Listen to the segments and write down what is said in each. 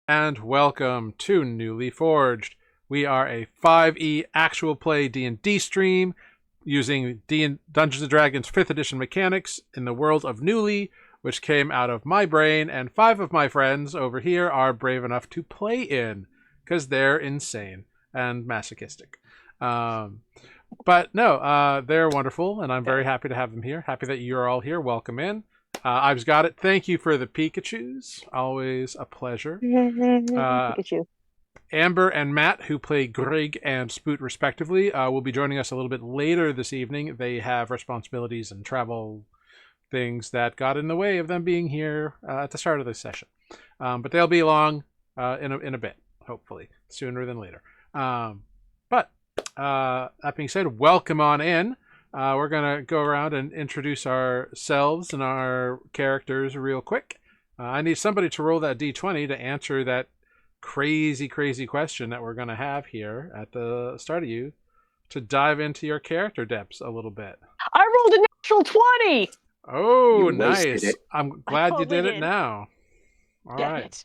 And welcome to Nuuli Forged. We are a 5e actual play D&D stream using Dungeons & Dragons 5th edition mechanics in the world of Nuuli, which came out of my brain, and 5 of my friends over here are brave enough to play in, because they're insane and masochistic. But no, they're wonderful, and I'm very happy to have them here. Happy that you're all here. Welcome in. I've got it. Thank you for the Pikachus. Always a pleasure. Pikachu. Amber and Matt, who play Grig and Spoot respectively, will be joining us a little bit later this evening. They have responsibilities and travel things that got in the way of them being here at the start of this session. But they'll be along in a bit, hopefully, sooner than later. But that being said, welcome on in. We're going to go around and introduce ourselves and our characters real quick. I need somebody to roll that d20 to answer that crazy question that we're going to have here at the start of you to dive into your character depths a little bit. I rolled a natural 20! Oh, You wasted nice. it. I'm glad you totally did it did. now. All Damn right. it.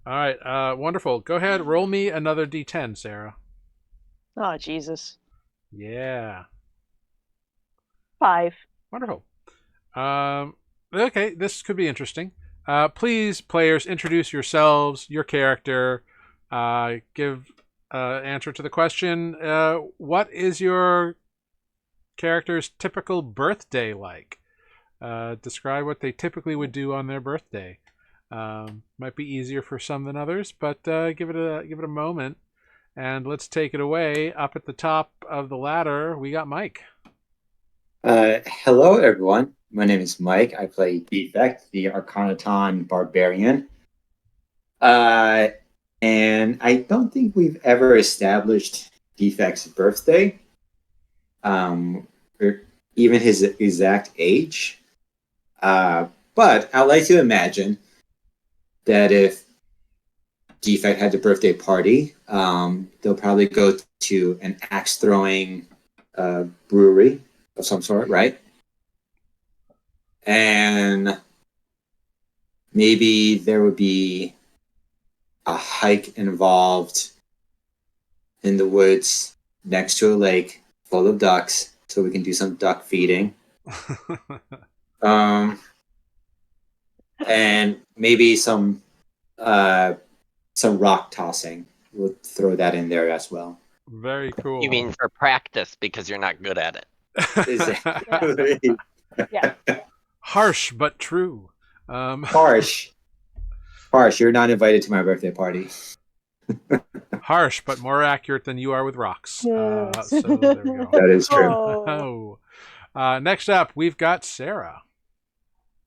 All right. Wonderful. Go ahead. Roll me another d10, Sarah. Oh, Jesus. Yeah. 5. Wonderful. Okay, this could be interesting. Please, players, introduce yourselves, your character, give answer to the question. What is your character's typical birthday like? Describe what they typically would do on their birthday. Might be easier for some than others, but give it a moment, and let's take it away. Up at the top of the ladder, we got Mike. Hello, everyone. My name is Mike. I play Defect, the Arcanaton Barbarian. And I don't think we've ever established Defect's birthday, or even his exact age. But I like to imagine that if Defect had a birthday party, they'll probably go to an axe-throwing brewery of some sort, right? And maybe there would be a hike involved in the woods next to a lake full of ducks, so we can do some duck feeding. And maybe some rock tossing. We'll throw that in there as well. Very cool. You mean for practice because you're not good at it? Exactly. Yeah. Harsh but true. Harsh. You're not invited to my birthday party. Harsh but more accurate than you are with rocks. Yes. So there we go. That is true. Oh. Next up, we've got Sarah.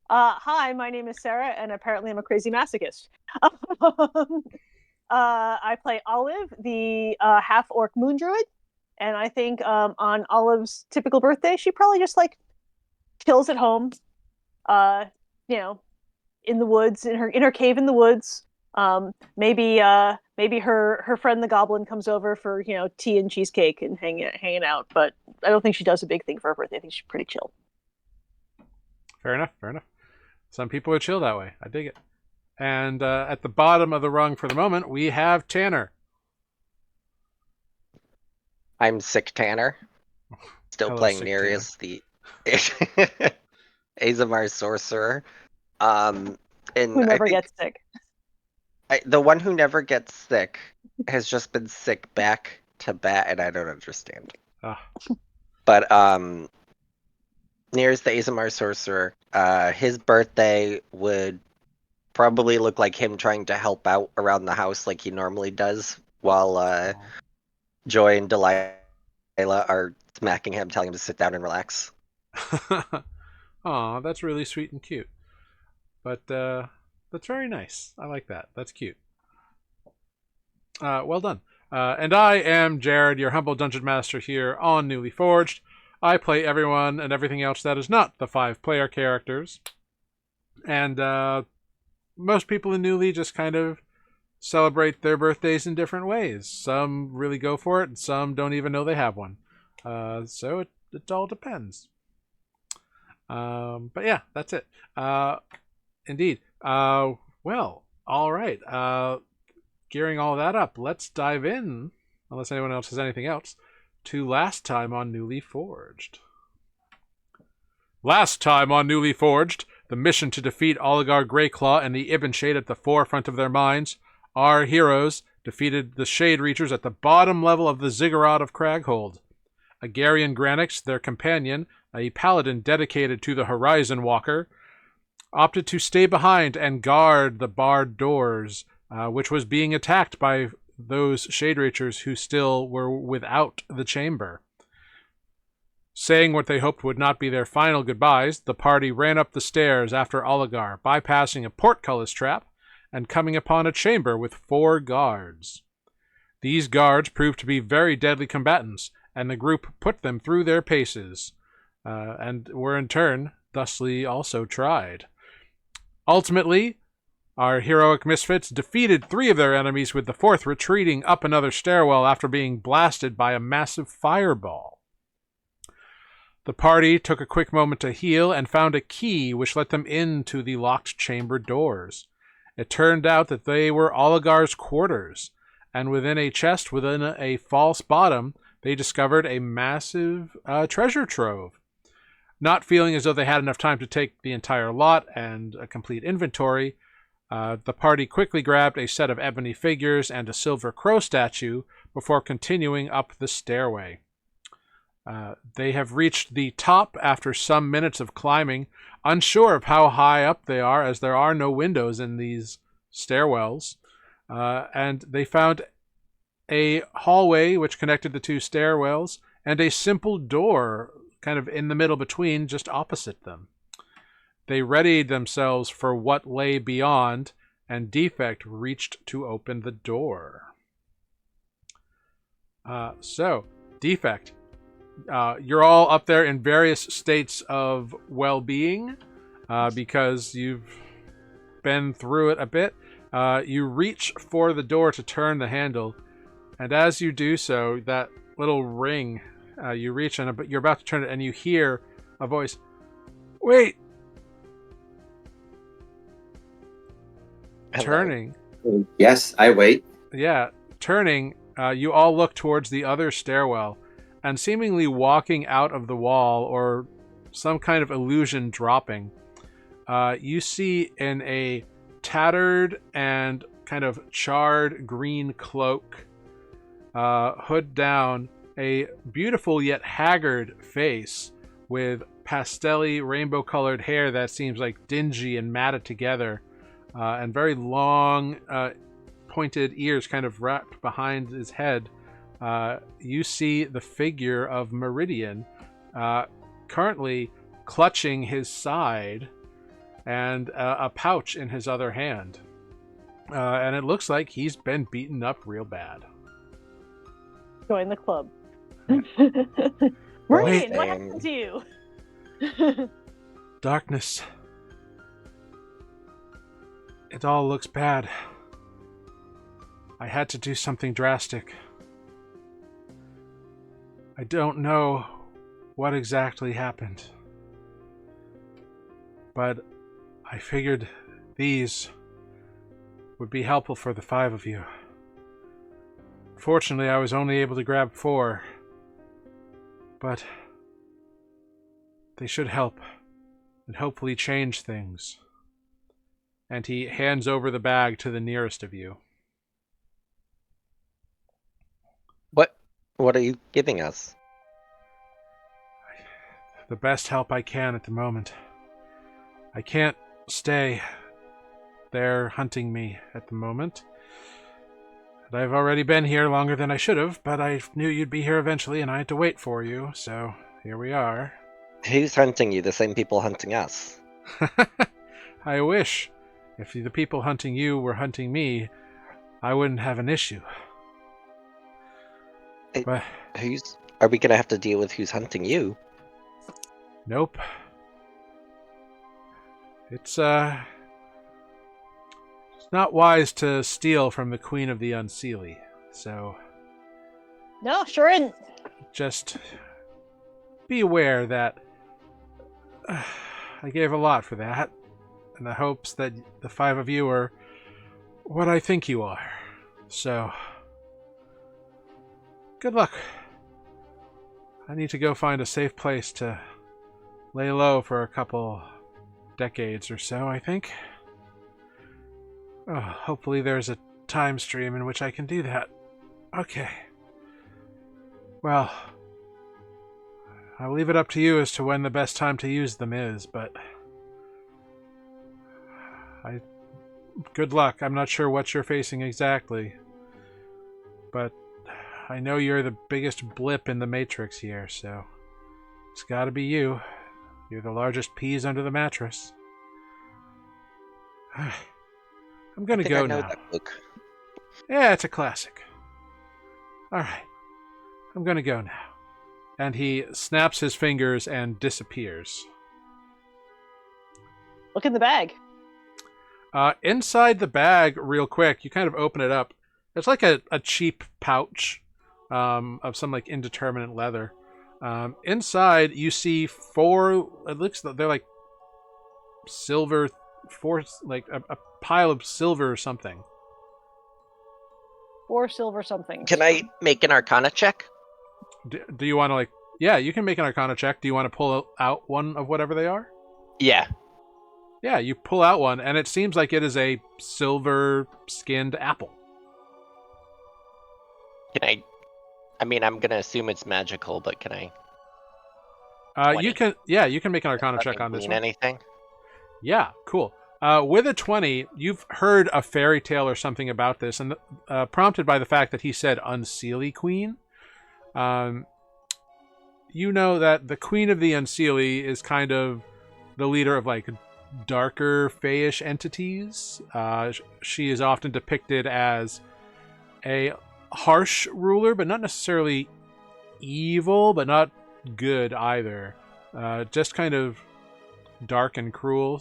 Hi, my name is Sarah, and apparently I'm a crazy masochist. I play Olive, the half-orc moon druid, and I think on Olive's typical birthday, she probably just chills at home, in the woods, in her cave in the woods. Maybe her friend the goblin comes over for tea and cheesecake and hanging out. But I don't think she does a big thing for her birthday. I think she's pretty chill. Fair enough. Some people are chill that way. I dig it. And at the bottom of the rung for the moment, we have Tanner. I'm Sick Tanner. Still Hello, playing Sick Nereus, the Azamar sorcerer. And Who never gets sick. the one who never gets sick has just been sick back to back, and I don't understand. But Nereus, the Azamar sorcerer, his birthday would probably look like him trying to help out around the house like he normally does, while Joy and Delilah are smacking him, telling him to sit down and relax. Aw, that's really sweet and cute. But that's very nice. I like that. That's cute. Well done. And I am Jared, your humble dungeon master here on Nuuli Forged. I play everyone and everything else that is not the 5-player characters. And most people in Nuuli just kind of celebrate their birthdays in different ways. Some really go for it, and some don't even know they have one. So it all depends. But yeah, that's it. Indeed. Well, All right. Gearing all that up, let's dive in, unless anyone else has anything else, to last time on Nuuli Forged. Last time on Nuuli Forged, the mission to defeat Oligar Greyclaw and the Ibn Shade at the forefront of their minds, our heroes defeated the Shade Reachers at the bottom level of the Ziggurat of Craghold. Agarian Granix, their companion, a paladin dedicated to the Horizon Walker, opted to stay behind and guard the barred doors, which was being attacked by those Shade Reachers who still were without the chamber. Saying what they hoped would not be their final goodbyes, the party ran up the stairs after Oligar, bypassing a portcullis trap and coming upon a chamber with 4 guards. These guards proved to be very deadly combatants, and the group put them through their paces, and were in turn thusly also tried. Ultimately, our heroic misfits defeated 3 of their enemies, with the 4th retreating up another stairwell after being blasted by a massive fireball. The party took a quick moment to heal and found a key which let them into the locked chamber doors. It turned out that they were Oligar's quarters, and within a chest within a false bottom, they discovered a massive treasure trove. Not feeling as though they had enough time to take the entire lot and a complete inventory, the party quickly grabbed a set of ebony figures and a silver crow statue before continuing up the stairway. They have reached the top after some minutes of climbing, unsure of how high up they are, as there are no windows in these stairwells. And they found a hallway which connected the 2 stairwells and a simple door kind of in the middle between, just opposite them. They readied themselves for what lay beyond, and Defect reached to open the door. So, Defect, you're all up there in various states of well-being because you've been through it a bit. You reach for the door to turn the handle, and as you do so, that little ring, you reach in, but you're about to turn it, and you hear a voice. Wait! Hello. Turning. Yes, I wait. Yeah, turning, you all look towards the other stairwell, and seemingly walking out of the wall, or some kind of illusion dropping, you see in a tattered and kind of charred green cloak, hood down, a beautiful yet haggard face with pastel-y rainbow-colored hair that seems like dingy and matted together, and very long pointed ears kind of wrapped behind his head. You see the figure of Meridian currently clutching his side and a pouch in his other hand. And it looks like he's been beaten up real bad. Join the club. Wait. Meridian, what happened to you? Darkness. It all looks bad. I had to do something drastic. I don't know what exactly happened, but I figured these would be helpful for the 5 of you. Fortunately, I was only able to grab 4, but they should help and hopefully change things. And he hands over the bag to the nearest of you. What are you giving us? The best help I can at the moment. I can't stay there hunting me at the moment. And I've already been here longer than I should have, but I knew you'd be here eventually, and I had to wait for you, so here we are. Who's hunting you? The same people hunting us? I wish. If the people hunting you were hunting me, I wouldn't have an issue. But Are we gonna have to deal with who's hunting you? nope. It's not wise to steal from the Queen of the Unseelie, so No, sure isn't. just be aware that I gave a lot for that, in the hopes that the 5 of you are what I think you are. So, good luck. I need to go find a safe place to lay low for a couple decades or so, I think. Oh, hopefully there's a time stream in which I can do that. Okay. Well, I'll leave it up to you as to when the best time to use them is, but good luck. I'm not sure what you're facing exactly, but I know you're the biggest blip in the Matrix here, so it's gotta be you. You're the largest peas under the mattress. I'm gonna go I know now. that book. Yeah, it's a classic. Alright. I'm gonna go now. And he snaps his fingers and disappears. Look in the bag. Inside the bag, real quick, you kind of open it up. It's like a cheap pouch of some like indeterminate leather. Inside, you see four. It looks they're like silver, four like a pile of silver or something. 4 silver something. Can I make an Arcana check? Do you want to like? Yeah, you can make an Arcana check. Do you want to pull out one of whatever they are? Yeah. Yeah, you pull out one, and it seems like it is a silver-skinned apple. Can I? I mean, I'm gonna assume it's magical, but can I? You can. Yeah, you can make an Arcana Does that check on this mean one. anything? Yeah, cool. With a 20, you've heard a fairy tale or something about this, and prompted by the fact that he said Unseelie Queen. You know that the Queen of the Unseelie is kind of the leader of like darker fayish entities. She is often depicted as a harsh ruler, but not necessarily evil, but not good either. Just kind of dark and cruel.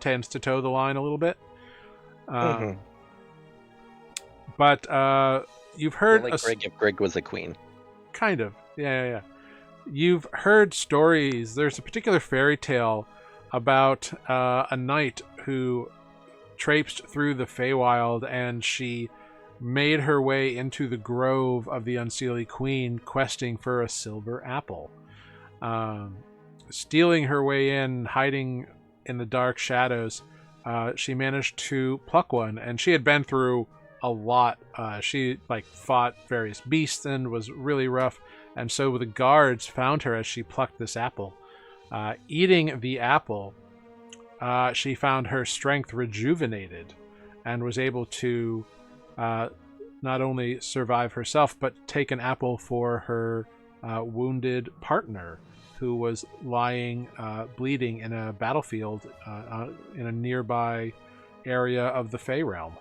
Tends to toe the line a little bit. But you've heard... Like Grig if Grig was a queen. Kind of. Yeah. You've heard stories. There's a particular fairy tale about a knight who traipsed through the Feywild, and she made her way into the grove of the Unseelie Queen, questing for a silver apple. Stealing her way in, hiding in the dark shadows, she managed to pluck one, and she had been through a lot. She like fought various beasts and was really rough, and so the guards found her as she plucked this apple. Eating the apple, she found her strength rejuvenated and was able to not only survive herself, but take an apple for her wounded partner, who was lying bleeding in a battlefield in a nearby area of the Fey realm.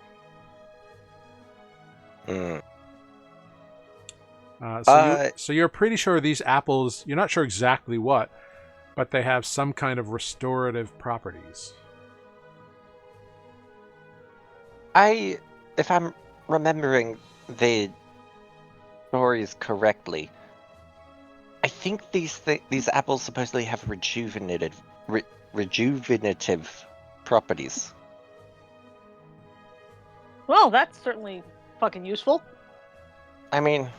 So you're pretty sure these apples, you're not sure exactly what, but they have some kind of restorative properties. If I'm remembering the stories correctly, I think these apples supposedly have rejuvenative properties. Well, that's certainly fucking useful. I mean,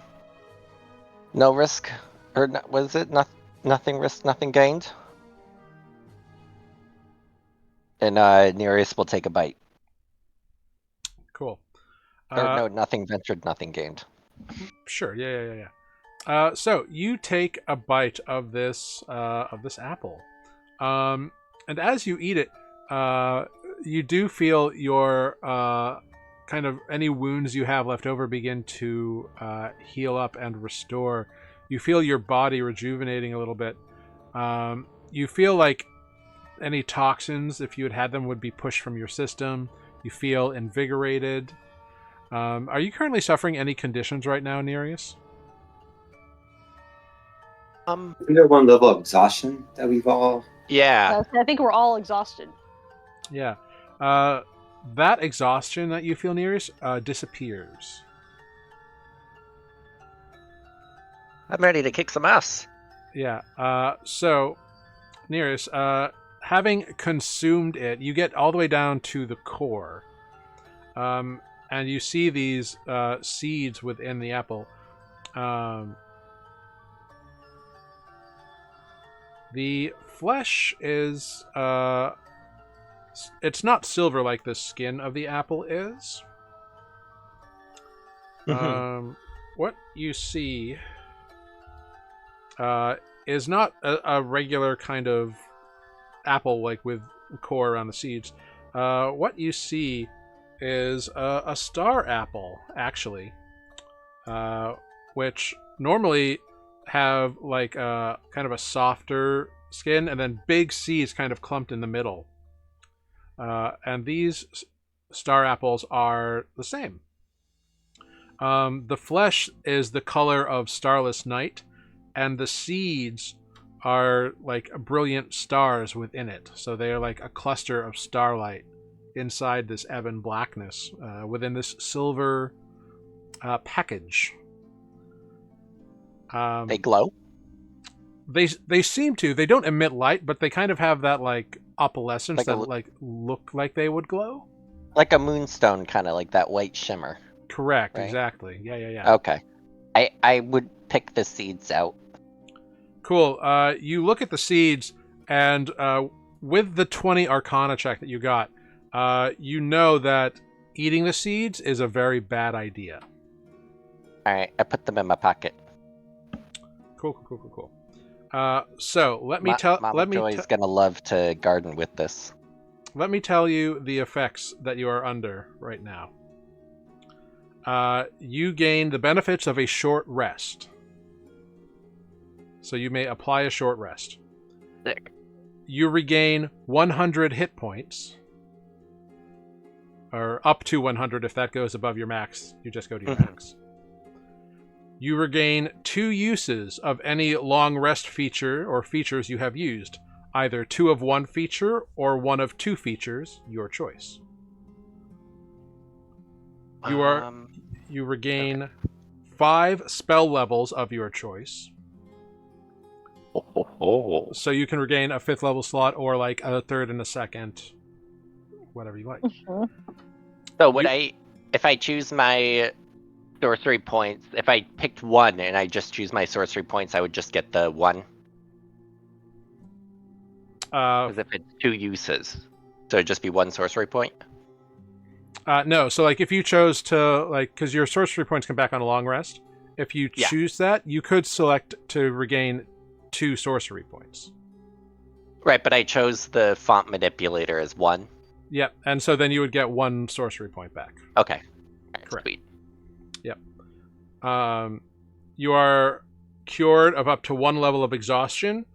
no risk, or was it nothing risk, nothing gained? And Nereus will take a bite. Cool. Or no, nothing ventured, nothing gained. Sure. Yeah. So you take a bite of this apple, and as you eat it, you do feel your kind of any wounds you have left over begin to heal up and restore. You feel your body rejuvenating a little bit. You feel like any toxins, if you had them, would be pushed from your system. You feel invigorated. Are you currently suffering any conditions right now, Nereus? Isn't there one level of exhaustion that we've all... Yeah. I think we're all exhausted. Yeah. That exhaustion that you feel, Nereus, disappears. I'm ready to kick some ass. Yeah. So, Nereus, having consumed it, you get all the way down to the core. and you see these seeds within the apple. The flesh is it's not silver like the skin of the apple is. What you see is not a regular kind of apple like with core around the seeds. What you see is a star apple, actually, which normally have like kind of a softer skin and then big seeds kind of clumped in the middle. And these star apples are the same. The flesh is the color of starless night, and the seeds are like brilliant stars within it. So they are like a cluster of starlight inside this ebon blackness within this silver package. They glow? They seem to. They don't emit light, but they kind of have that like opalescence Like that like look like they would glow. Like a moonstone, kind of like that white shimmer. Correct, Right? exactly. Yeah. Okay. I would pick the seeds out. Cool. You look at the seeds, and with the 20 Arcana check that you got, you know that eating the seeds is a very bad idea. Alright, I put them in my pocket. Cool. So let me tell. Mama Joy's gonna love to garden with this. Let me tell you the effects that you are under right now. You gain the benefits of a short rest. So you may apply a short rest. Sick. You regain 100 hit points. Or up to 100 if that goes above your max. You just go to your max. You regain 2 uses of any long rest feature or features you have used. Either 2 of one feature or 1 of 2 features, your choice. You regain 5 spell levels of your choice. So you can regain a 5th level slot or like a 3rd and a 2nd. Whatever you like. So would if I choose my sorcery points, if I picked 1 and I just choose my sorcery points, I would just get the 1? Because if it's 2 uses, so it'd just be 1 sorcery point? No, so like if you chose to, like, because your sorcery points come back on a long rest, if you choose that, you could select to regain 2 sorcery points. Right, but I chose the font manipulator as 1. Yep, and so then you would get 1 sorcery point back. Okay. Right, correct. Sweet. Yep. You are cured of up to 1 level of exhaustion,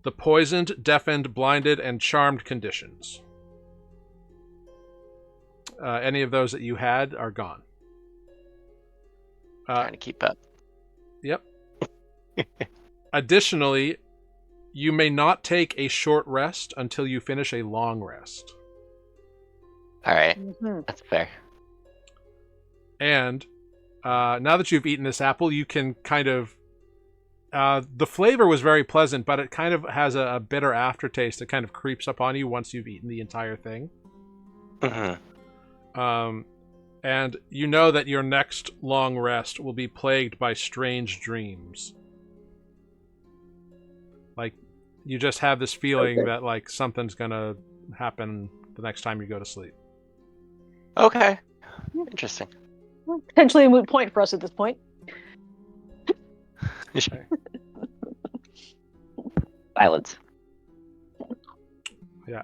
the poisoned, deafened, blinded, and charmed conditions. Any of those that you had are gone. Trying to keep up. Yep. Additionally, you may not take a short rest until you finish a long rest. Alright, that's fair. And now that you've eaten this apple, you can kind of... the flavor was very pleasant, but it kind of has a bitter aftertaste that kind of creeps up on you once you've eaten the entire thing. And you know that your next long rest will be plagued by strange dreams. Like, you just have this feeling that, like, something's gonna happen the next time you go to sleep. Okay. Interesting. Potentially a moot point for us at this point. Silence. Yeah.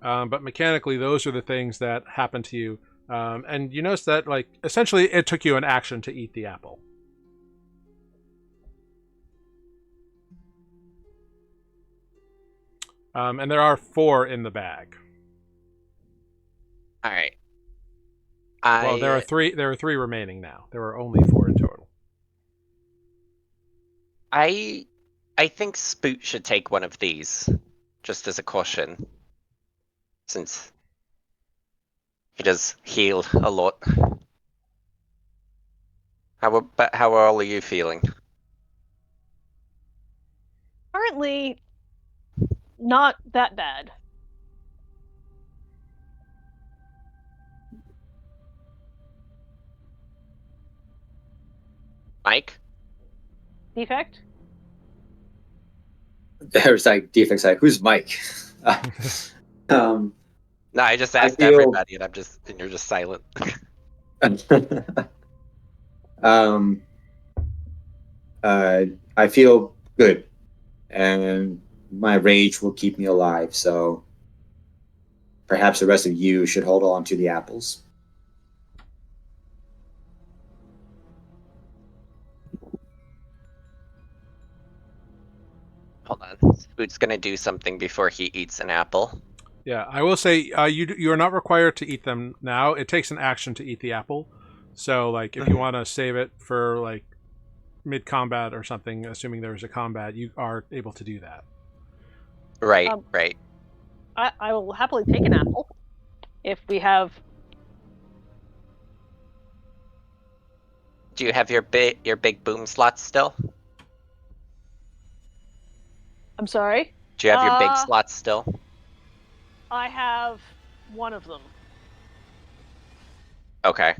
But mechanically, those are the things that happen to you. And you notice that, like, essentially it took you an action to eat the apple. And there are 4 in the bag. Alright. Well, there are 3 remaining now. There are only 4 in total. I think Spoot should take one of these, just as a caution, since he does heal a lot. But how all are you feeling? Currently, not that bad. Mike? Defect? There's like defects like who's Mike? um, No, I just I asked feel everybody, and you're just silent. um, I feel good, and my rage will keep me alive. So perhaps the rest of you should hold on to the apples. Hold on. Spoot's gonna do something before he eats an apple. Yeah, I will say you are not required to eat them now. It takes an action to eat the apple. So like if you want to save it for like mid combat or something, assuming there's a combat, you are able to do that. Right, Um, right. I will happily take an apple if we have. Do you have your big boom slots still? I'm sorry. Do you have your big slots still? I have one of them. Okay.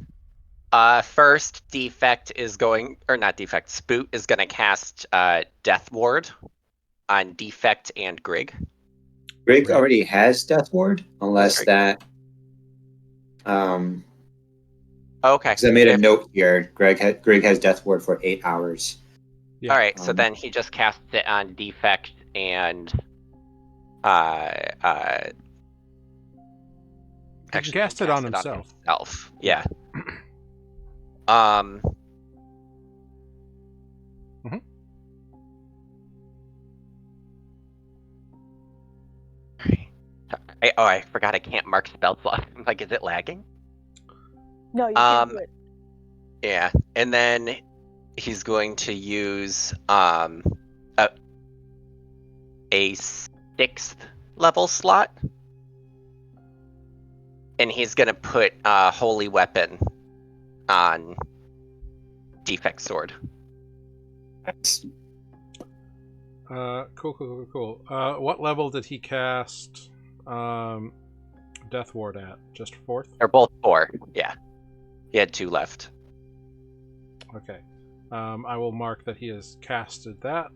First defect is going, or not defect, Spoot is gonna cast Death Ward on Defect and Grig. Greg Right. already has Death Ward, unless Right. that. Okay. Because I made a note here. Greg has Death Ward for 8 hours. Yeah. All right, so Um, then he just casts it on Defect and He can cast it on himself. Yeah. Mhm. I forgot I can't mark spell slot. I'm like, is it lagging? No, you can't do it. Yeah, and then he's going to use a 6th level slot, and he's gonna put Holy Weapon on Defect Sword. Cool. What level did he cast Death Ward at? Just 4th? They're both 4. Yeah, he had 2 left. Okay. I will mark that he has casted that.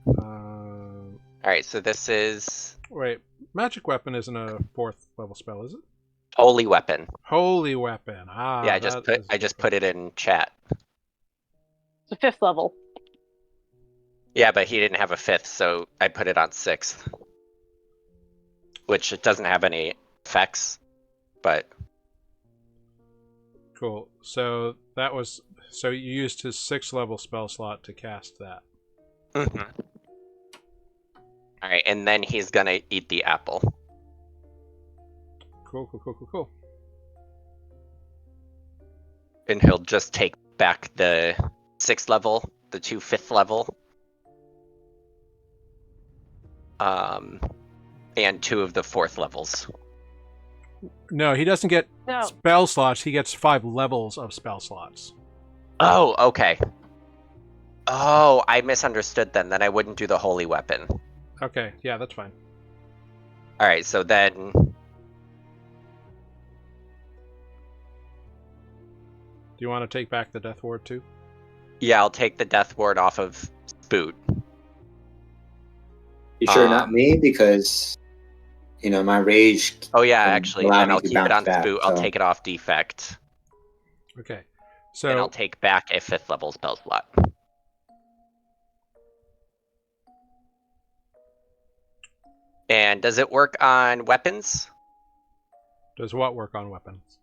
All right, so this is Wait, Magic Weapon isn't a 4th level spell, is it? Holy Weapon. Holy Weapon. Ah, Yeah, I just put it in chat. It's a 5th level. Yeah, but he didn't have a 5th, so I put it on 6th, which it doesn't have any effects, but Cool. So you used his 6th level spell slot to cast that. Mm-hmm. All right, and then he's gonna eat the apple. Cool. And he'll just take back the 6th level, the 2 5th level, and 2 of the 4th levels. No, he doesn't get No. spell slots. He gets 5 levels of spell slots. Oh, okay. Oh, I misunderstood then. Then I wouldn't do the Holy Weapon. Okay, yeah, that's fine. All right, so then Do you want to take back the Death Ward too? yeah, I'll take the Death Ward off of Spoot. You sure not me? Because my rage. Oh yeah, can actually, allow then me I'll to keep it bounce on back, Spoot. I'll so- take it off Defect, Okay. and I'll So take back a 5th level spell slot. And does it work on weapons? does what work on weapons?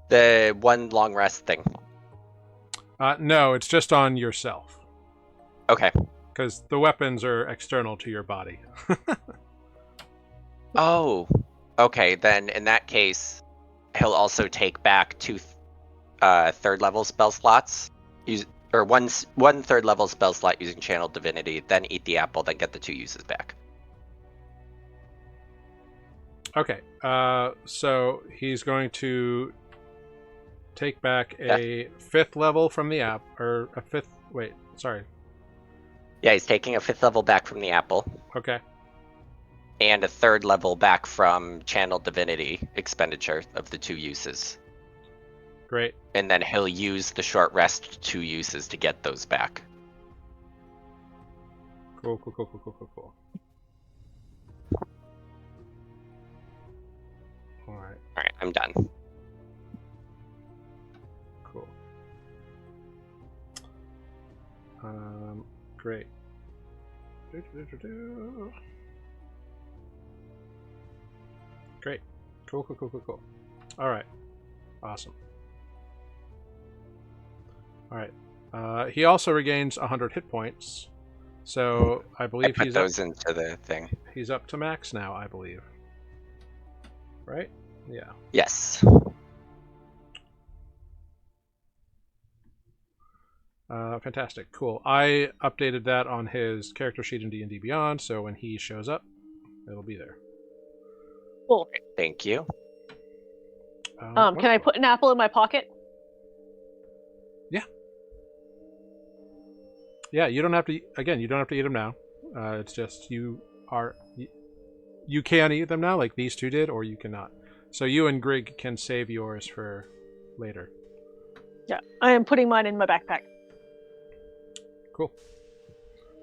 The 1 long rest thing. No, it's just on yourself. Okay. Because the weapons are external to your body. Oh, okay. Then in that case, he'll also take back 2 3rd level spell slots. One 3rd level spell slot using Channel Divinity, then eat the apple, then get the 2 uses back. Okay. So he's going to take back a 5th level from the app, or a 5th. Wait, sorry. Yeah, he's taking a 5th level back from the apple. Okay. And a third level back from Channel Divinity expenditure of the 2 uses. Great. And then he'll use the short rest 2 uses to get those back. Cool, cool, cool, cool, cool, cool, cool. Alright, Alright, I'm done. cool. Great. Great. Cool, cool, cool, cool, cool. Alright. Awesome. Alright. He also regains 100 hit points. So I I believe put he's up, those into the thing. he's up to max now, I believe. Right? Yeah. Yes. Fantastic. Cool. I updated that on his character sheet in D&D Beyond, so when he shows up, it'll be there. Cool. Thank you. Can I wonderful. put an apple in my pocket? Yeah, you don't have to. Again, you don't have to eat them now. It's just you can eat them now, like these two did, or you cannot. So you and Grig can save yours for later. Yeah, I am putting mine in my backpack. Cool.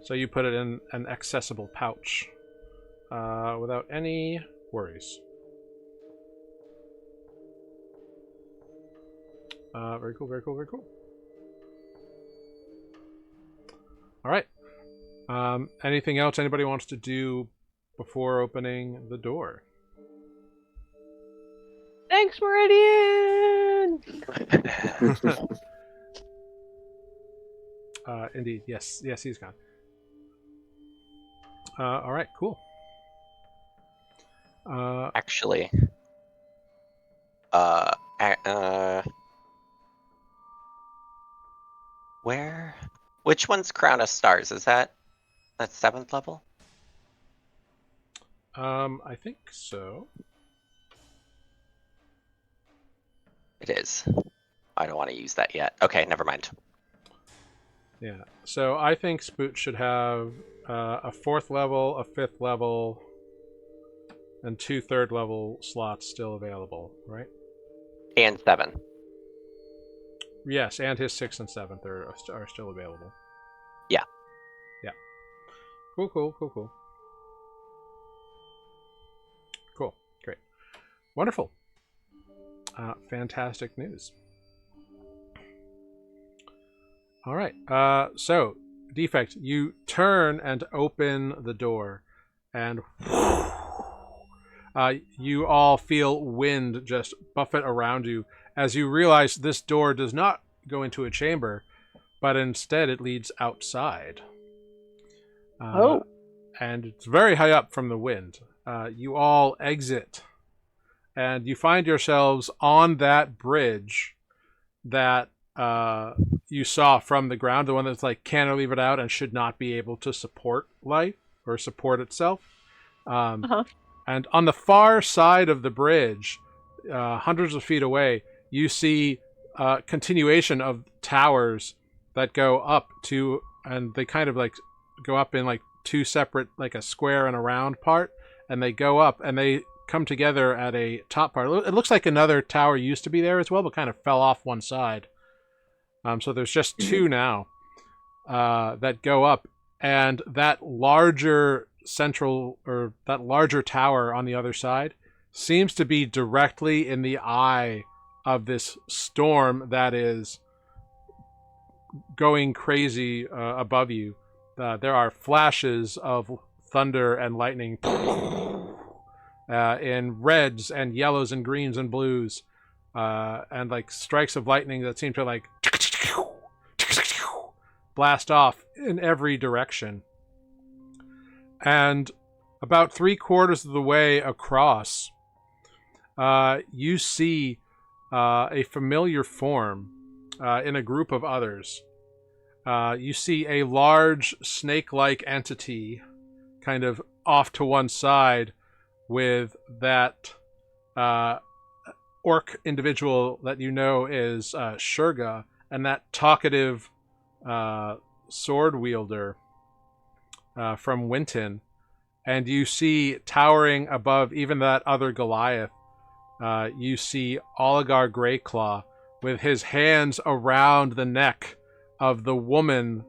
So you put it in an accessible pouch without any worries. Very cool, very cool, very cool. All right. Anything else anybody wants to do before opening the door? Thanks, Meridian! Indeed, yes, he's gone. All right, cool. Actually, where? Which one's Crown of Stars? Is that 7th level? I think so. It is. I don't want to use that yet. Okay, never mind. Yeah. So I think Spoot should have a 4th level, a 5th level, and 2 3rd level slots still available, right? And 7. Yes, and his 6th and 7th are still available. Yeah. Yeah. Cool, cool, cool, cool. Cool. Great. Wonderful. Fantastic news. All right. So, Defect, you turn and open the door, and you all feel wind just buffet around you as you realize this door does not go into a chamber, but instead it leads outside. And it's very high up from the wind. You all exit, and you find yourselves on that bridge that you saw from the ground, the one that's like cantilevered out and should not be able to support life or support itself. And on the far side of the bridge, hundreds of feet away, you see a continuation of towers that go up to, and they kind of like go up in like 2 separate, like a square and a round part, and they go up and they come together at a top part. It looks like another tower used to be there as well, but kind of fell off one side. So there's just 2 now that go up, and that larger central, or that larger tower on the other side seems to be directly in the eye of this storm that is going crazy above you. There are flashes of thunder and lightning in reds and yellows and greens and blues, and like strikes of lightning that seem to like blast off in every direction. And about 3/4 of the way across, you see a familiar form in a group of others. You see a large snake-like entity kind of off to one side with that orc individual that you know is Shurga, and that talkative sword wielder from Winton. and you see towering above even that other Goliath, you see Oligar Greyclaw with his hands around the neck of the woman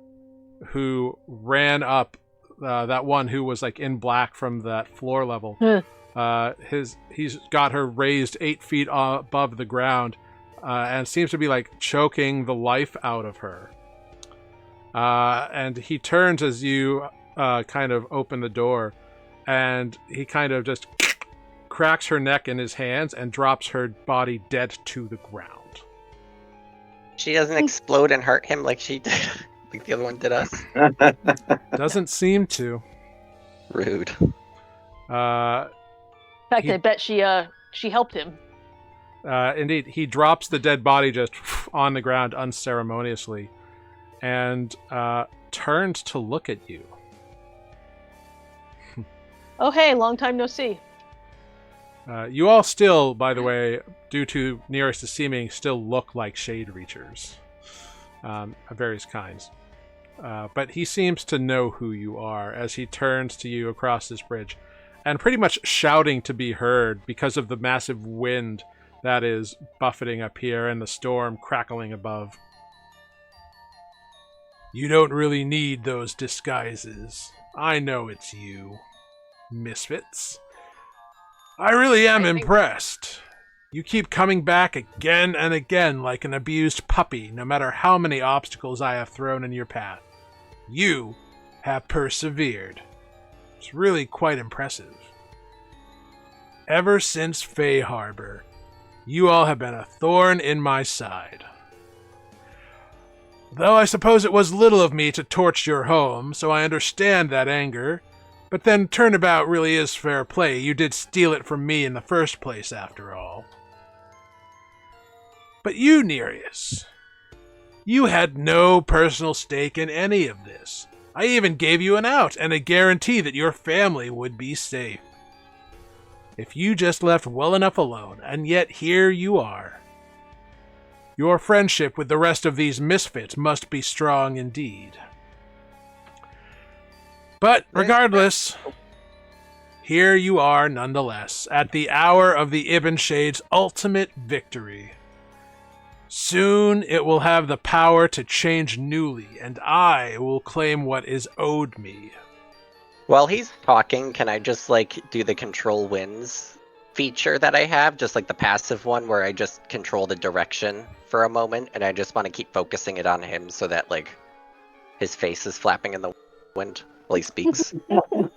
who ran up, that one who was like in black from that floor level. He's got her raised 8 feet above the ground, and seems to be like choking the life out of her. And he turns as you kind of open the door, and he kind of just cracks her neck in his hands and drops her body dead to the ground. She doesn't explode and hurt him like she did, like the other one did us. Doesn't seem to. Rude. In fact, I bet she helped him. Indeed, he drops the dead body just on the ground unceremoniously, and turns to look at you. Oh, hey, long time no see. You all still, by the way, due to nearest to seeming, still look like shade reachers of various kinds. But he seems to know who you are as he turns to you across this bridge, and pretty much shouting to be heard because of the massive wind that is buffeting up here and the storm crackling above. You don't really need those disguises. I know it's you, Misfits. I really am impressed. You keep coming back again and again like an abused puppy, no matter how many obstacles I have thrown in your path. You have persevered. It's really quite impressive. Ever since Fey Harbor, you all have been a thorn in my side. Though I suppose it was little of me to torch your home, so I understand that anger. But then turnabout really is fair play. You did steal it from me in the first place, after all. But you, Nereus, you had no personal stake in any of this. I even gave you an out and a guarantee that your family would be safe. If you just left well enough alone, and yet here you are. Your friendship with the rest of these misfits must be strong indeed. But regardless, here you are nonetheless, at the hour of the Ibn Shade's ultimate victory. Soon it will have the power to change Nuuli, and I will claim what is owed me. While he's talking, can I just, do the control winds feature that I have? Just like the passive one where I just control the direction for a moment, and I just want to keep focusing it on him so that, his face is flapping in the wind while he speaks.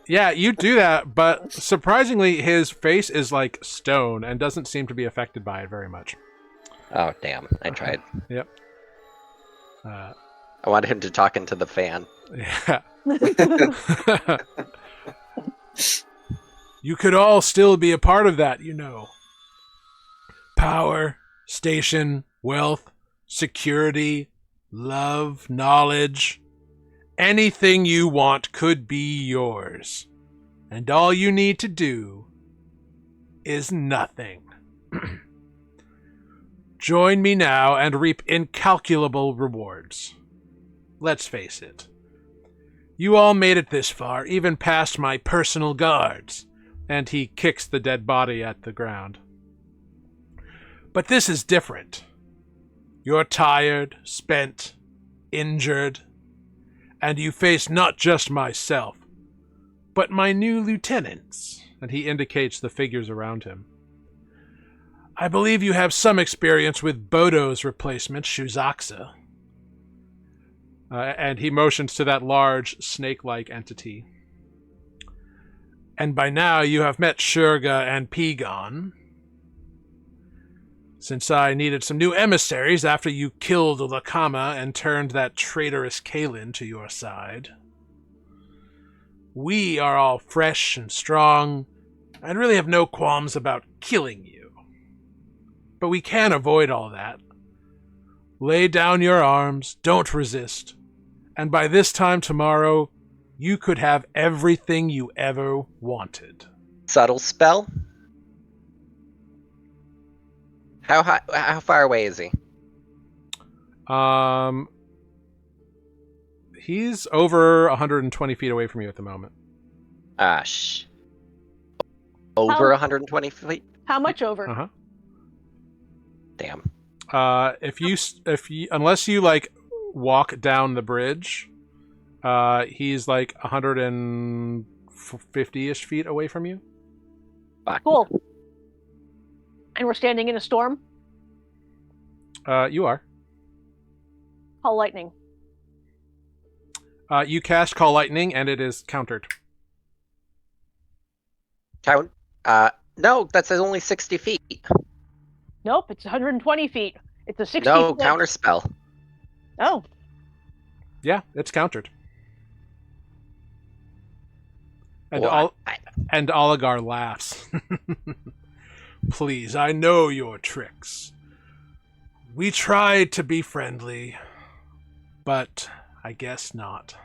Yeah, you do that, but surprisingly, his face is like stone and doesn't seem to be affected by it very much. Oh, damn. I tried. Yep. I wanted him to talk into the fan. Yeah. You could all still be a part of that, you know. Power, station, wealth, security, love, knowledge. Anything you want could be yours. And all you need to do is nothing. Join me now and reap incalculable rewards. Let's face it. You all made it this far, even past my personal guards. And he kicks the dead body at the ground. But this is different. You're tired, spent, injured, and you face not just myself, but my new lieutenants, and he indicates the figures around him. I believe you have some experience with Bodo's replacement, Shuzaxa. And he motions to that large, snake-like entity. And by now you have met Shurga and Pigon. Since I needed some new emissaries after you killed Lakama and turned that traitorous Kalin to your side. We are all fresh and strong, and really have no qualms about killing you. But we can avoid all that. Lay down your arms, don't resist, and by this time tomorrow, you could have everything you ever wanted. Subtle spell? How far away is he? He's over 120 feet away from you at the moment. Over 120 feet? How much over? Uh-huh. Damn. If you unless you like walk down the bridge, he's like 150-ish feet away from you. Fuck. Cool. And we're standing in a storm. You are. Call lightning. You cast Call Lightning, and it is countered. Count? No, that's only 60 feet. Nope, it's 120 feet. It's a 60. No, counter spell. Oh. Yeah, it's countered. And What? and Oligar laughs. Please, I know your tricks. We tried to be friendly, but I guess not.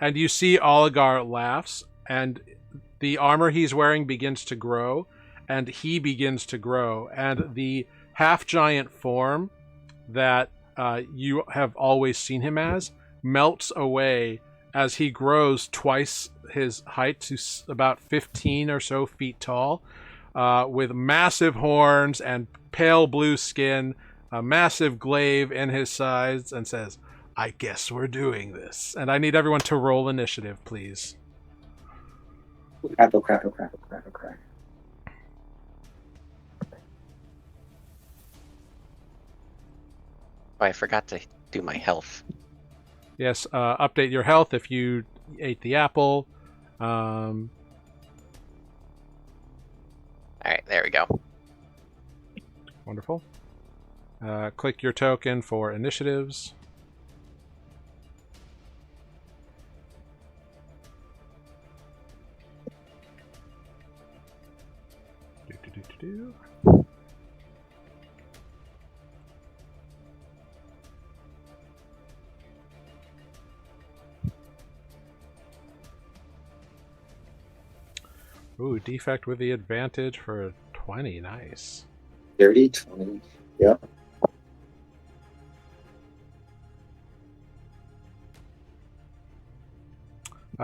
And you see Oligar laughs, and the armor he's wearing begins to grow, and he begins to grow, and the half-giant form that you have always seen him as melts away as he grows twice his height to about 15 or so feet tall, with massive horns and pale blue skin, a massive glaive in his sides, and says, I guess we're doing this. And I need everyone to roll initiative, please. Crap. Oh, I forgot to do my health. Yes, update your health if you ate the apple. Alright, there we go. Wonderful. Click your token for initiatives. Do. Ooh, defect with the advantage for a 20. Nice. 30, 20. Yep.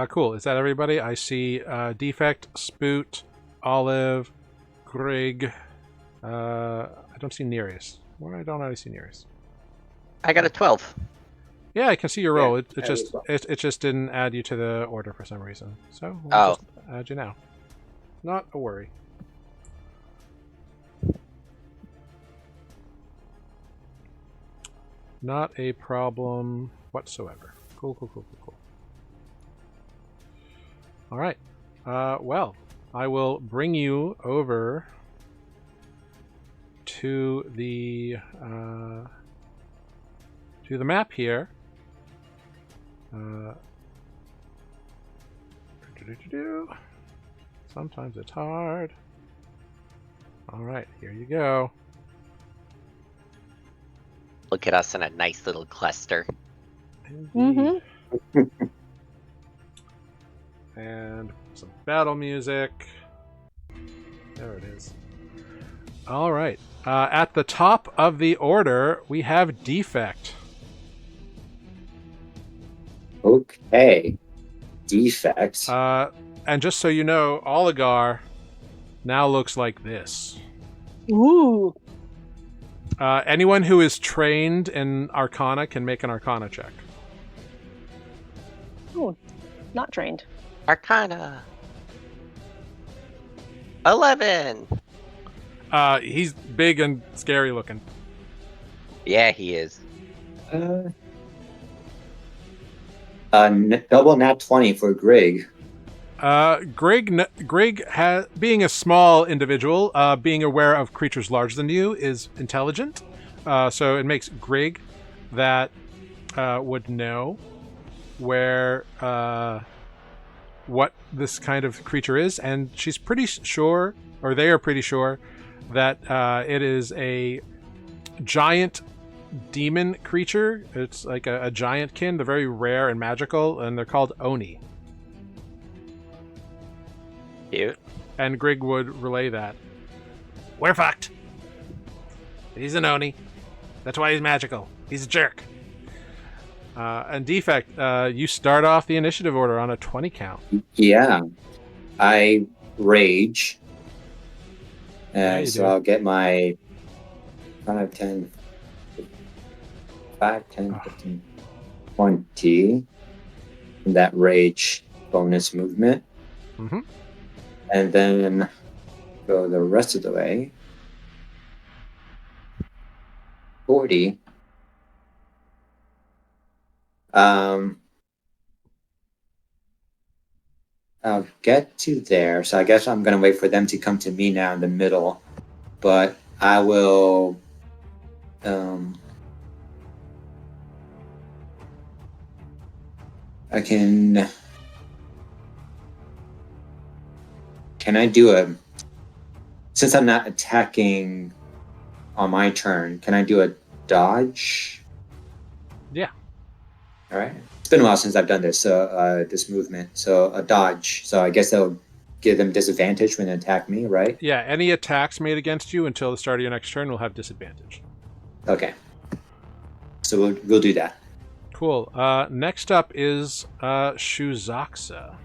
Cool. Is that everybody? I see defect, Spoot, Olive, Grig. I don't see Nereus. Why don't I see Nereus? I got a 12. Yeah, I can see your roll. Yeah, It just it just didn't add you to the order for some reason. So we'll just add you now. Not a worry. Not a problem whatsoever. Cool. All right. Well, I will bring you over to the map here. Sometimes it's hard. All right, here you go. Look at us in a nice little cluster. Indeed. And some battle music. There it is. All right. At the top of the order, we have defect. Okay. Defect. And just so you know, Oligar now looks like this. Ooh. Anyone who is trained in Arcana can make an Arcana check. Ooh. Not trained. Arcana. 11. He's big and scary looking. Yeah, he is. Double nat 20 for Grig. Grig, being a small individual, being aware of creatures larger than you is intelligent. So it makes Grig that would know where what this kind of creature is, and she's pretty sure, or they are pretty sure, that it is a giant demon creature. It's like a giantkin. They're very rare and magical, and they're called Oni. Cute. And Grig would relay that. We're fucked. He's an Oni. That's why he's magical. He's a jerk. And Defect, you start off the initiative order on a 20 count. Yeah. I rage. Yeah, you So do. I'll get my 5, 10, 15, 20. That rage bonus movement. Mm-hmm. And then go the rest of the way. 40. I'll get to there. So I guess I'm going to wait for them to come to me now in the middle. But I will... I can... Can I do a... Since I'm not attacking on my turn, can I do a dodge? Yeah. All right. It's been a while since I've done this, this movement. So a dodge. So I guess that'll give them disadvantage when they attack me, right? Yeah, any attacks made against you until the start of your next turn will have disadvantage. Okay. So we'll do that. Cool. Next up is Shuzaxa.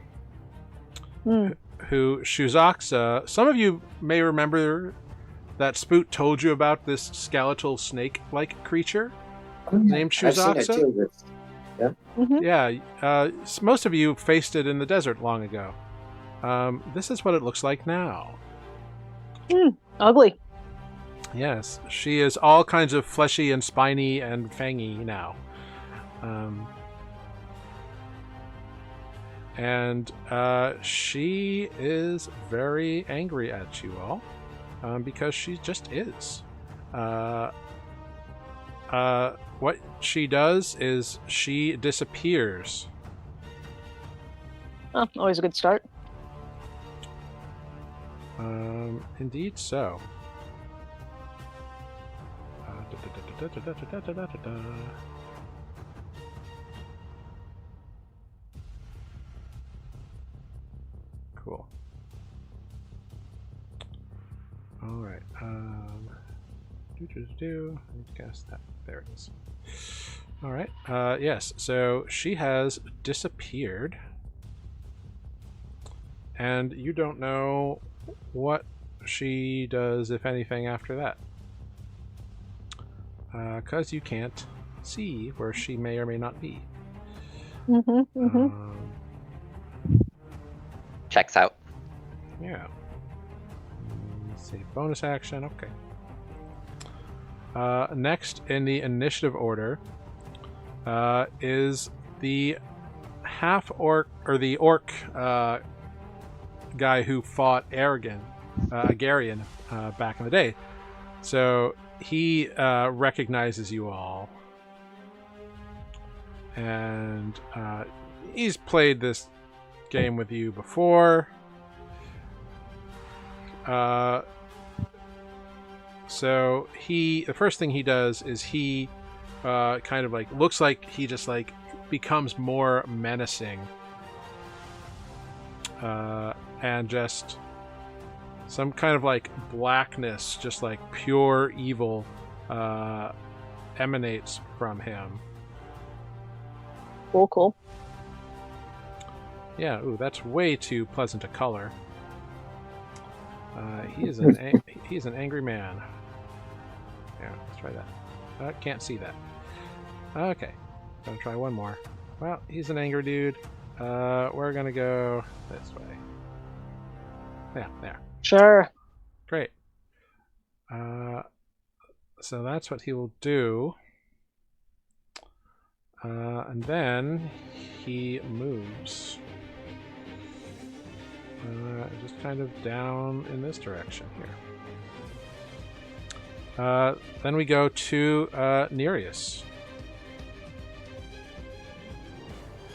Who Shuzaxa, some of you may remember that Spoot told you about this skeletal snake-like creature named Shuzaxa. Yeah. Mm-hmm. Yeah, most of you faced it in the desert long ago. This is what it looks like now. Ugly. Yes, she is all kinds of fleshy and spiny and fangy now. And she is very angry at you all because she just is. What she does is she disappears. Oh, always a good start. Indeed so. Cool. All right. Let's guess that. There it is. All right. Yes. So she has disappeared, and you don't know what she does, if anything, after that, because you can't see where she may or may not be. Checks out. Yeah. Save bonus action. Okay. Next in the initiative order is the half orc, or the orc guy who fought Agarian back in the day. So he recognizes you all, and he's played this game with you before. So the first thing he does is he kind of like looks like he just like becomes more menacing, and just some kind of like blackness, just like pure evil, emanates from him. Cool. Yeah, ooh, that's way too pleasant a color. He's an angry man. Yeah, let's try that. Can't see that. Okay, gonna try one more. Well, he's an angry dude. We're gonna go this way. Yeah, there. Sure. Great. So that's what he will do. And then he moves. Just kind of down in this direction here. Then we go to Nereus.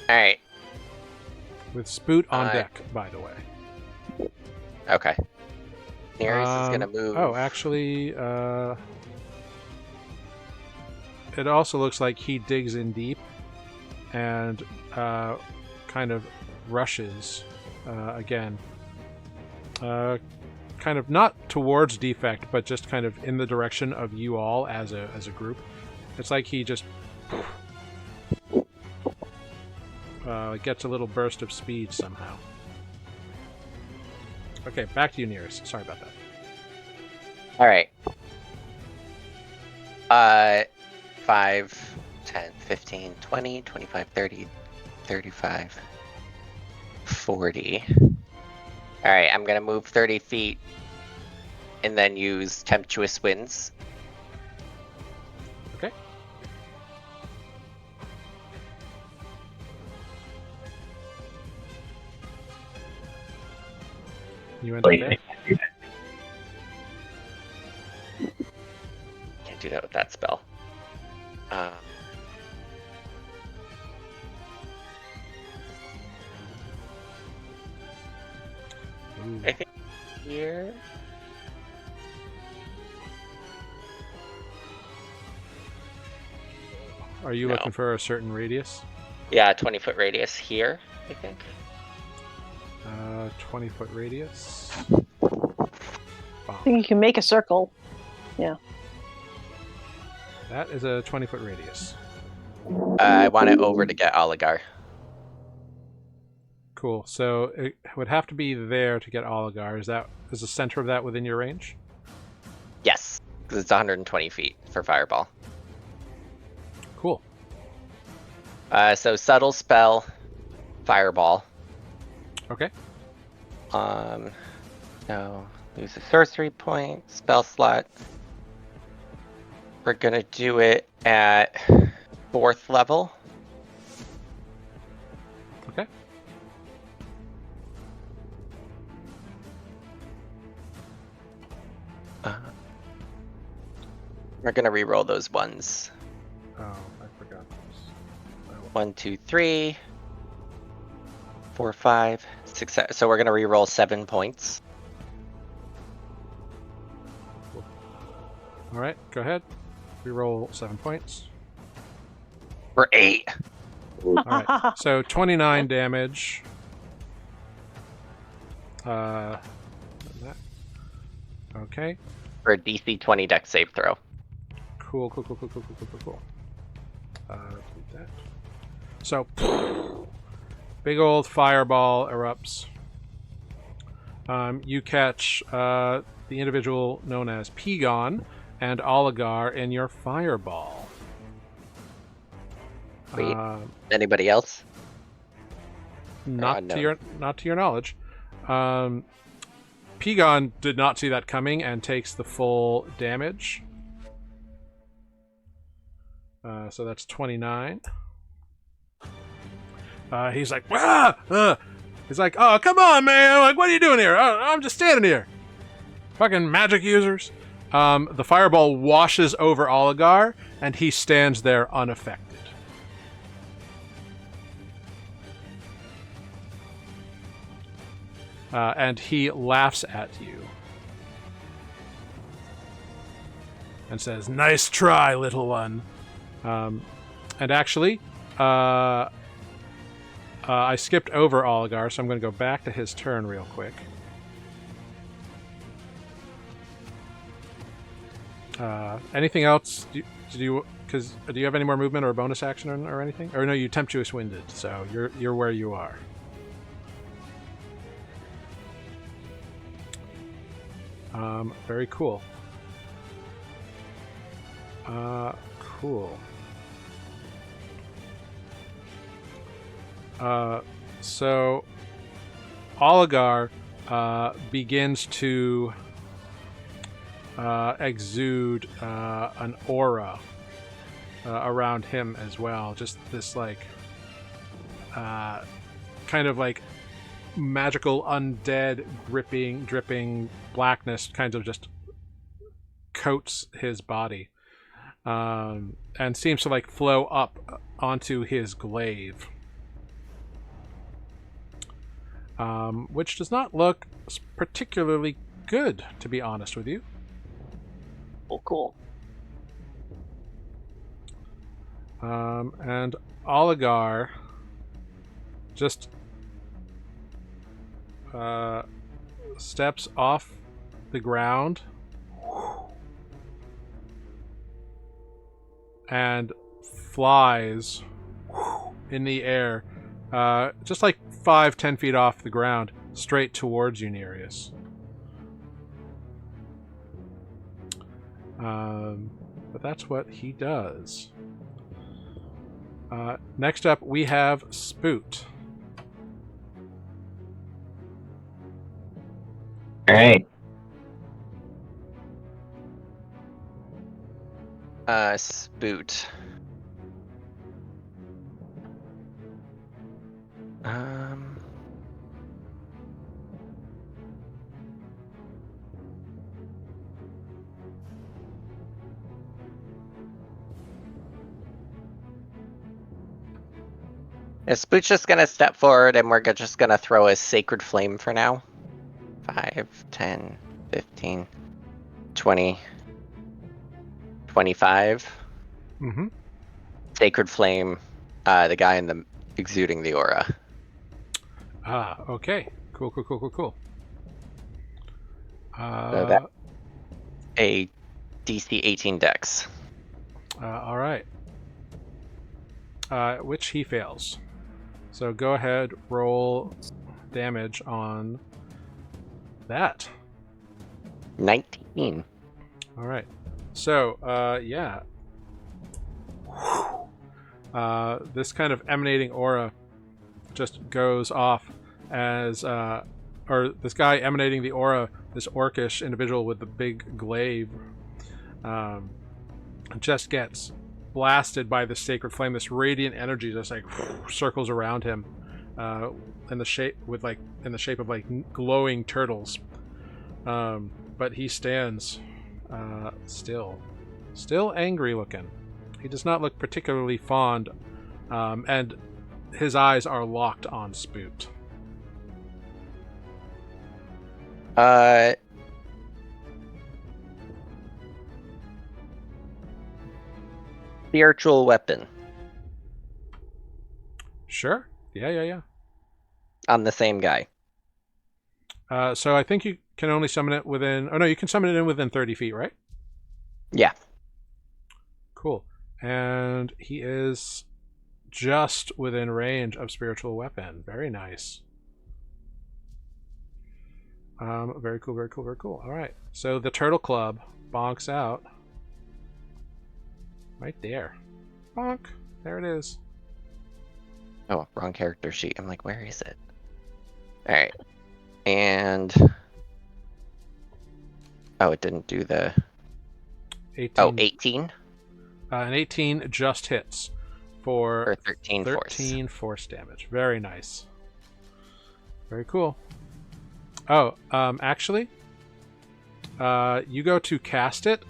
Alright. With Spoot on deck, by the way. Okay. Nereus is gonna move. Oh, actually, it also looks like he digs in deep and kind of rushes again. Kind of not towards Defect, but just kind of in the direction of you all as a group. It's like he just gets a little burst of speed somehow. Okay, back to you, Nearest. Sorry about that. All right. 5, 10, 15, 20, 25, 30, 35, 40. All right, I'm going to move 30 feet and then use Tempestuous Winds. Okay. You end up there? Can't do that with that spell. I think here. Are you looking for a certain radius? Yeah, 20-foot radius here, I think. 20-foot radius. I think you can make a circle. Yeah. That is a 20-foot radius. I want it over to get Oligar. Cool. So it would have to be there to get Oligar. Is the center of that within your range? Yes, because it's 120 feet for Fireball. Cool. So subtle spell, Fireball. Okay. No, lose a sorcery point, spell slot. We're gonna do it at 4th level. Okay. We're gonna re-roll those ones. Oh, I forgot this. 1, 2, 3, 4, 5, 6. So we're gonna re-roll 7 points. All right, go ahead. Reroll 7 points. For 8. All right, so 29 damage. That. Okay. For a DC 20 dex save throw. Cool. Delete that. So, big old fireball erupts. You catch the individual known as Pegon and Oligar in your fireball. Sweet. Anybody else? Not No. to your knowledge. Pegon did not see that coming and takes the full damage. So that's 29. He's like, "Wah!" He's like, "Oh, come on, man! Like, what are you doing here? I'm just standing here. Fucking magic users." The fireball washes over Oligar, and he stands there unaffected. And he laughs at you and says, "Nice try, little one." And actually, I skipped over Oligar, so I'm going to go back to his turn real quick. Anything else? Do you have any more movement or a bonus action or anything? Or no, you tempestuous winded, so you're where you are. Very cool. Cool. So Oligar begins to exude an aura around him as well. Just this like kind of like magical undead dripping blackness kind of just coats his body and seems to like flow up onto his glaive, which does not look particularly good, to be honest with you. Cool. And Oligar just steps off the ground and flies in the air just like 5-10 feet off the ground, straight towards you, Nereus. But that's what he does. Next up, we have Spoot. All right. Spoot. Spoot's just gonna step forward and we're just gonna throw a sacred flame for now. 5, 10, 15, 20, 25. Mm-hmm. Sacred flame, the guy in the exuding the aura. Okay. Cool. So that a DC 18 dex. All right. Which he fails. So go ahead, roll damage on that. 19. All right. So, yeah. This kind of emanating aura just goes off as, or this guy emanating the aura, this orcish individual with the big glaive, just gets blasted by the sacred flame. This radiant energy just like circles around him, in the shape of like glowing turtles. But he stands still angry looking. He does not look particularly fond, and his eyes are locked on Spoot. Spiritual weapon Sure. Yeah. on the same guy. So I think you can only summon it within... Oh, no, you can summon it in within 30 feet, right? Yeah. Cool. And he is just within range of spiritual weapon. Very nice. Very cool. All right. So the Turtle Club bonks out. Right there. Bonk. There it is. Oh, wrong character sheet. I'm like, where is it? All right. And it didn't do the 18. Oh, 18 An 18 just hits for 13 force damage. Very nice. Very cool. Oh, actually, you go to cast it,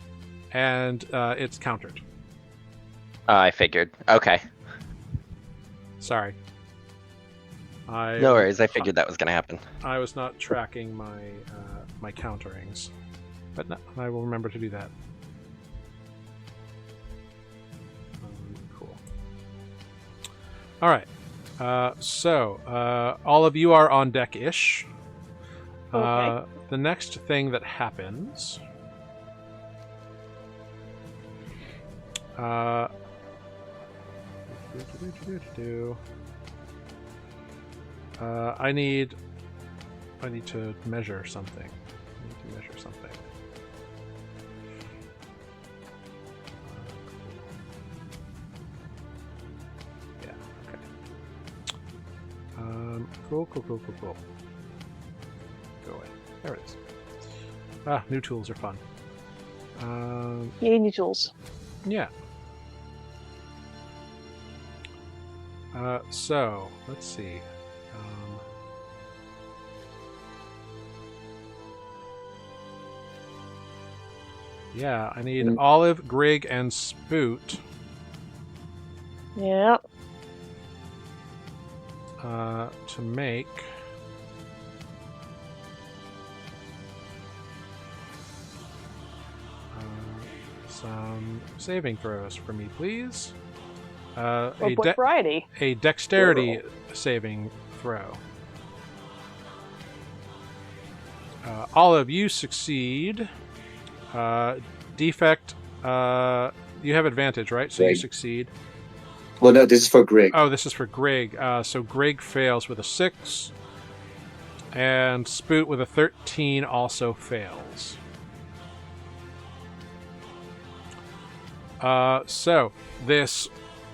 and it's countered. I figured. Okay. Sorry. No worries. I figured that was going to happen. I was not tracking my my counterings, but no, I will remember to do that. Cool. All right. So all of you are on deck-ish. Okay. The next thing that happens. I need to measure something. Yeah. Okay. Cool. Go away. There it is. New tools are fun. Yay, new tools. Yeah. So let's see. Yeah, I need Olive, Grig, and Spoot. Yeah. To make some saving throws for me, please. What variety? A dexterity saving throw. Olive, you succeed. Defect, you have advantage, right? So you Right. succeed. Well, no, this is for Greg. Oh, this is for Grig. So Grig fails with a 6. And Spoot with a 13 also fails. So this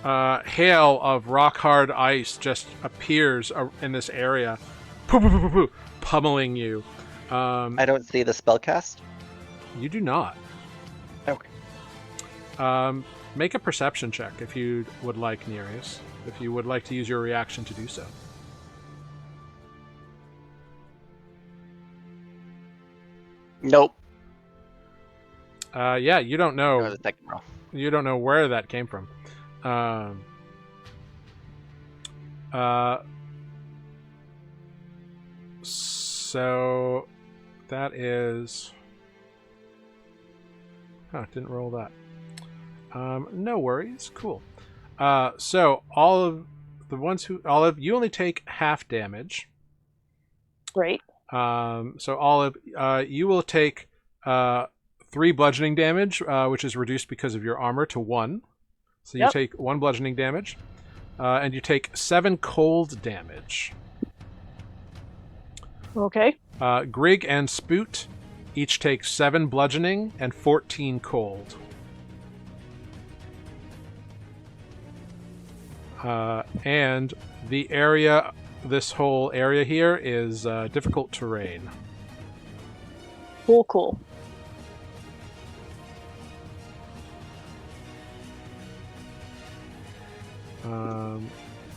hail of rock-hard ice just appears in this area, pummeling you. I don't see the spellcast. You do not. Okay. Make a perception check if you would like, Nereus. If you would like to use your reaction to do so. Nope. Yeah, you don't Go know. to the second roll. You don't know where that came from. So that is. Huh, didn't roll that. No worries. Cool. So all of the ones who you only take half damage. Great. So Olive, you will take 3 bludgeoning damage, which is reduced because of your armor to 1. So you take 1 bludgeoning damage, and you take 7 cold damage. Okay. Grig and Spoot each take 7 bludgeoning and 14 cold. And the area, this whole area here is difficult terrain. Cool.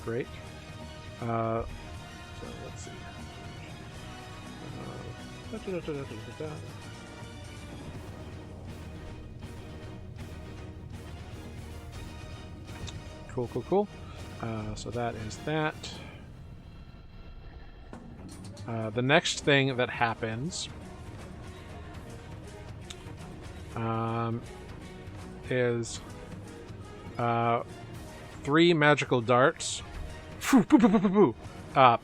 Great. So let's see. Cool. So that is that. The next thing that happens is 3 magical darts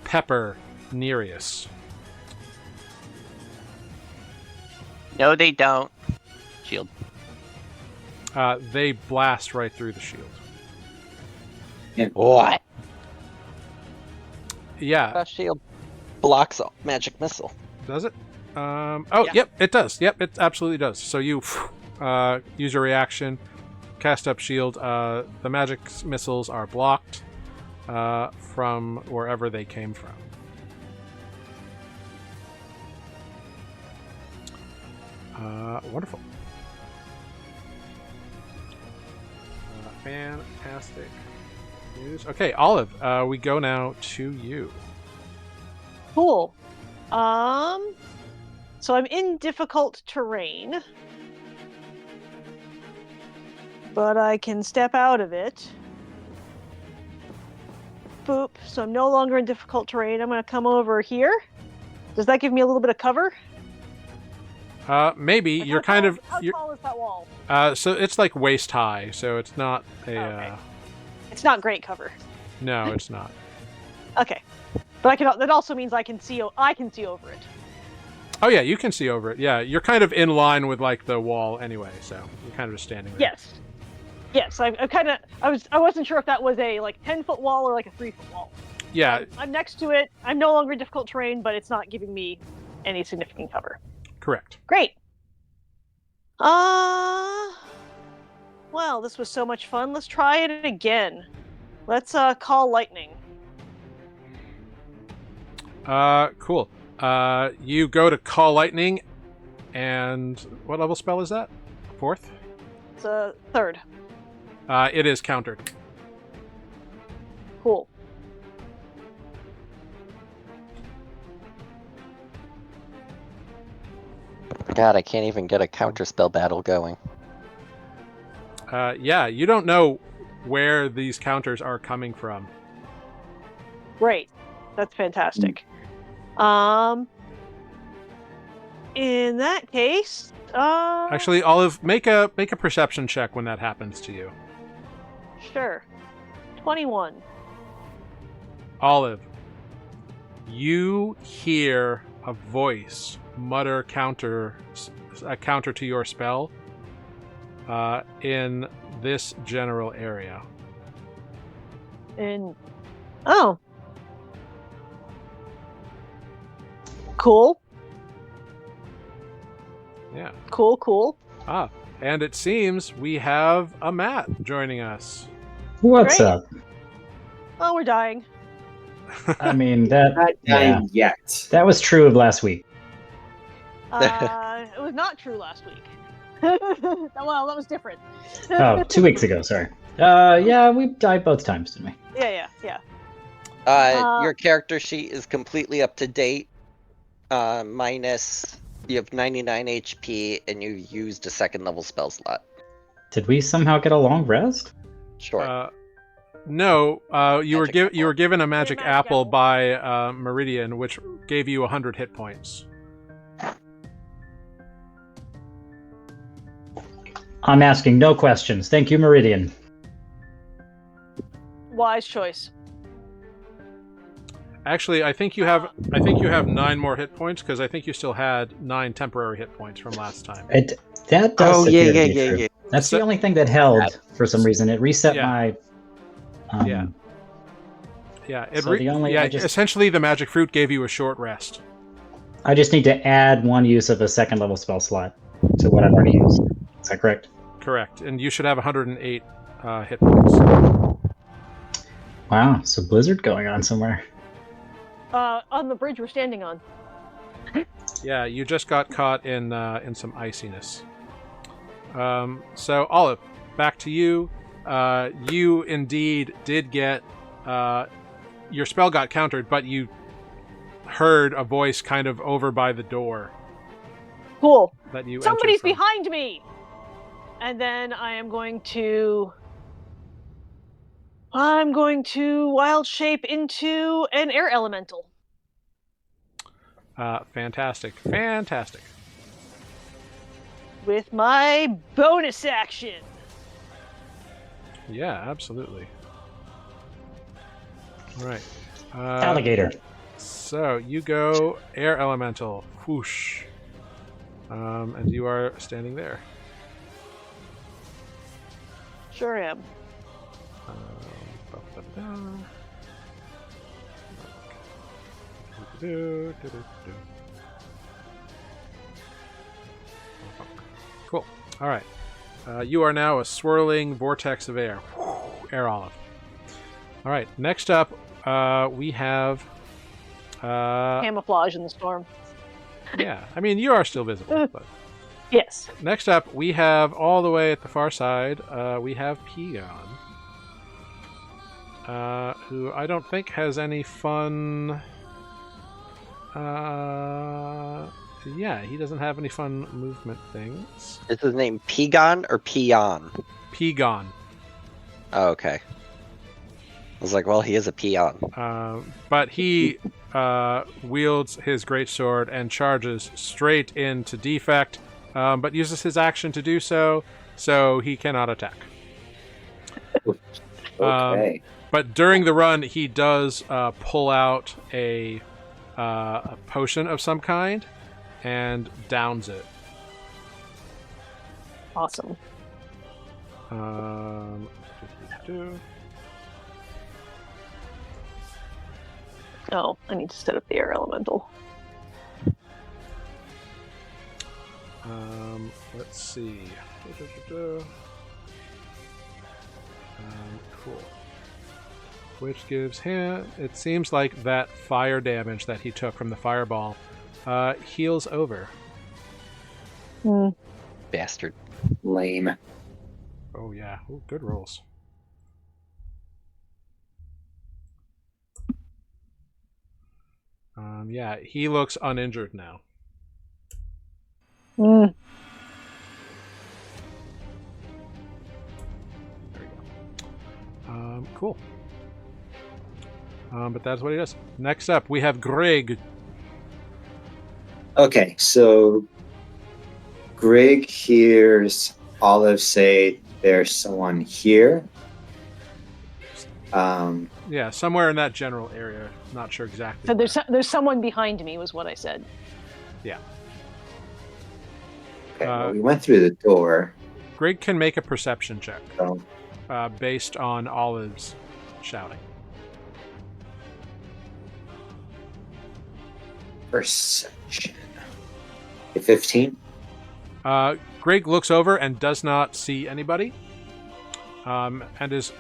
pepper Nereus. No, they don't. Shield. They blast right through the shield. What? Yeah. Shield blocks magic missile. Does it? Yeah. Yep, it does. Yep, it absolutely does. So you use your reaction, cast up shield. The magic missiles are blocked from wherever they came from. Wonderful. Fantastic news. Okay, Olive, we go now to you. Cool. So I'm in difficult terrain, but I can step out of it. Boop. So I'm no longer in difficult terrain. I'm going to come over here. Does that give me a little bit of cover? Maybe Like, you're kind of. How tall is that wall? So it's like waist high. So it's not a. Okay. It's not great cover. No, it's not. Okay, but I can. That also means I can see. I can see over it. Oh yeah, you can see over it. Yeah, you're kind of in line with like the wall anyway. So you're kind of just standing there. Yes. I kind of. I wasn't sure if that was a 10-foot wall or like a 3-foot wall. Yeah. I'm next to it. I'm no longer in difficult terrain, but it's not giving me any significant cover. Correct. Great. Well, this was so much fun. Let's try it again. Let's call lightning. Cool. You go to call lightning, and what level spell is that? 4th? It's a 3rd. It is countered. Cool. God, I can't even get a counterspell battle going. Yeah, you don't know where these counters are coming from. Great. That's fantastic. In that case, Actually, Olive, make a perception check when that happens to you. sure. 21. Olive, you hear a voice mutter a counter to your spell in this general area. And oh, cool, Yeah. cool. Ah, and it seems we have a Matt joining us. What's Great. up? Oh, we're dying. I mean, Not yeah, dying yet. that was true of last week. It was not true last week. Well, that was different. Oh, 2 weeks ago, sorry. Yeah, we died both times, didn't we? Yeah. Your character sheet is completely up to date. Minus you have 99 HP and you used a second level spell slot. Did we somehow get a long rest? Sure. No, you Magic apple. were given a magic magic apple apple. by Meridian, which gave you 100 hit points. I'm asking no questions. Thank you, Meridian. Wise choice. Actually, I think you have 9 more hit points because I think you still had 9 temporary hit points from last time. That does Oh, appear yeah, to be true. yeah. That's So- the only thing that held for some reason. It reset Yeah. my. Yeah. Yeah, So the only- I just- essentially the magic fruit gave you a short rest. I just need to add one use of a second level spell slot to what I've already used. Is that correct? Correct, and you should have 108 hit points. Wow, so blizzard going on somewhere. On the bridge we're standing on. Yeah, you just got caught in some iciness. So Olive, back to you. You indeed did get your spell got countered, but you heard a voice kind of over by the door Cool. that you Somebody's entered from. behind me. And then I'm going to wild shape into an air elemental. Fantastic. With my bonus action. Yeah, absolutely. Right. Alligator. So you go air elemental, whoosh, and you are standing there. Sure am. Cool. All right. You are now a swirling vortex of air. Air olive. All right. Next up, we have. Camouflage in the storm. Yeah. I mean, you are still visible, but. Yes. Next up, we have all the way at the far side, we have Pegon, who I don't think has any fun. Yeah, he doesn't have any fun movement things. Is his name Pegon or Peon? Pegon. Oh, okay. I was like, well, he is a peon. But he wields his greatsword and charges straight into Defect, but uses his action to do so, so he cannot attack. Okay. But during the run, he does pull out a potion of some kind and downs it. Awesome. Oh, I need to set up the air elemental. Let's see. Cool. Which gives him... It seems like that fire damage that he took from the fireball heals over. Bastard. Lame. Oh, yeah. Ooh, good rolls. Yeah, he looks uninjured now. Mm. There we go. Cool. But that's what he does. Next up, we have Greg. Okay, so Greg hears Olive say there's someone here. Yeah, somewhere in that general area. Not sure exactly. So where. there's someone behind me, was what I said. Yeah. Okay, well, we went through the door. Greg can make a perception check So based on Olive's shouting. Perception. 15. Greg looks over and does not see anybody, and is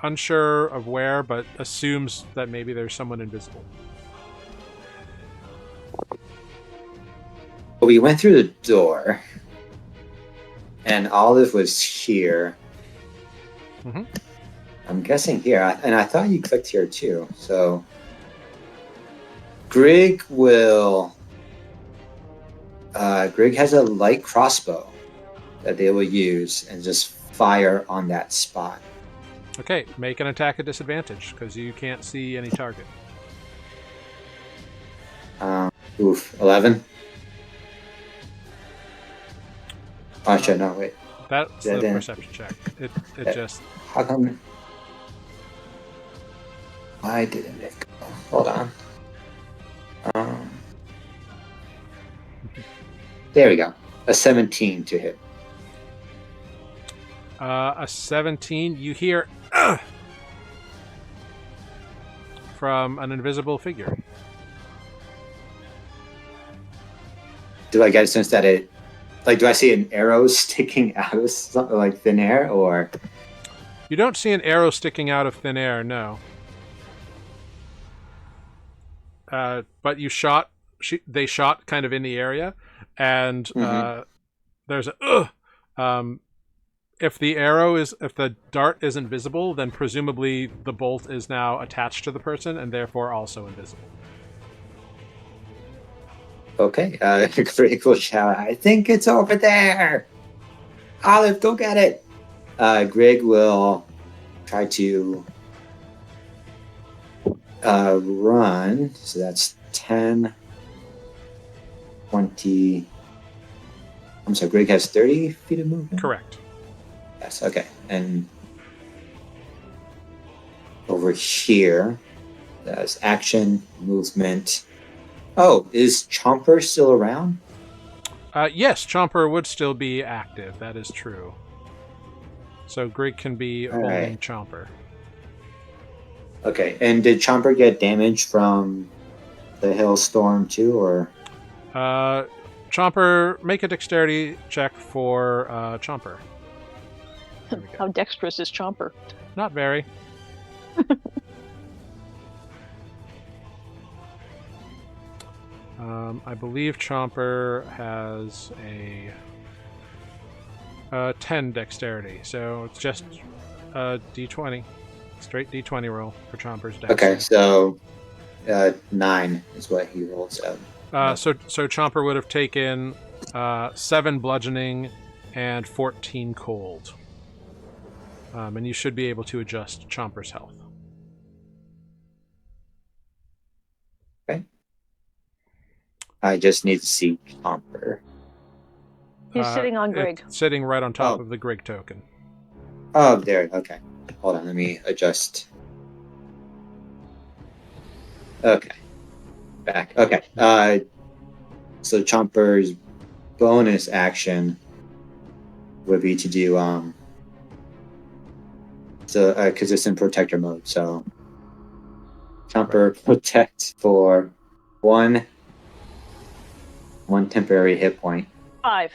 unsure of where, but assumes that maybe there's someone invisible. We went through the door, and Olive was here. Mm-hmm. I'm guessing here, and I thought you clicked here too. So Greg will. Greg has a light crossbow that they will use and just fire on that spot. Okay, make an attack at disadvantage because you can't see any target. 11. Oh, shit, no, wait. That's Yeah, the then- perception check. It Yeah. just How come? Why didn't it go? Hold on. There we go. A 17 to hit. a 17. You hear "Ugh!" from an invisible figure. Do I get a sense that it, like, do I see an arrow sticking out of something like thin air, or? You don't see an arrow sticking out of thin air, no. But you shot. They shot kind of in the area, and there's a. If the dart isn't visible, then presumably the bolt is now attached to the person and therefore also invisible. Okay, pretty cool shout. I think it's over there. Olive, go get it. Greg will try to run. So that's 10, 20. I'm sorry, Greg has 30 feet of movement? Correct. Yes, okay. And over here, there's action, movement. Oh, is Chomper still around? Yes, Chomper would still be active. That is true. So Greg can be holding right. Chomper. Okay, and did Chomper get damage from the hailstorm too, or? Chomper, make a dexterity check for Chomper. There we go. How dexterous is Chomper? Not very. I believe Chomper has a 10 dexterity, so it's just a d20. Straight d20 roll for Chomper's dex. Okay, so 9 is what he rolls out. So Chomper would have taken 7 bludgeoning and 14 cold. And you should be able to adjust Chomper's health. Okay. I just need to see Chomper. He's sitting on Greg. It's sitting right on top Oh. of the Greg token. Oh, there. Okay. Hold on. Let me adjust. Okay. Back. Okay. So Chomper's bonus action would be to do because it's in protector mode. So Chomper protect for one temporary hit point. 5.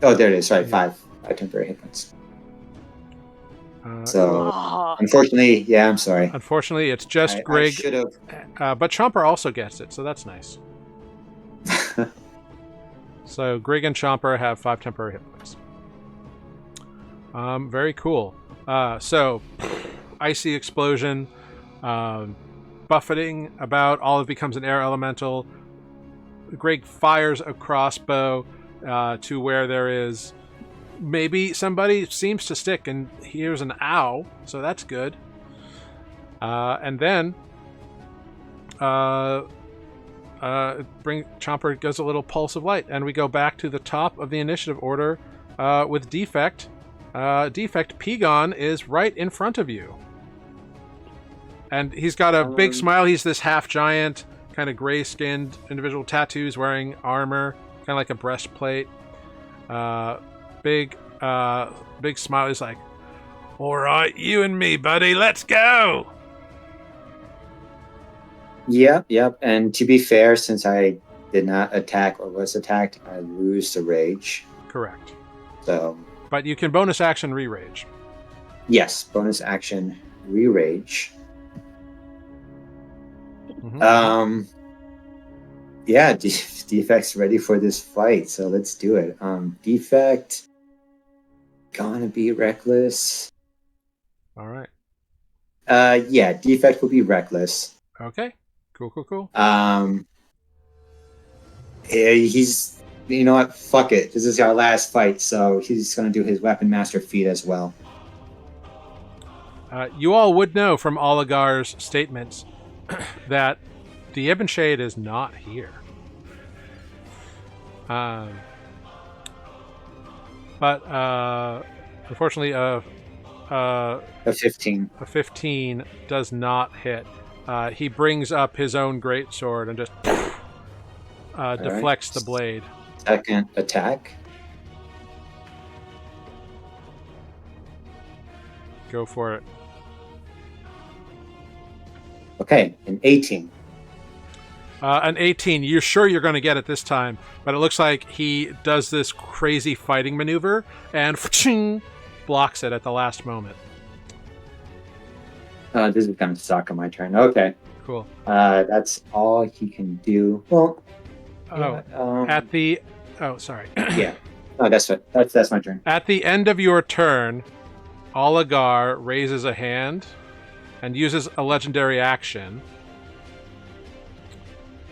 Oh, there it is. Sorry, 5 temporary hit points. So Ah, unfortunately, yeah, I'm sorry. Unfortunately, it's just I Greg, should have. but Chomper also gets it, so that's nice. So Greg and Chomper have 5 temporary hit points. Very cool. So, icy explosion, buffeting about. Olive becomes an air elemental. Greg fires a crossbow to where there is maybe somebody seems to stick and hears an ow, so that's good. And then Chomper goes a little pulse of light, and we go back to the top of the initiative order with Defect. Defect Pegon is right in front of you, and he's got a big smile. He's this half giant, kind of gray-skinned individual, tattoos, wearing armor, kind of like a breastplate. Big smile. He's like, All right, you and me, buddy. Let's go. Yep. And to be fair, since I did not attack or was attacked, I lose the rage. Correct. So, But you can bonus action re-rage. yes, bonus action, re-rage. Mhm. Yeah, Defect's ready for this fight, so let's do it. Defect, gonna be reckless. All right. Yeah, Defect will be reckless. Okay. Cool. He's, you know what? Fuck it. This is our last fight, so he's gonna do his Weapon Master feat as well. You all would know from Oligar's statements that the Ibn Shade is not here. But unfortunately, A 15. a 15 does not hit. He brings up his own greatsword and just deflects the blade. Second attack. Go for it. Okay, an 18. An 18. You're sure you're going to get it this time, but it looks like he does this crazy fighting maneuver and blocks it at the last moment. This is gonna suck on my turn. Okay. Cool. That's all he can do. Well, At the... Oh, sorry. yeah. No, that's it. That's my turn. At the end of your turn, Oligar raises a hand and uses a legendary action.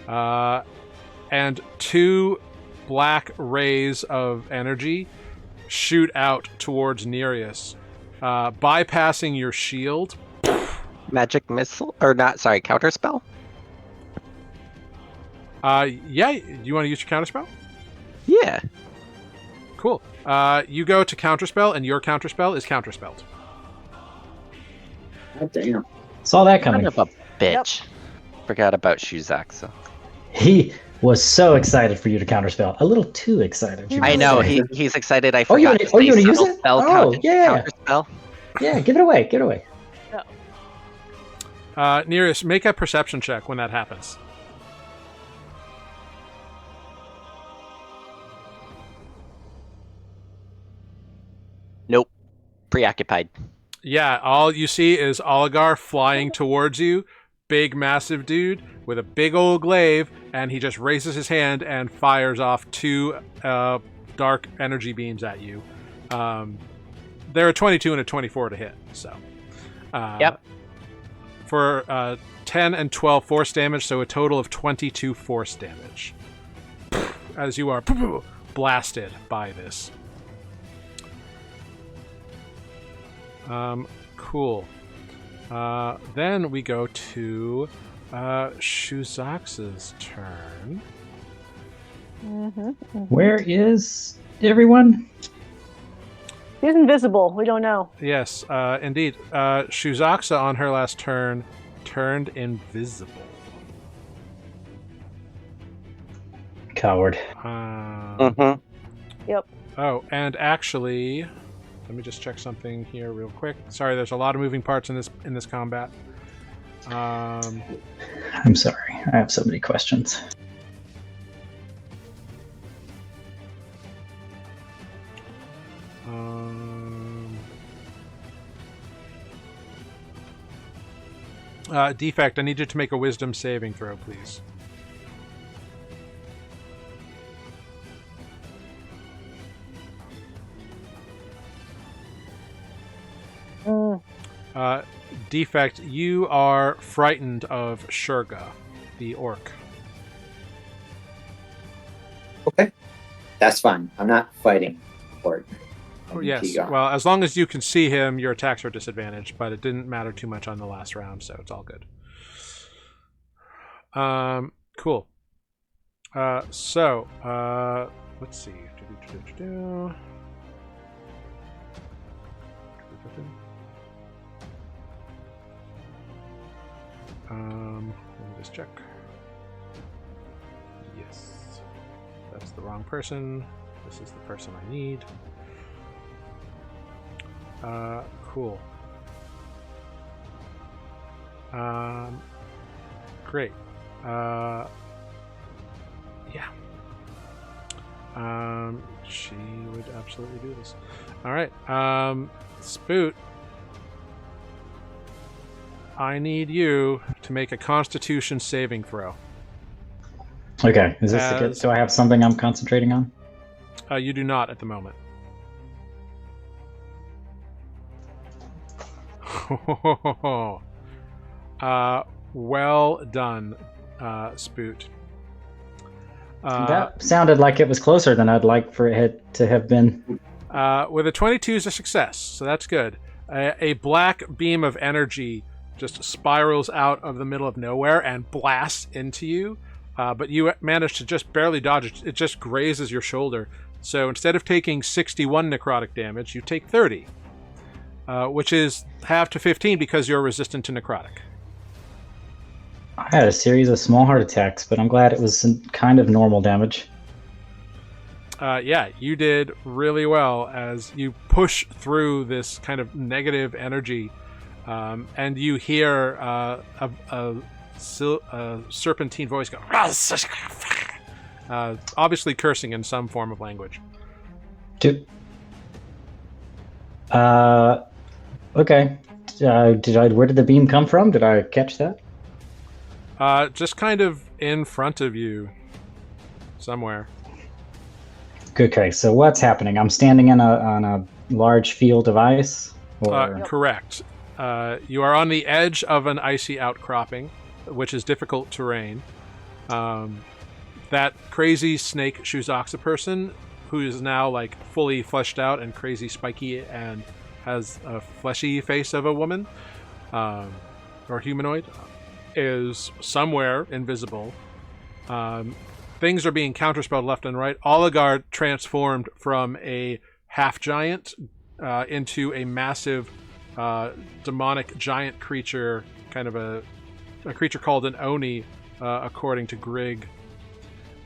And 2 black rays of energy shoot out towards Nereus, bypassing your shield. Magic missile, or not? Sorry, counterspell. Yeah, you want to use your counterspell? Yeah. Cool. You go to counterspell, and your counterspell is counterspelled. God damn. Saw that Kind coming. of a bitch. Forgot about Shuzak. So He was so excited for you to counterspell. A little too excited. you I might know say. he's excited. I Oh, you forgot. wanna- oh, you to wanna say use subtle it? spell Oh, yeah. counterspell. Yeah, give it away. Give it away. Nereus, make a perception check when that happens. Nope. Preoccupied. Yeah, all you see is Oligar flying towards you. Big, massive dude with a big old glaive, and he just raises his hand and fires off 2 dark energy beams at you. They're a 22 and a 24 to hit, so. Yep. For 10 and 12 force damage, so a total of 22 force damage. As you are blasted by this. Cool. Then we go to Shuzax's turn. Where is everyone? He's invisible. We don't know. Yes, indeed. Shuzaxa on her last turn turned invisible. Coward. Yep. Oh, and actually, let me just check something here real quick. Sorry, there's a lot of moving parts in this combat. I'm sorry. I have so many questions. Defect, I need you to make a wisdom saving throw, please. Defect, you are frightened of Shurga, the orc. Okay. That's fine. I'm not fighting orc. Oh, yes, well, as long as you can see him, your attacks are disadvantaged, but it didn't matter too much on the last round, so it's all good. Cool. Let's see. Let me just check. Yes. That's the wrong person. This is the person I need. Cool. Great. Yeah. She would absolutely do this. All right. Spoot. I need you to make a Constitution saving throw. Okay, is this to get? Do I have something I'm concentrating on? You do not at the moment. Well done, Spoot. That sounded like it was closer than I'd like for it to have been. With a 22 is a success, so that's good. A black beam of energy just spirals out of the middle of nowhere and blasts into you, but you manage to just barely dodge it. It just grazes your shoulder. So instead of taking 61 necrotic damage, you take 30, which is half to 15 because you're resistant to necrotic. I had a series of small heart attacks, but I'm glad it was some kind of normal damage. Yeah, you did really well as you push through this kind of negative energy, and you hear a serpentine voice go, obviously cursing in some form of language. Okay. Where did the beam come from? Did I catch that? Just kind of in front of you, somewhere. Okay, so what's happening? I'm standing on a large field of ice? Or... Correct. You are on the edge of an icy outcropping, which is difficult terrain. That crazy snake Shuzoxa person, who is now like fully fleshed out and crazy spiky and has a fleshy face of a woman, or humanoid, is somewhere invisible. Things are being counterspelled left and right. Oligar transformed from a half giant into a massive demonic giant creature, kind of a creature called an Oni, according to Grig.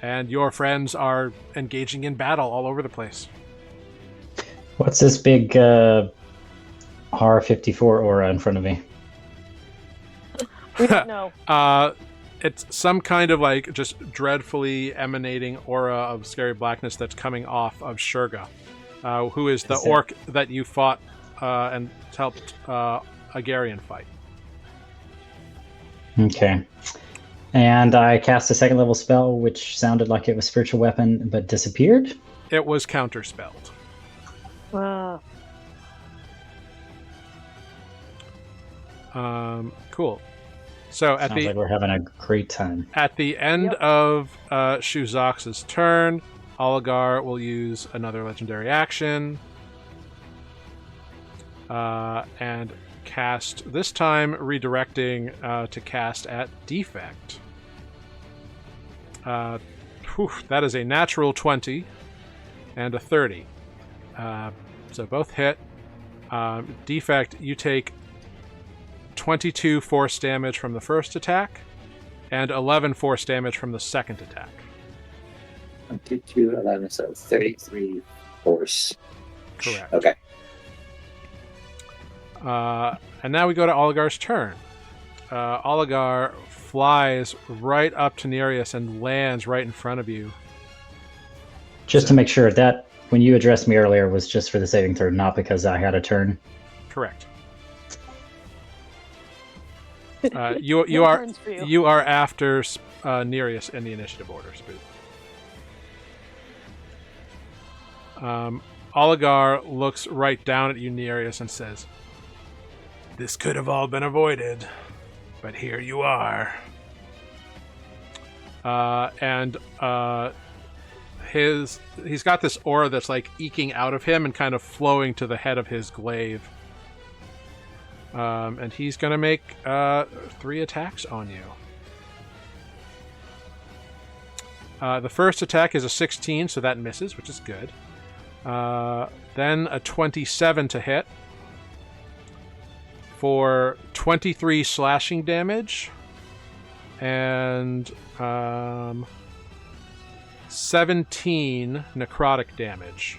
And your friends are engaging in battle all over the place. What's this big R54 aura in front of me? We don't know. It's some kind of like just dreadfully emanating aura of scary blackness that's coming off of Shurga, who is the orc that you fought and helped Agarian fight. Okay. And I cast a second level spell, which sounded like it was spiritual weapon, but disappeared? It was counterspelled. Cool. So Sounds like we're having a great time. At the end of Shuzox's turn, Oligar will use another legendary action and cast, this time redirecting to cast at defect. That is a natural 20 and a 30. So both hit. Defect, you take 22 force damage from the first attack and 11 force damage from the second attack. 22, 11, so 33 force. Correct. Okay. And now we go to Oligar's turn. Oligar flies right up to Nereus and lands right in front of you. Just to make sure, that when you addressed me earlier was just for the saving throw, not because I had a turn. Correct. You are after Nereus in the initiative order, Spoot. Oligar looks right down at you, Nereus, and says, "This could have all been avoided, but here you are." He's got this aura that's like eking out of him and kind of flowing to the head of his glaive. And he's going to make 3 attacks on you. The first attack is a 16, so that misses, which is good. Then a 27 to hit for 23 slashing damage and 17 necrotic damage.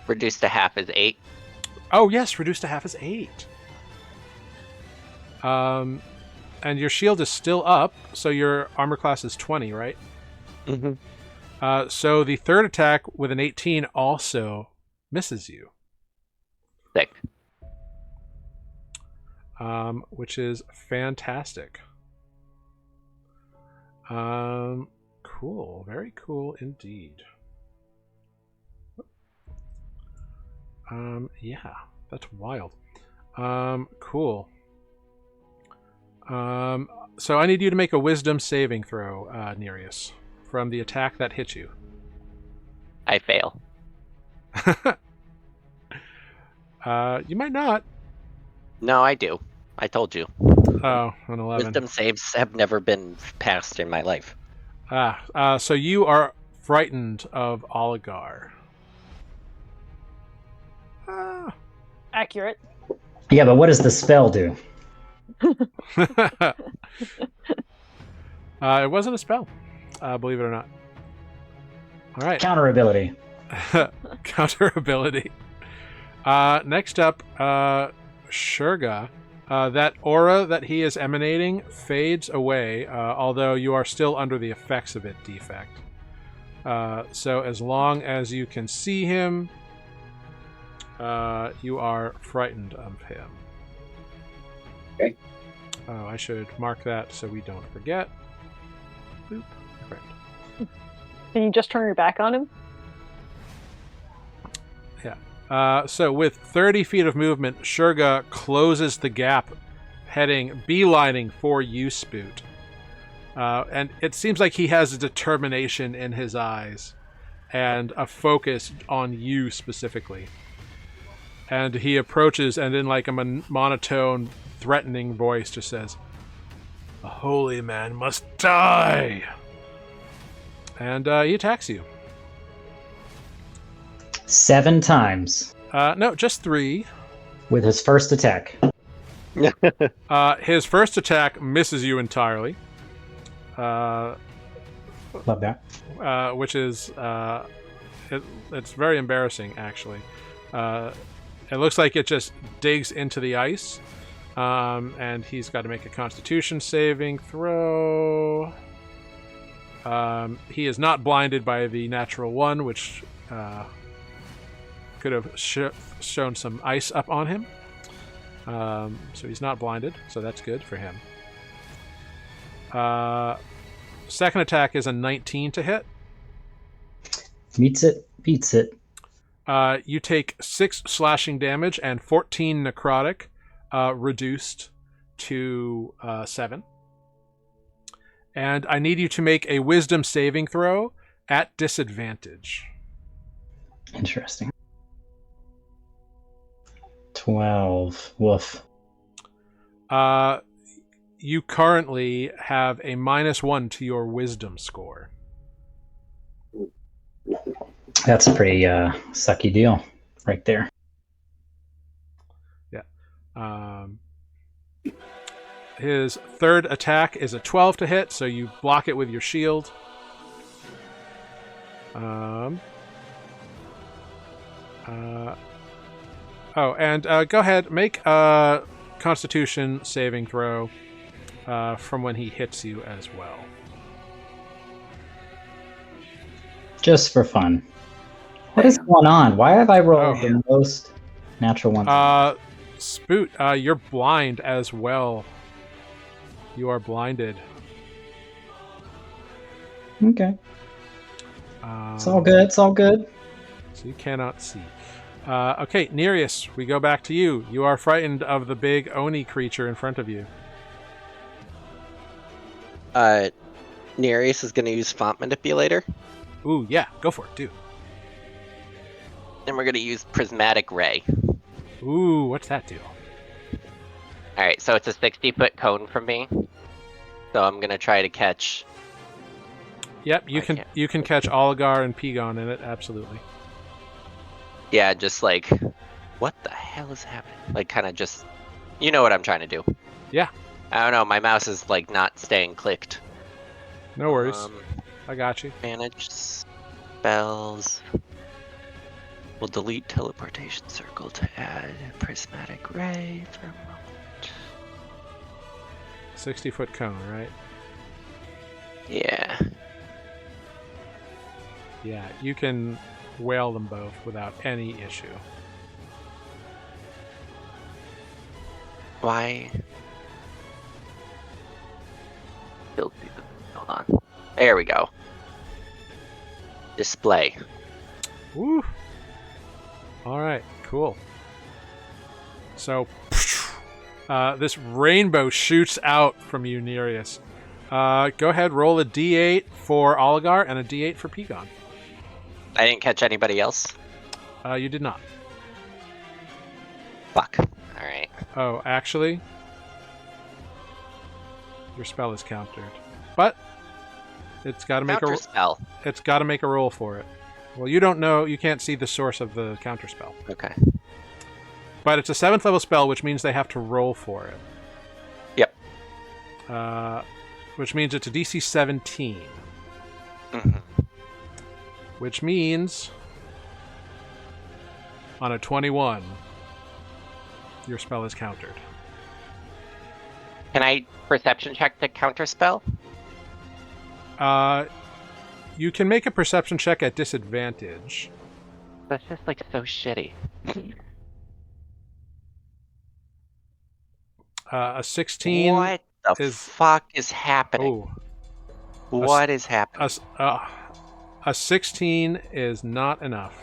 Reduced to half is 8. Oh yes, reduced to half is 8. And your shield is still up, so your armor class is 20, right? Mm-hmm. So the third attack with an 18 also misses you. Sick. Which is fantastic. Cool. Very cool indeed. Yeah, that's wild. Cool. So I need you to make a wisdom saving throw, Nereus, from the attack that hit you. I fail. You might not. No, I do. I told you. Oh, an 11. Wisdom saves have never been passed in my life. So you are frightened of Oligar. Accurate. Yeah, but what does the spell do? It wasn't a spell, believe it or not. All right. Counter ability. Counter ability. Next up, Shurga. That aura that he is emanating fades away, although you are still under the effects of it, defect. So as long as you can see him, you are frightened of him. Okay. Oh, I should mark that so we don't forget. Boop. Friend. Can you just turn your back on him? So with 30 feet of movement, Shurga closes the gap, beelining for you, Spoot. And it seems like he has a determination in his eyes and a focus on you specifically. And he approaches and in like a monotone, threatening voice just says, "A holy man must die!" And he attacks you. 7 times No, just 3. with his first attack. His first attack misses you entirely. Love that. Which is it's very embarrassing, actually. It looks like it just digs into the ice, and he's got to make a Constitution saving throw. He is not blinded by the natural 1, which could have shown some ice up on him. So he's not blinded, so that's good for him. Second attack is a 19 to hit. Meets it, beats it. You take 6 slashing damage and 14 necrotic, reduced to 7. And I need you to make a wisdom saving throw at disadvantage. Interesting. 12. Woof. You currently have a -1 to your wisdom score. That's a pretty sucky deal right there. Yeah. His third attack is a 12 to hit, so you block it with your shield. Go ahead, make a Constitution saving throw from when he hits you as well. Just for fun. What is going on? Why have I rolled Oh. the most natural ones? Spoot, you're blind as well. You are blinded. Okay. It's all good. It's all good. So you cannot see. Okay, Nereus, we go back to you. You are frightened of the big Oni creature in front of you. Nereus is going to use Font Manipulator, Ooh, yeah, go for it, do. Then we're gonna use Prismatic Ray. Ooh, what's that do? Alright, so it's a 60-foot cone from me. So I'm gonna try to catch... Yep, you can catch Oligar and Pigon in it, absolutely. Yeah, just like... What the hell is happening? Like, kind of just... You know what I'm trying to do. Yeah. I don't know, my mouse is, like, not staying clicked. No worries. I got you. Manage spells... We'll delete teleportation circle to add prismatic ray for a moment. 60-foot cone, right? Yeah. Yeah, you can whale them both without any issue. Why? Hold on. There we go. Display. Woo! Alright, cool. So, this rainbow shoots out from you, Nereus. Go ahead, roll a d8 for Oligar and a d8 for Pegon. I didn't catch anybody else. You did not. Fuck. Alright. Oh, actually, your spell is countered. But it's got to make Counter spell. It's got to make a roll for it. Well, you don't know. You can't see the source of the counter spell. Okay. But it's a 7th level spell, which means they have to roll for it. Yep. Which means it's a DC 17. Mm-hmm. Which means on a 21, your spell is countered. Can I perception check the counter spell? You can make a perception check at disadvantage. That's just like so shitty. A 16. What the fuck is happening? Oh, What is happening? a 16 is not enough.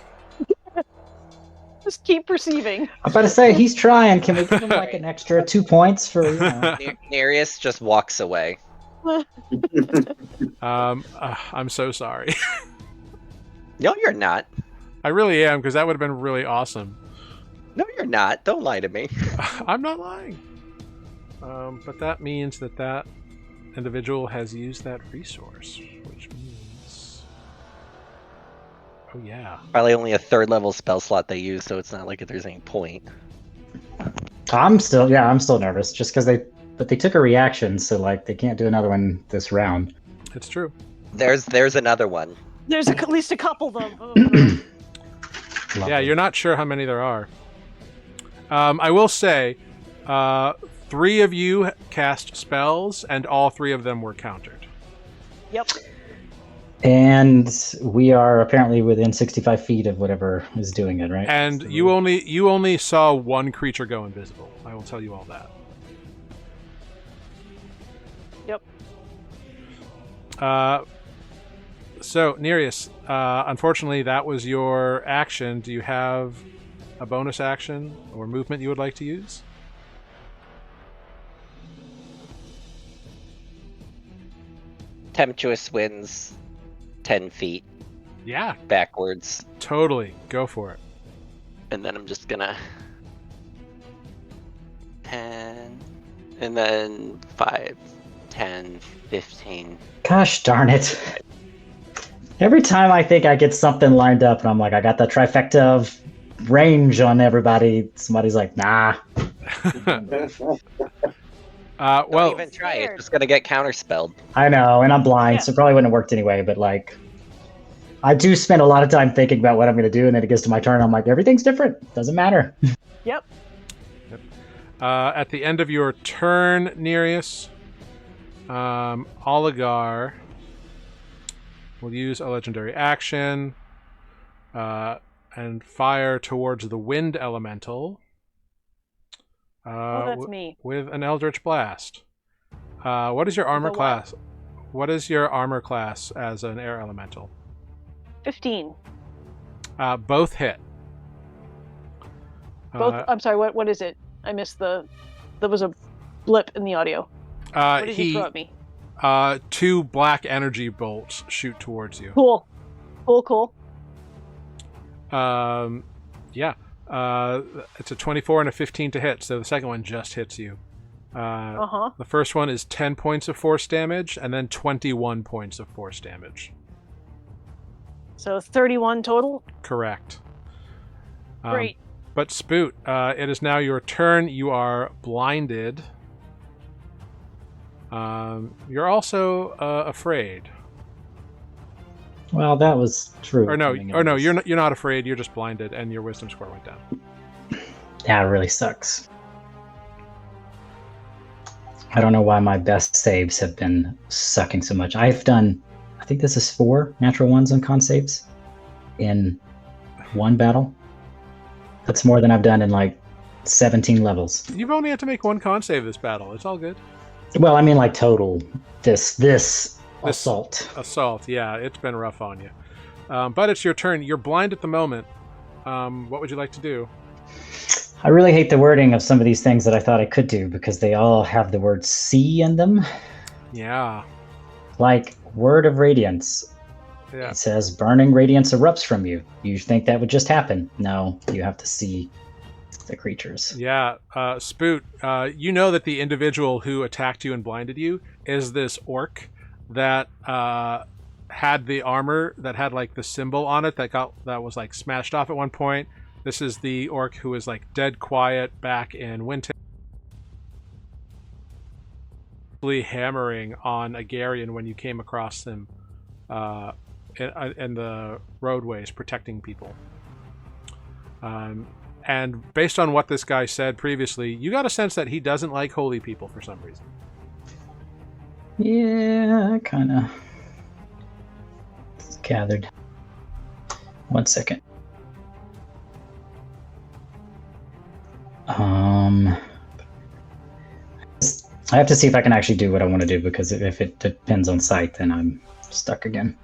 Just keep perceiving. I'm about to say, he's trying. Can we give him like an extra 2 points for, you know? Nereus just walks away. I'm so sorry. No, you're not. I really am, because that would have been really awesome. No, you're not. Don't lie to me. I'm not lying. But that means that individual has used that resource, which means... Oh, yeah. Probably only a 3rd level spell slot they use, so it's not like there's any point. I'm still nervous just because they took a reaction, so like they can't do another one this round. It's true. There's another one. There's at least a couple of them. Yeah, you're not sure how many there are. I will say, 3 of you cast spells, and all 3 of them were countered. Yep. And we are apparently within 65 feet of whatever is doing it, right? And So you only saw one creature go invisible. I will tell you all that. Yep. So, Nereus, unfortunately, that was your action. Do you have a bonus action or movement you would like to use? Tempestuous winds 10 feet Yeah, backwards. totally. Go for it. And then I'm just gonna 10 and then 5, 10, 15. Gosh darn it. Every time I think I get something lined up and I'm like, I got the trifecta of range on everybody, somebody's like, nah. Well, Don't even try. It's just gonna get counterspelled. I know, and I'm blind, so it probably wouldn't have worked anyway, but like, I do spend a lot of time thinking about what I'm going to do, and then it gets to my turn, I'm like, everything's different. Doesn't matter. Yep. At the end of your turn, Nereus, Oligar will use a legendary action and fire towards the wind elemental. That's me. With an Eldritch Blast. What is your armor With a class? What is your armor class as an air elemental? 15. Both hit. Both. I'm sorry. What is it? I missed the. There was a blip in the audio. What did he throw at me? 2 black energy bolts shoot towards you. Cool. Cool. Yeah. It's a 24 and a 15 to hit, so the second one just hits you. The first one is 10 points of force damage, and then 21 points of force damage. So 31 total. Correct. Great. But Spoot, it is now your turn. You are blinded. You're also afraid. Well, that was true. Or no, you're not afraid. You're just blinded, and your wisdom score went down. That really sucks. I don't know why my best saves have been sucking so much. I've done, I think this is 4 natural ones on con saves in one battle. That's more than I've done in like 17 levels. You've only had to make 1 con save this battle. It's all good. Well, I mean like total. This assault. Assault, yeah, it's been rough on you. But it's your turn. You're blind at the moment. What would you like to do? I really hate the wording of some of these things that I thought I could do because they all have the word "see" in them. Yeah. Like Word of Radiance. Yeah. It says burning radiance erupts from you. You think that would just happen? No, you have to see the creatures. Yeah. Spoot, you know that the individual who attacked you and blinded you is this orc that had the armor that had like the symbol on it that was like smashed off at one point. This is the orc who was like dead quiet back in Winter, hammering on Agarian when you came across him in the roadways protecting people. And based on what this guy said previously, you got a sense that he doesn't like holy people for some reason. Yeah, kind of gathered. 1 second. I have to see if I can actually do what I want to do, because if it depends on sight, then I'm stuck again.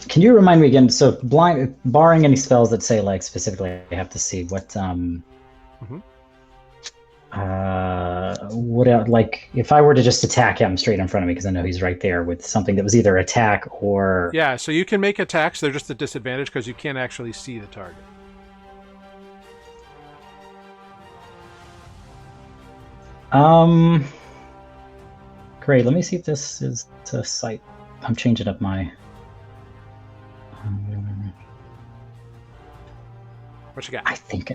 Can you remind me again? So, barring any spells that say like specifically, I have to see what what like if I were to just attack him straight in front of me, because I know he's right there with something that was either attack or yeah. So you can make attacks. They're just a disadvantage because you can't actually see the target. Great. Let me see if this is a site. I'm changing up my. What you got? I think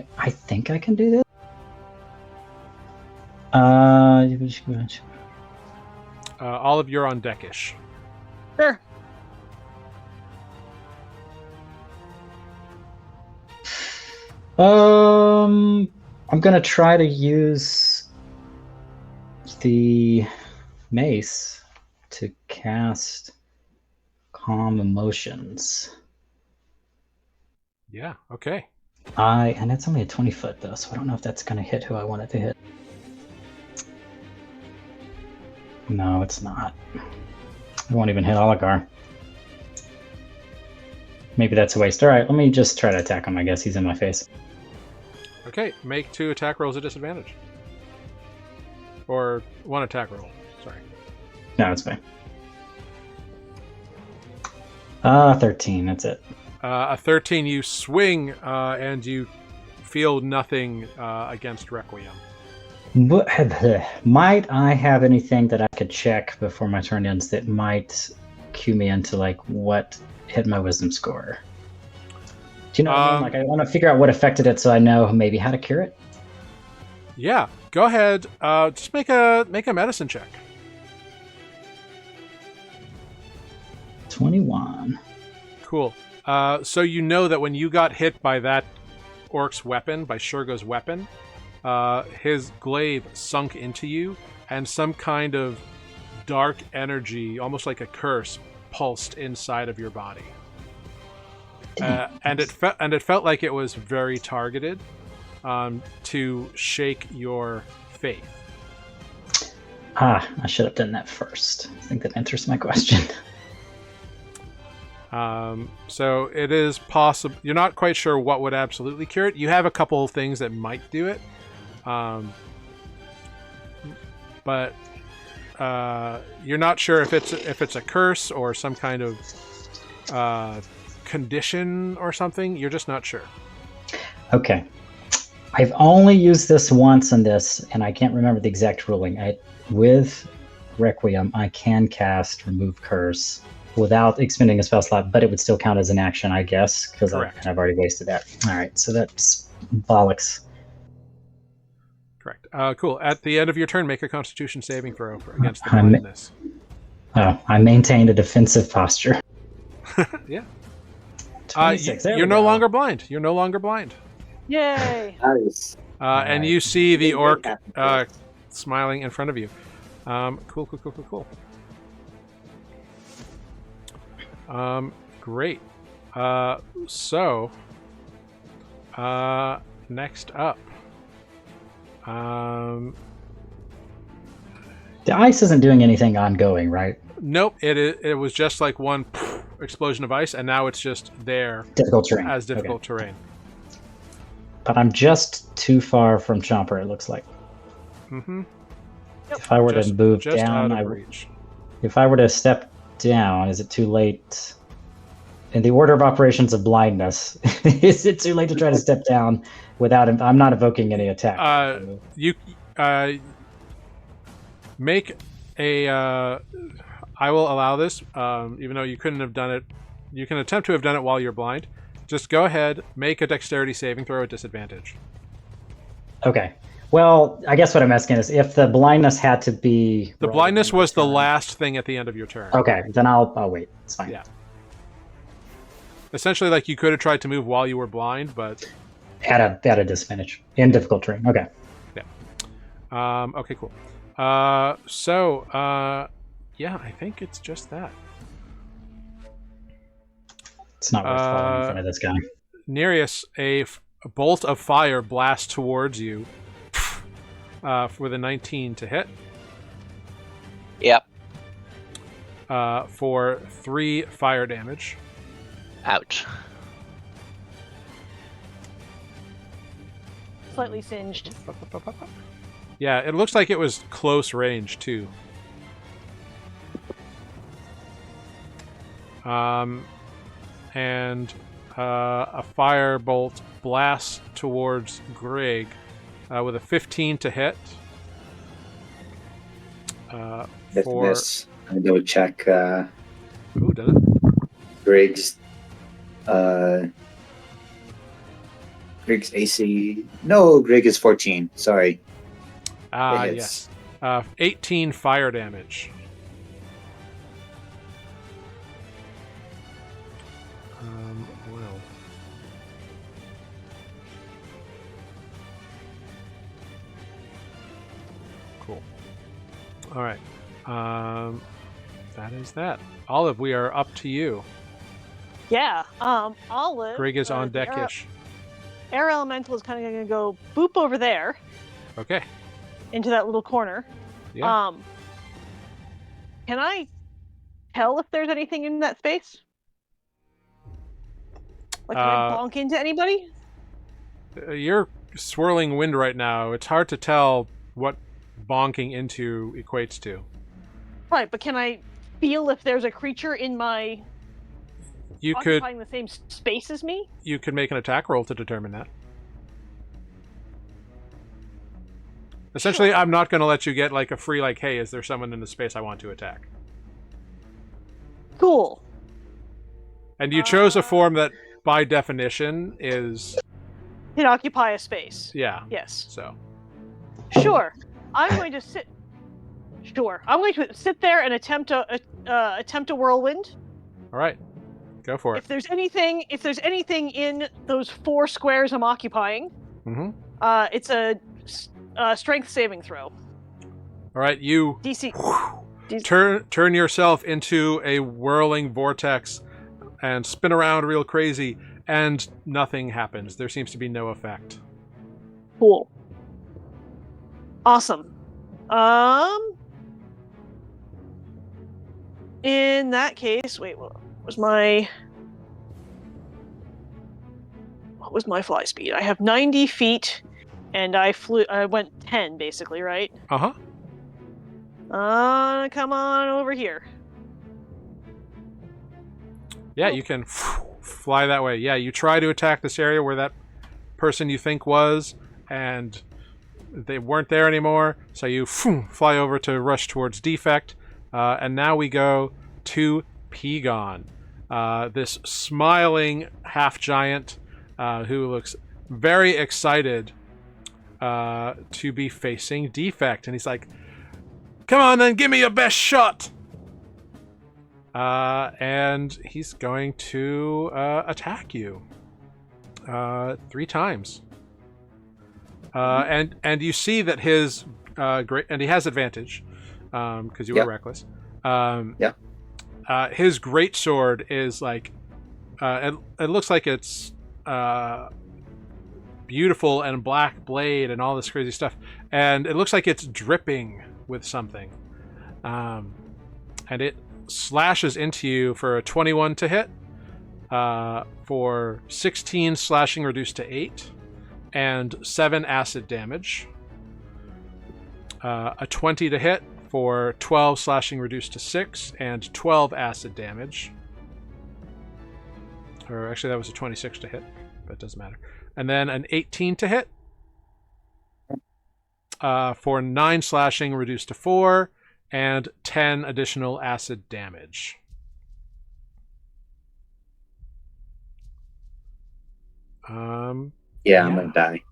I can do this. Olive, you're on deckish. Sure. I'm gonna try to use the mace to cast Calm Emotions. Yeah. Okay. And it's only a 20-foot though, so I don't know if that's gonna hit who I want it to hit. No, it's not. It won't even hit Oligar. Maybe that's a waste. All right, let me just try to attack him. I guess he's in my face. Okay, make 2 attack rolls at disadvantage. Or 1 attack roll. Sorry. No, it's fine. 13, that's it. A 13, you swing and you feel nothing against Requiem. Might I have anything that I could check before my turn ends that might cue me into like what hit my wisdom score? Do you know what I mean? Like I want to figure out what affected it so I know maybe how to cure it. Yeah, go ahead. Just make a medicine check. 21. Cool. So you know that when you got hit by that orc's weapon, by Shurgo's weapon, his glaive sunk into you, and some kind of dark energy, almost like a curse, pulsed inside of your body. And it felt like it was very targeted to shake your faith. I should have done that first. I think that answers my question. So it is possible. You're not quite sure what would absolutely cure it. You have a couple of things that might do it. But you're not sure if it's a curse or some kind of condition or something. You're just not sure. Okay. I've only used this once in this, and I can't remember the exact ruling. With Requiem, I can cast Remove Curse without expending a spell slot, but it would still count as an action, I guess, because I've already wasted that. All right, so that's bollocks. Correct. Cool. At the end of your turn, make a Constitution saving throw against the blindness. Oh, I maintained a defensive posture. Yeah. 26. There You're we no go. longer blind. You're no longer blind. Yay! Nice. And Alright. you see the Big orc happy smiling in front of you. Cool. Great. So, next up. The ice isn't doing anything ongoing, right? Nope. It was just like one explosion of ice, and now it's just there Difficult terrain. as difficult Okay. terrain. But I'm just too far from Chomper, it looks like. Mm-hmm. If I were to move just down, out of reach. if I were to step down, is it too late? In the order of operations of blindness, is it too late to try to step down without? I'm not evoking any attack. You make a. I will allow this, even though you couldn't have done it. You can attempt to have done it while you're blind. Just go ahead, make a dexterity saving throw at disadvantage. Okay. Well, I guess what I'm asking is if the blindness had to be. The blindness was the last thing at the end of your turn. Okay, then I'll wait. It's fine. Yeah. Essentially, like you could have tried to move while you were blind, but At a disadvantage in difficult terrain. Okay. okay, cool. Yeah, I think it's just that. It's not worth falling in front of this guy. Nereus, a bolt of fire blasts towards you with a 19 to hit. Yep. For 3 fire damage. Ouch. Slightly singed. Yeah, it looks like it was close range too. And a firebolt blasts towards Greg with a 15 to hit. That's a miss. I'm gonna go check Ooh, did it? Griggs. Griggs AC. No, Greg is 14. Sorry. It hits. Yes. 18 fire damage. Well. Cool. All right. That is that. Olive, we are up to you. Yeah. Olive. Greg is on the deckish. Air elemental is kind of going to go boop over there Okay. into that little corner. Yeah. Can I tell if there's anything in that space? Like, can I bonk into anybody? You're swirling wind right now. It's hard to tell what bonking into equates to. Right, but can I feel if there's a creature in my You could occupying the same space as me? you could make an attack roll to determine that. Essentially, Sure. I'm not going to let you get like a free like, hey, is there someone in the space I want to attack? Cool. And you chose a form that, by definition, is Can occupy a space. yeah. Yes. So Sure. I'm going to sit. Sure. I'm going to sit there and attempt a whirlwind. all right, go for it. If there's anything in those 4 squares I'm occupying, Mm-hmm. it's a strength saving throw. All right, you DC. turn yourself into a whirling vortex and spin around real crazy, and nothing happens. There seems to be no effect. Cool. Awesome. In that case, wait, what was my fly speed? I have 90 feet, and I went 10 basically, right? Uh-huh. Come on over here. Yeah, you can fly that way. Yeah, you try to attack this area where that person you think was, and they weren't there anymore, so you fly over to rush towards Defect. And now we go to Pegon, this smiling half-giant who looks very excited to be facing Defect. And he's like, come on then, give me your best shot! And he's going to attack you 3 times. And you see that his and he has advantage because you were reckless. His great sword is like it looks like it's beautiful and black blade and all this crazy stuff, and it looks like it's dripping with something, and it slashes into you for a 21 to hit, for 16 slashing reduced to 8 and 7 acid damage, a 20 to hit for 12 slashing reduced to 6 and 12 acid damage. Or actually, that was a 26 to hit, but it doesn't matter. And then an 18 to hit for 9 slashing reduced to 4 and 10 additional acid damage. Yeah, I'm gonna die.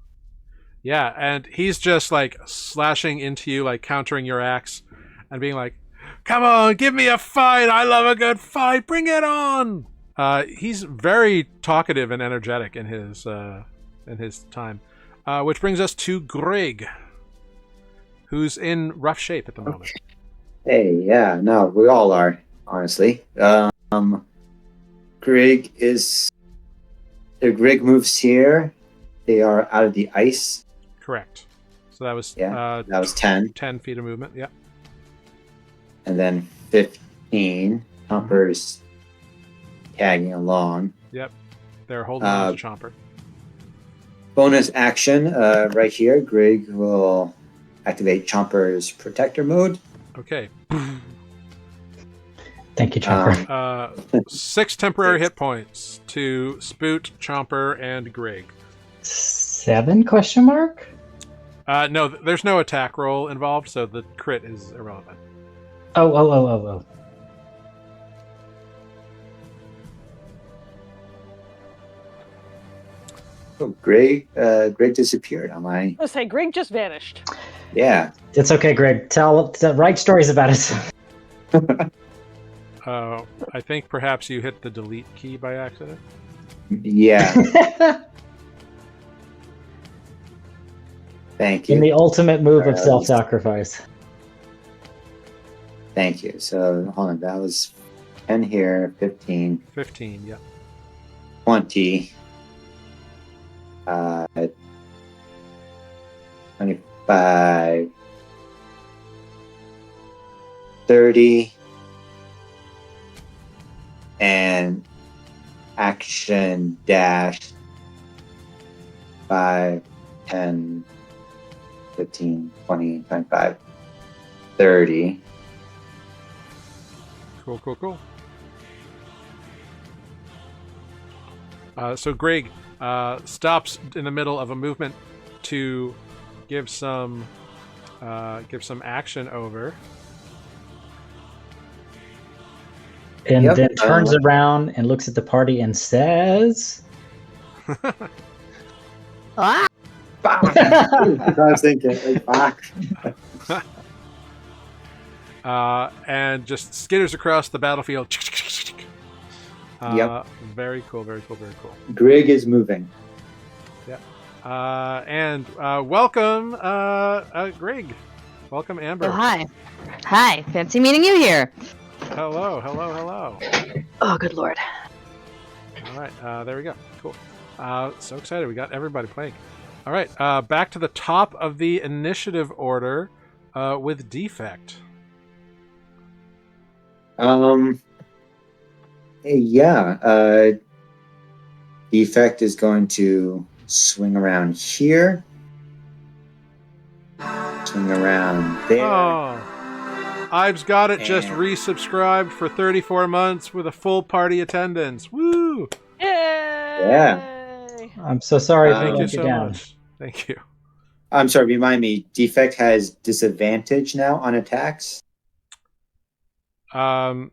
Yeah, and he's just like slashing into you, like countering your axe, and being like, "Come on, give me a fight! I love a good fight! Bring it on!" He's very talkative and energetic in his time, which brings us to Greg, who's in rough shape at the moment. Hey, yeah, no, we all are, honestly. Greg moves here. They are out of the ice. Correct. So that was that was 10. 10 feet of movement. Yep. And then 15. Chomper's tagging along. Yep. They're holding on to Chomper. Bonus action right here. Greg will activate Chomper's protector mode. Okay. Thank you, Chomper. 6 temporary hit points to Spoot, Chomper, and Greg. 7 question mark? No, there's no attack roll involved, so the crit is irrelevant. Oh. Oh, Greg disappeared. Am I? Let's say Greg just vanished. Yeah. It's okay, Greg. Write stories about it. I think perhaps you hit the delete key by accident. Yeah. Thank you. In the ultimate move of self-sacrifice. Thank you. So, hold on. That was 10 here, 15. 15, yeah. 20. 25. 30. And action dash 5, 10, 15, 20, 25, 30. Cool. So Greg stops in the middle of a movement to give some action over. And then turns around and looks at the party and says... Ah! I was thinking, and just skitters across the battlefield. Very cool. Greg is moving. Yeah. And welcome, Greg. Welcome, Amber. Oh, hi. Hi. Fancy meeting you here. Hello. Oh, good lord. All right, there we go. Cool. So excited. We got everybody playing. All right, back to the top of the initiative order with Defect. Defect is going to swing around here. Swing around there. Oh, Ives got it. Just resubscribed for 34 months with a full party attendance. Woo! Yay! Yeah. I'm so sorry. Thank you let so down. much. Thank you. I'm sorry, remind me. Defect has disadvantage now on attacks? Was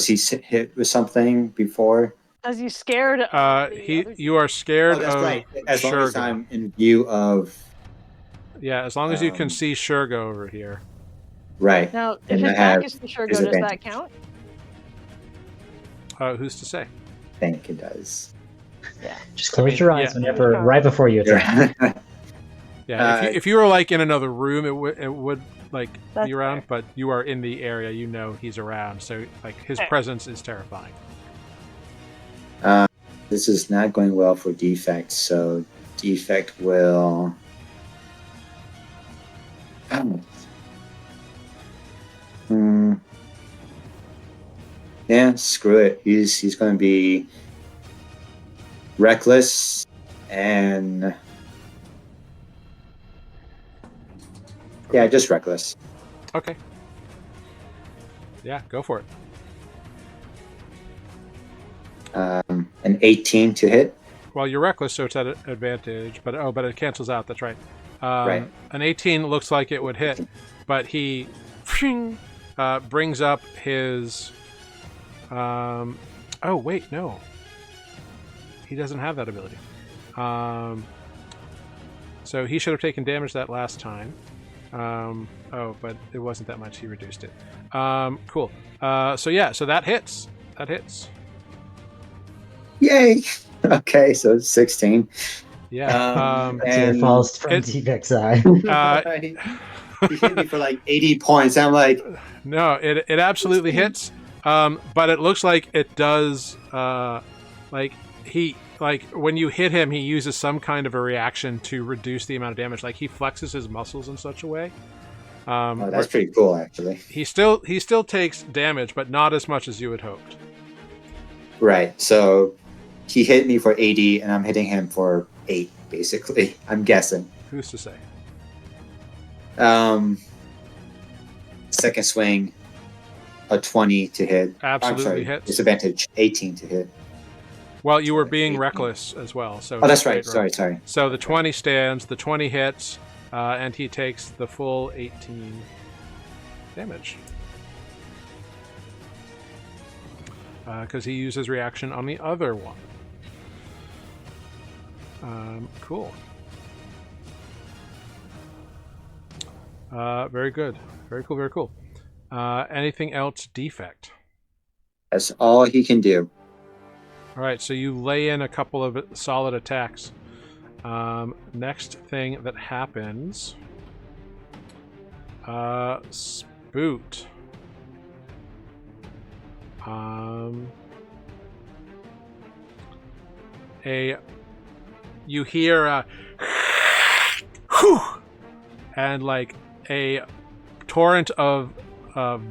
he hit with something before? As you scared. You are scared that's of right. As long as Shurga. I'm in view of... Yeah, as long as you can see Shurga over here. Right. Now, if And his I have back is to Shurgo, does that count? Who's to say? I think it does. Just close your eyes yeah. whenever, right before you attack. Yeah, if you were like in another room, it would like That's be around, fair. but you are in the area. You know he's around, so like his Fair. presence is terrifying. This is not going well for Defect, so Defect will. Yeah, screw it. He's going to be reckless and yeah, just reckless. Okay. Yeah, go for it. An 18 to hit. Well, you're reckless, so it's at an advantage. But it cancels out. That's right. Right. An 18 looks like it would hit, but he brings up his. Oh wait, no. He doesn't have that ability. So he should have taken damage that last time. But it wasn't that much. He reduced it. Cool. So that hits. That hits. Yay! Okay, so 16. Yeah. Tear and falls from it- Defect's eye. he hit me for like 80 points. I'm like, No, it absolutely hits. But it looks like it does. Like when you hit him, he uses some kind of a reaction to reduce the amount of damage. Like he flexes his muscles in such a way. oh, that's pretty cool, actually. He still takes damage, but not as much as you had hoped. Right. So he hit me for 80, and I'm hitting him for 8, basically. I'm guessing. Who's to say? Second swing, a 20 to hit. Absolutely I'm sorry, hits. disadvantage, 18 to hit. Well, you were being reckless as well. So Oh, that's right. straight roll. Sorry. So the 20 stands. The 20 hits, and he takes the full 18 damage. Because he uses reaction on the other one. Cool. Very good. Very cool. Very cool. Anything else, Defect? That's all he can do. All right, so you lay in a couple of solid attacks. Next thing that happens, Spoot. You hear a and like a torrent of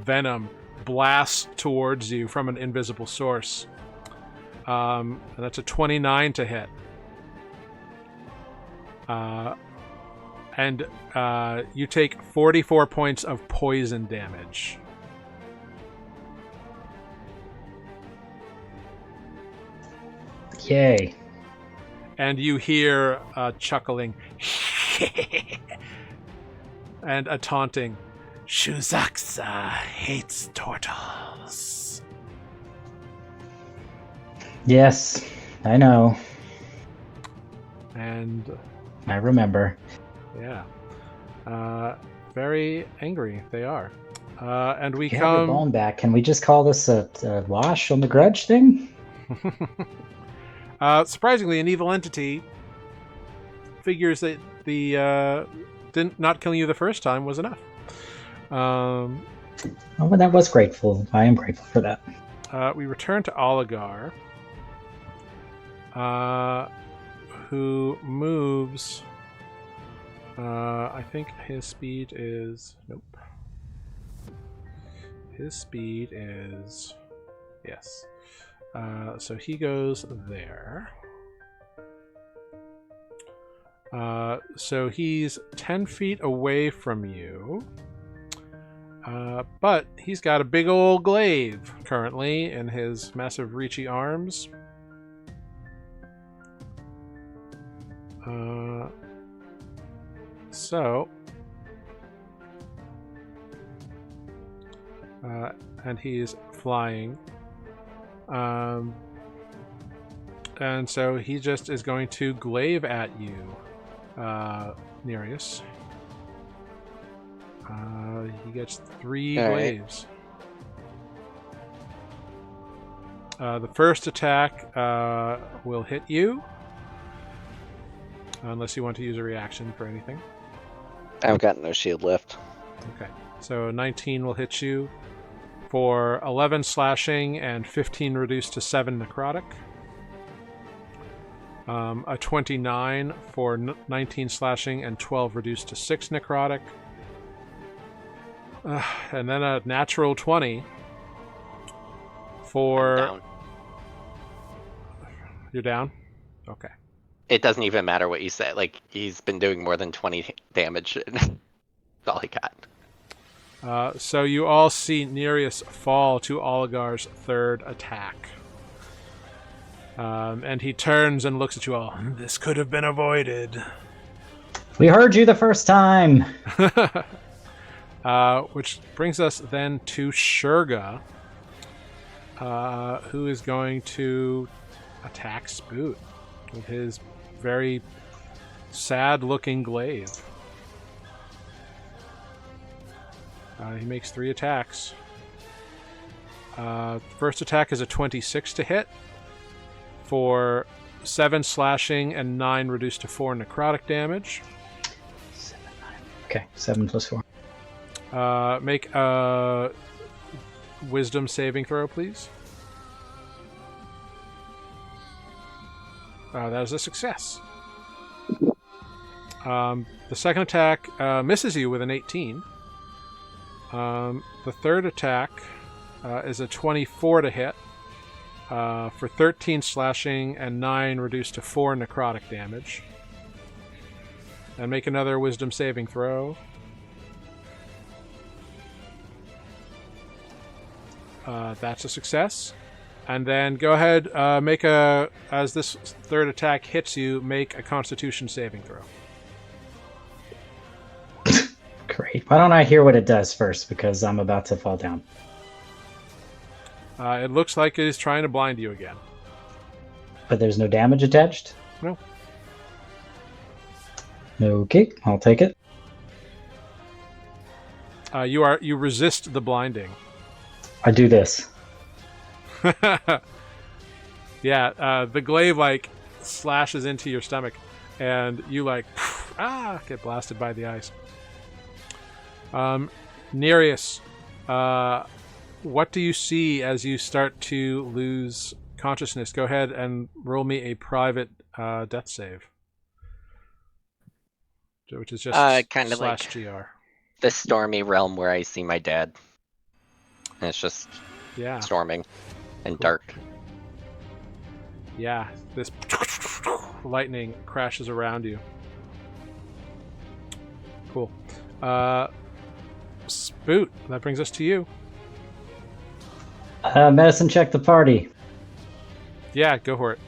venom blasts towards you from an invisible source. And that's a 29 to hit. And you take 44 points of poison damage. Yay. And you hear chuckling and a taunting, Shuzaksa hates turtles. Yes, I know. And I remember. yeah, very angry they are. And we You have your come. bone back. Can we just call this a wash on the grudge thing? Surprisingly, an evil entity figures that the not killing you the first time was enough. Oh, well, that was grateful. I am grateful for that. We return to Oligar, who moves. I think his speed is nope. His speed is yes. So he goes there. So he's 10 feet away from you. But he's got a big old glaive currently in his massive reachy arms. And he's flying. And so he just is going to glaive at you, Nereus. He gets 3 All right. glaives. The first attack will hit you. Unless you want to use a reaction for anything. I've got no shield left. Okay. So 19 will hit you for 11 slashing and 15 reduced to 7 necrotic. A 29 for 19 slashing and 12 reduced to 6 necrotic. And then a natural 20 for... I'm down. You're down? Okay. It doesn't even matter what you say. Like, he's been doing more than 20 damage. That's all he got. So you all see Nereus fall to Oligar's third attack. And he turns and looks at you all. This could have been avoided. We heard you the first time. Which brings us then to Shurga, who is going to attack Spoot with his very sad-looking glaive. He makes 3 attacks. First attack is a 26 to hit for 7 slashing and 9 reduced to 4 necrotic damage. 7, 9. Okay, 7 plus 4. Make a wisdom saving throw, please. That is a success. The second attack misses you with an 18. The third attack is a 24 to hit for 13 slashing and 9 reduced to 4 necrotic damage. And make another wisdom saving throw. That's a success. And then go ahead, as this third attack hits you, make a Constitution saving throw. Great. Why don't I hear what it does first, because I'm about to fall down. It looks like it is trying to blind you again. But there's no damage attached? No. Okay, I'll take it. You resist the blinding. I do this. Yeah, the glaive slashes into your stomach, and you get blasted by the ice. Nereus, what do you see as you start to lose consciousness? Go ahead and roll me a private death save, which is just kind of slash like GR. The stormy realm where I see my dad. And it's just storming and dark. Yeah, this lightning crashes around you. Cool. Spoot, that brings us to you. Medicine check the party. Yeah, go for it.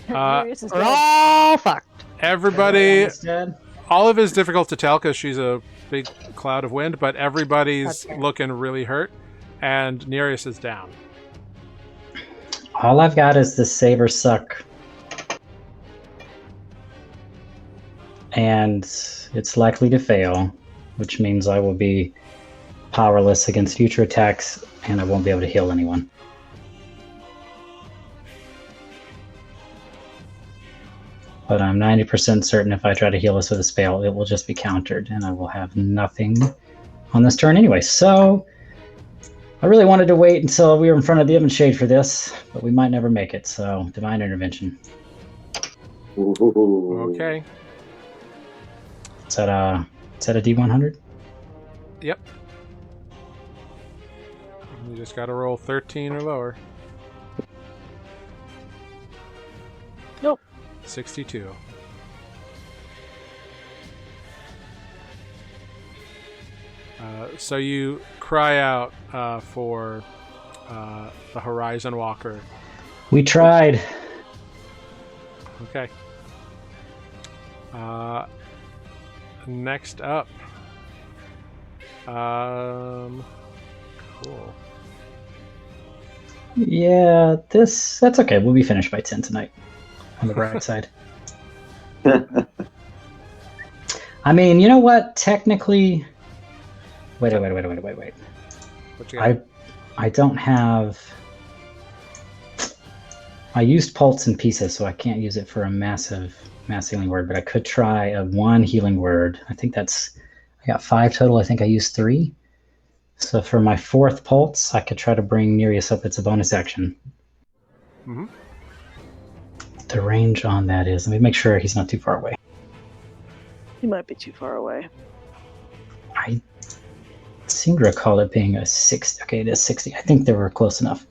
Nereus is We're dead. all fucked. Everybody, Everyone's dead? Olive is difficult to tell because she's a big cloud of wind, but everybody's Okay. looking really hurt, and Nereus is down. All I've got is the Saber Suck. And it's likely to fail, which means I will be powerless against future attacks, and I won't be able to heal anyone. But I'm 90% certain if I try to heal us with a spell, it will just be countered, and I will have nothing on this turn anyway. So, I really wanted to wait until we were in front of the Ebon Shade for this, but we might never make it, so Divine Intervention. Ooh. Okay. Is that a D100? Yep. You just gotta roll 13 or lower. Nope. 62. So you cry out for the Horizon Walker. We tried. Okay. Next up. Cool. Yeah, that's okay. We'll be finished by 10 tonight. On the bright side. I mean, you know what? Technically, wait. What you got? I don't have I used pulse in pieces, so I can't use it for a mass healing word, but I could try a 1 healing word. I got 5 total. I think I used 3. So for my 4th pulse, I could try to bring Nereus up. It's a bonus action. Mm-hmm. The range on that is, let me make sure he's not too far away. He might be too far away. I seem to recall it being a 60. Okay, it is 60. I think they were close enough.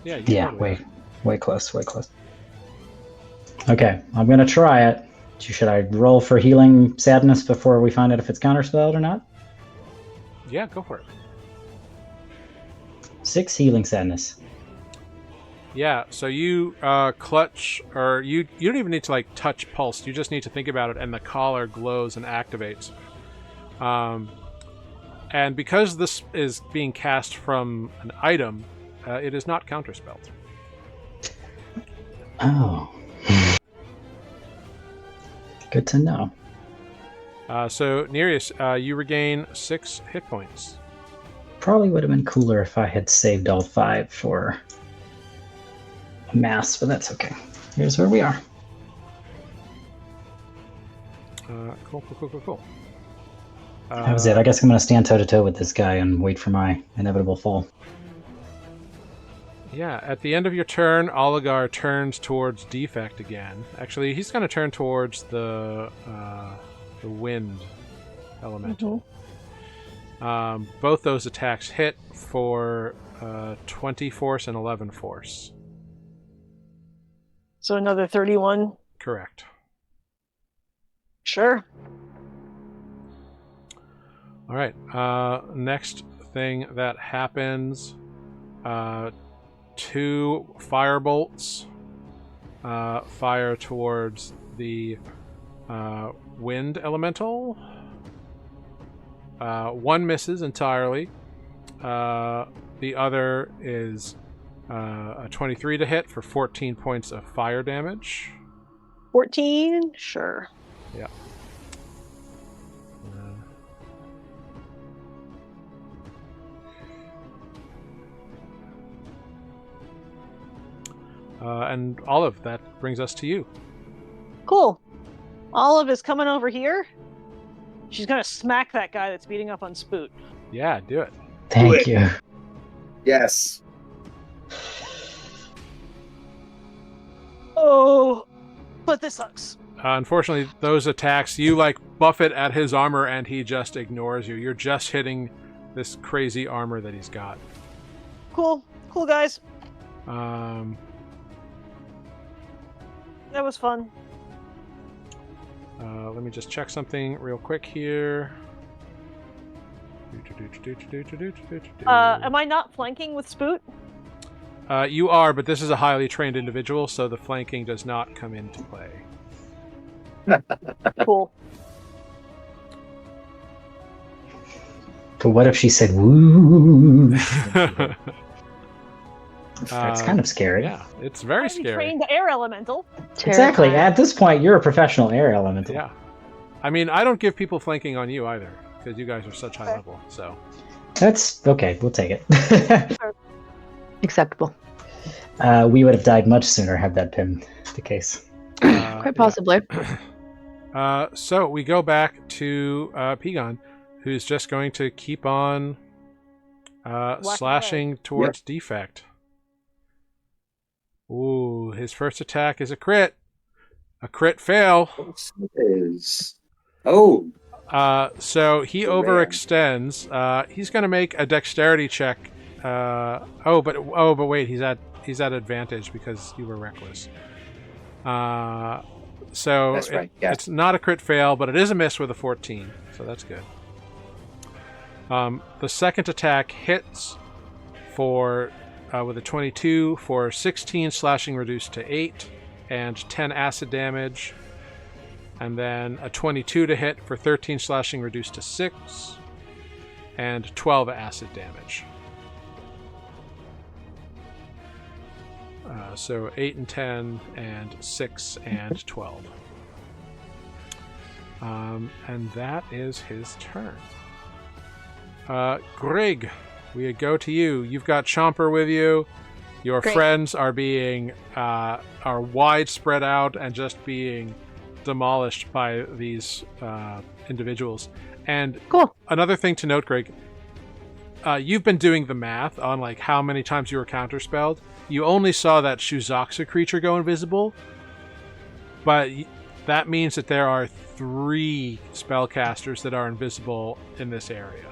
Yeah, way close. Okay, I'm going to try it. Should I roll for healing sadness before we find out if it's counterspelled or not? Yeah, go for it. 6 healing sadness. Yeah, so you clutch, or you don't even need to like touch pulse. You just need to think about it, and the collar glows and activates. And because this is being cast from an item, it is not counterspelled. Oh. Good to know. So, Nereus, you regain 6 hit points. Probably would have been cooler if I had saved all 5 for a mass, but that's okay. Here's where we are. Cool. That was it. I guess I'm going to stand toe-to-toe with this guy and wait for my inevitable fall. Yeah, at the end of your turn, Oligar turns towards Defect again. Actually, he's going to turn towards the wind elemental. Mm-hmm. Both those attacks hit for 20 force and 11 force. So another 31? Correct. Sure. All right. Next thing that happens, 2 firebolts fire towards the wind elemental. 1 misses entirely. The other is a 23 to hit for 14 points of fire damage. 14? Sure. Yeah. And Olive, that brings us to you. Cool. Olive is coming over here. She's gonna smack that guy that's beating up on Spoot. Yeah, do it. Thank you. Yes. Oh, but this sucks. Unfortunately, those attacks, you like buff it at his armor and he just ignores you. You're just hitting this crazy armor that he's got. Cool guys. That was fun. Let me just check something real quick here. Am I not flanking with Spoot? You are, but this is a highly trained individual, so the flanking does not come into play. Cool. But what if she said woo? That's kind of scary. Yeah, it's very scary. Trained air elemental. Exactly. At this point, you're a professional air elemental. Yeah. I mean, I don't give people flanking on you either, because you guys are such high level. So that's okay. We'll take it. Acceptable. We would have died much sooner had that been the case. Quite possibly. So we go back to Pigon, who's just going to keep on slashing towards Defect. Ooh, his first attack is a crit. A crit fail. Oh. So he overextends. He's going to make a dexterity check. But wait, he's at advantage because you were reckless. So that's right. Yeah. It's not a crit fail, but it is a miss with a 14. So that's good. The second attack hits for with a 22 for 16 slashing reduced to 8 and 10 acid damage. And then a 22 to hit for 13 slashing reduced to 6 and 12 acid damage. So 8 and 10 and 6 and 12. And that is his turn. Grig, we go to you. You've got Chomper with you. Your Great. friends are being are widespread out and just being demolished by these individuals. And Cool. another thing to note, Greg, you've been doing the math on like how many times you were counterspelled. You only saw that Shuzaxa creature go invisible, but that means that there are 3 spellcasters that are invisible in this area.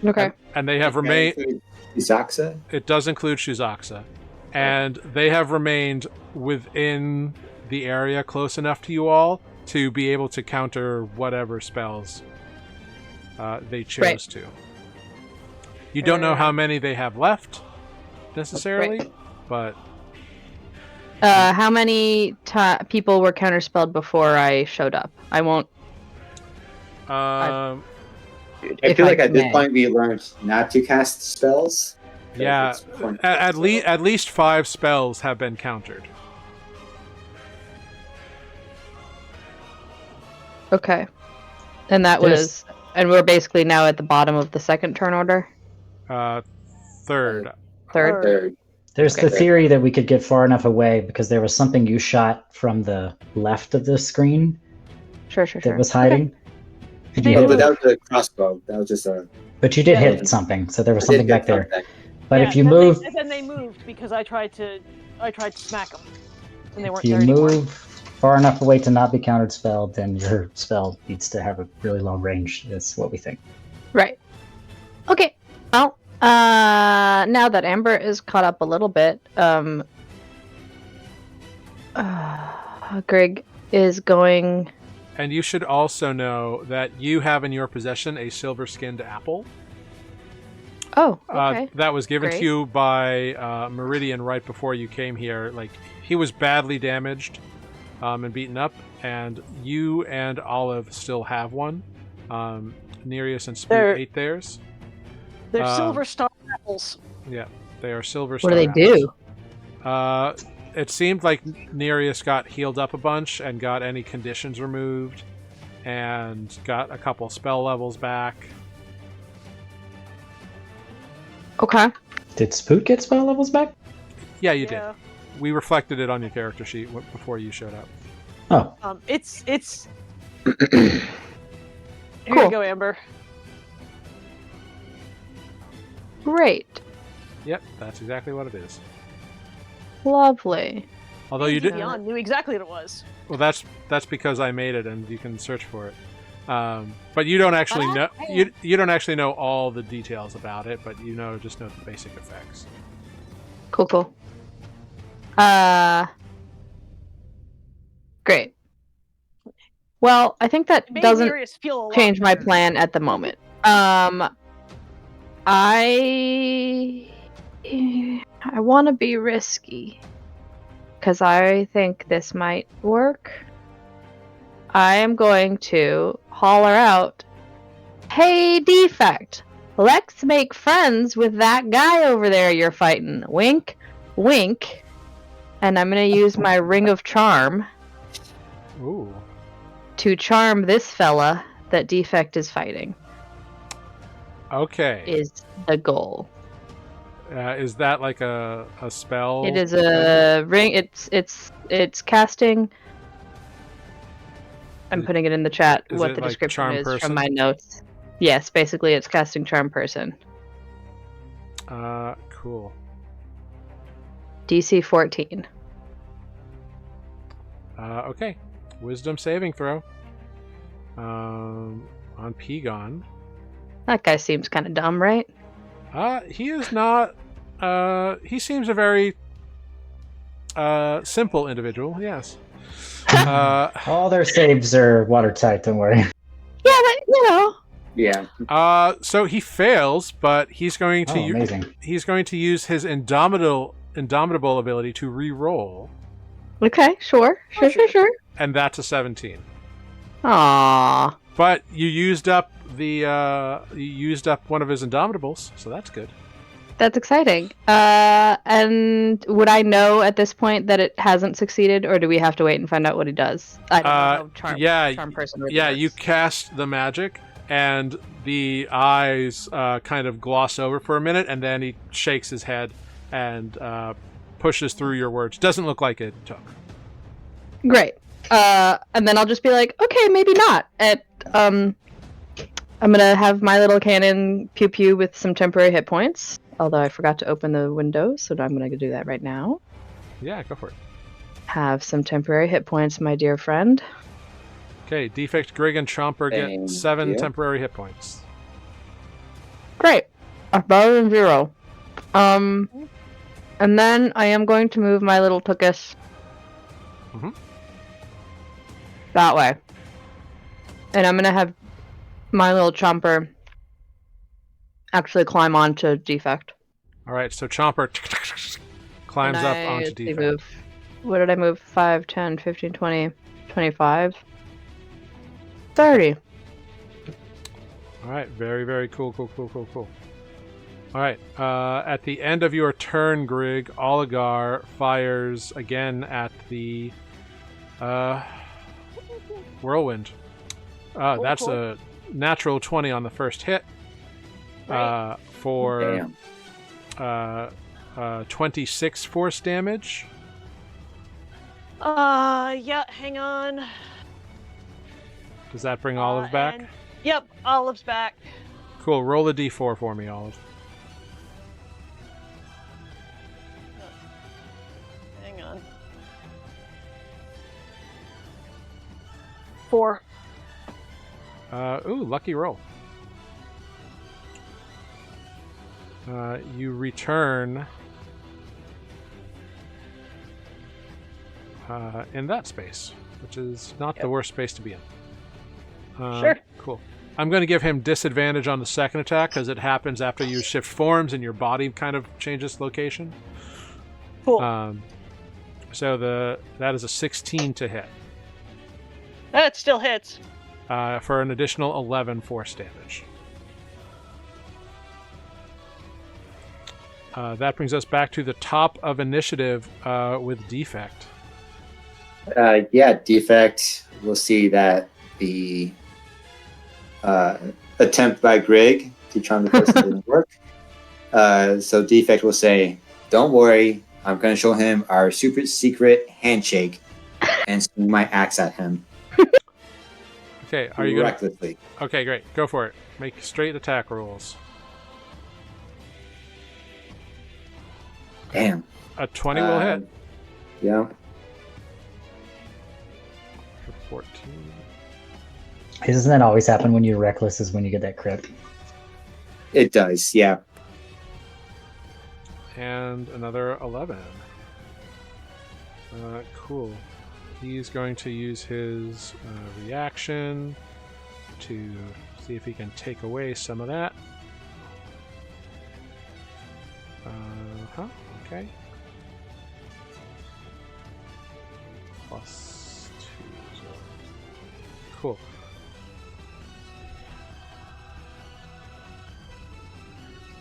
Okay. And they have remained. Zaxa? It does include Shuzaxa. And they have remained within the area close enough to you all to be able to counter whatever spells they chose to. You don't know how many they have left, necessarily, but... How many people were counterspelled before I showed up? I won't... I If feel I like at this may. point we learned not to cast spells. yeah, at least 5 spells have been countered. Okay. And that was... And we're basically now at the bottom of the second turn order? Third. Third? There's Okay. the theory that we could get far enough away because there was something you shot from the left of the screen Sure. that was hiding. Could you They hit But it? that was a crossbow. That was just a... But you did Yeah. hit something, so there was I did something get back there. something. But Yeah, if you then move, then they moved because I tried to smack them, and they weren't if you there anymore. move far enough away to not be countered spelled, then your spell needs to have a really long range. Is what we think. Right. Okay. Well, now that Amber is caught up a little bit, Greg is going... And you should also know that you have in your possession a silver-skinned apple. Oh, okay. That was given Great. to you by Meridian right before you came here. Like, he was badly damaged and beaten up, and you and Olive still have one. Nereus and Spook They're- ate theirs. They're Um, silver star apples. Yeah, they are silver. What do they do? It seemed like Nereus got healed up a bunch and got any conditions removed, and got a couple spell levels back. Okay. Did Spoot get spell levels back? Yeah, you did. Yeah. We reflected it on your character sheet before you showed up. Oh, It's. Here Cool. you go, Amber. Great. Yep, that's exactly what it is. Lovely. Although you did, Beyond knew exactly what it was. well, that's because I made it, and you can search for it. But you don't actually know. You don't actually know all the details about it, but you just know the basic effects. Cool. Great. Well, I think that It made doesn't Nereus feel a lot change my better. plan at the moment. I want to be risky because I think this might work. I am going to holler out, "Hey, Defect, let's make friends with that guy over there you're fighting. Wink, wink." And I'm going to use my Ring of Charm Ooh. to charm this fella that Defect is fighting. Okay. Is the goal. Is that like a spell? It is a ring. It's casting. I'm putting it in the chat Is what it the like description Charm is Person? from my notes. Yes, basically it's casting Charm Person. Cool. DC 14. Okay. Wisdom saving throw. On Pegon. That guy seems kind of dumb, right? He is not. He seems a very simple individual. Yes. all their saves are watertight. Don't worry. Yeah, but you know. Yeah. So he fails, but he's going to Oh, amazing. he's going to use his indomitable ability to re-roll, Okay, sure. and that's a 17. Aww. But you used up one of his indomitables, so that's good. That's exciting. And would I know at this point that it hasn't succeeded, or do we have to wait and find out what he does? I don't know. Charm person. Really Yeah, works. you cast the magic, and the eyes kind of gloss over for a minute, and then he shakes his head and pushes through your words. Doesn't look like it took. Great. And then I'll just be like, okay, maybe not. I'm gonna have my little cannon pew pew with some temporary hit points. Although I forgot to open the window, so I'm gonna do that right now. Yeah, go for it. Have some temporary hit points, my dear friend. Okay, Defect, Grig, and Chomper get Thank 7 you. temporary hit points. Great. That's better than 0. And then I am going to move my little Tookus Mhm. that way. And I'm gonna have my little Chomper actually climb onto Defect. All right, so Chomper climbs And up I onto let's see, Defect. move. What did I move? 5, 10, 15, 20, 25, 30. All right, very, very cool. All right, at the end of your turn, Grig, Oligar fires again at the whirlwind. That's cool. a natural 20 on the first hit for Damn. 26 force damage. Yeah, hang on. Does that bring Olive back? Yep, Olive's back. Cool, roll a d4 for me, Olive. Hang on. 4. Ooh, lucky roll. You return in that space, which is not the worst space to be in. Sure. Cool. I'm going to give him disadvantage on the second attack because it happens after you shift forms and your body kind of changes location. Cool. So that is a 16 to hit That still hits. for an additional 11 force damage. That brings us back to the top of initiative with Defect. Yeah, Defect. We'll see that the attempt by Grig to charm the person didn't work. So Defect will say, "Don't worry, I'm going to show him our super secret handshake and swing my axe at him." Okay, are you going to... recklessly? Okay, great. Go for it. Make straight attack rolls. Damn. A 20 will hit. Yeah. 14. Doesn't that always happen when you're reckless? Is when you get that crit? It does. Yeah. And another 11. Cool. He's going to use his reaction to see if he can take away some of that. Okay. +2. So. Cool.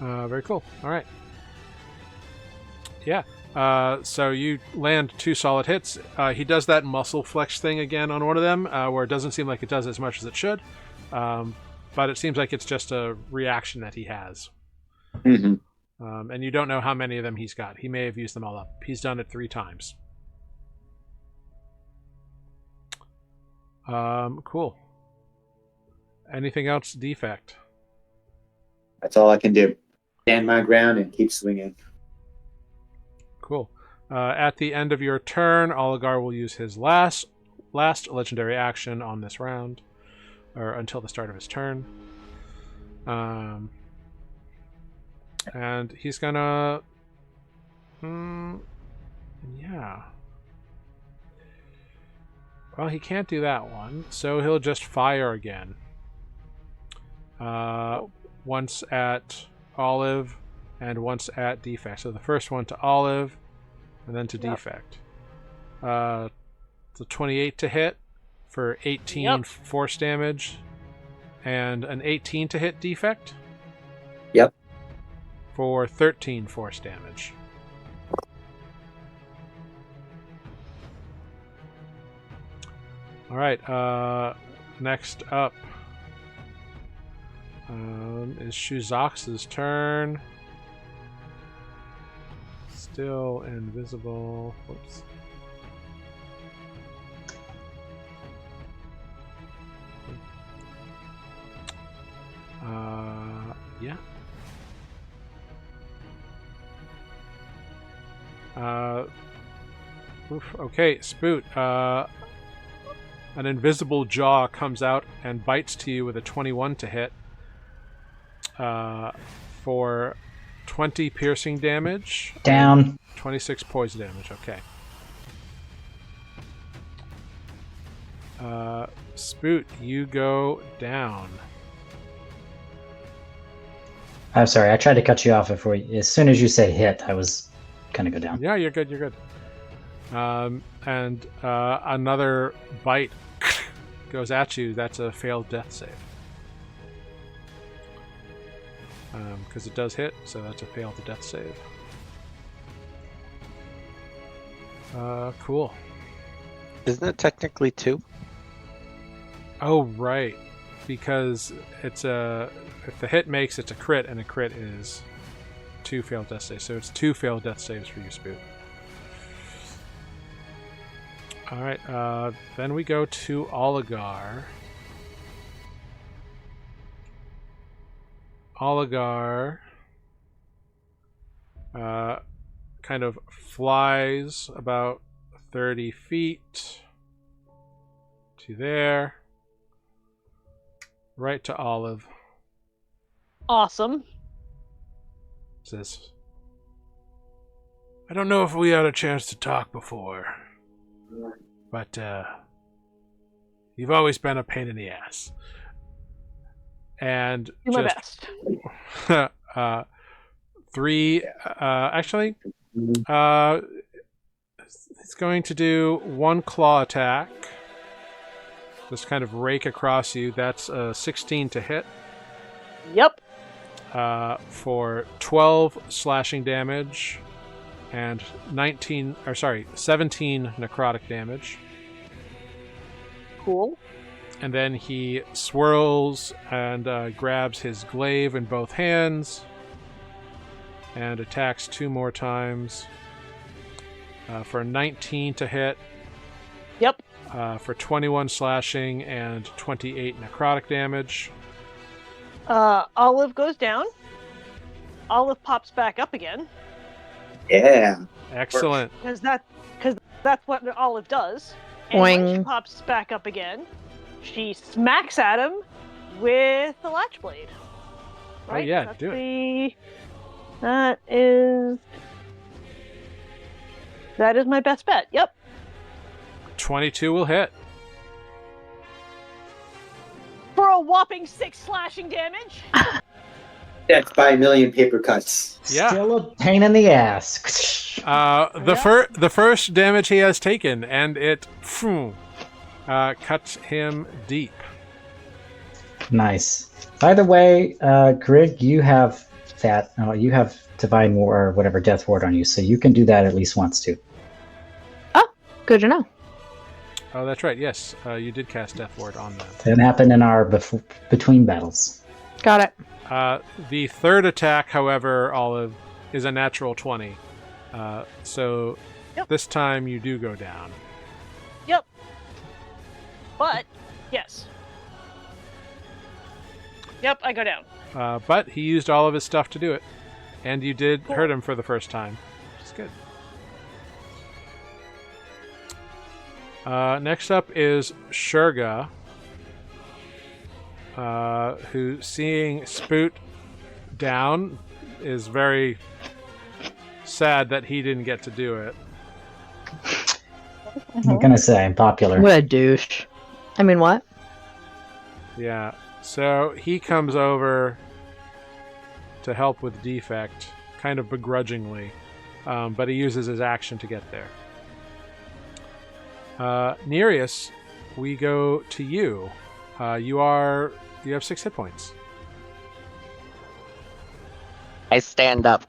Very cool. All right. Yeah. So you land 2 solid hits. He does that muscle flex thing again on one of them, where it doesn't seem like it does as much as it should. But it seems like it's just a reaction that he has. Mm-hmm. And you don't know how many of them he's got. He may have used them all up. He's done it 3 times. Cool. Anything else, Defect? That's all I can do. Stand my ground and keep swinging. Cool. At the end of your turn, Oligar will use his last legendary action on this round, or until the start of his turn. And he's gonna... yeah. Well, he can't do that one, so he'll just fire again. Once at Olive, and once at Defect. So the first one to Olive, and then to Defect. So 28 to hit for 18 force damage, and an 18 to hit Defect. Yep. For 13 force damage. All right. Next up is Shuzox's turn. Still invisible. Whoops. Yeah. Okay, Spoot. An invisible jaw comes out and bites to you with a 21 to hit. For 20 piercing damage. Down. 26 poison damage. Okay. Spoot, you go down. I'm sorry, I tried to cut you off before. As soon as you said hit, I was gonna go down. Yeah, you're good. You're good. And another bite goes at you. That's a failed death save. Because it does hit, so that's a failed death save. Cool. Isn't it technically 2? Oh, right. Because it's a... If the hit makes, it's a crit, and a crit is 2 failed death saves. So it's 2 failed death saves for you, Spoot. Alright, then we go to Oligar. Oligar kind of flies about 30 feet to there, right to Olive. Awesome. Says, I don't know if we had a chance to talk before, but you've always been a pain in the ass. And Do my just best. actually, it's going to do 1 claw attack. Just kind of rake across you. That's 16 to hit. Yep. For 12 slashing damage and 17 necrotic damage. Cool. And then he swirls and grabs his glaive in both hands and attacks 2 more times for 19 to hit. Yep. For 21 slashing and 28 necrotic damage. Olive goes down. Olive pops back up again. Yeah. Excellent. Because that's what Olive does. And when she Boing. pops back up again, she smacks at him with the latch blade. Oh, yeah, do it. That is my best bet. Yep. 22 will hit. For a whopping 6 slashing damage. That's by a million paper cuts. Yeah. Still a pain in the ass. The first damage he has taken, and it cuts him deep. Nice. By the way, Grig, you have that. You have Divine War or whatever Death Ward on you, so you can do that at least once too. Oh, good to know. Oh, that's right. Yes, you did cast Death Ward on them. That happened in our between battles. Got it. The third attack, however, Olive, is a natural 20. So Yep. this time you do go down. Yep. But, yes. Yep, I go down. But he used all of his stuff to do it. And you did hurt him for the first time, which is good. Next up is Shurga, who, seeing Spoot down, is very sad that he didn't get to do it. I'm gonna say I'm popular. What a douche. I mean, what? Yeah, so he comes over to help with Defect, kind of begrudgingly, but he uses his action to get there. Nereus, we go to you. You have 6 hit points. I stand up.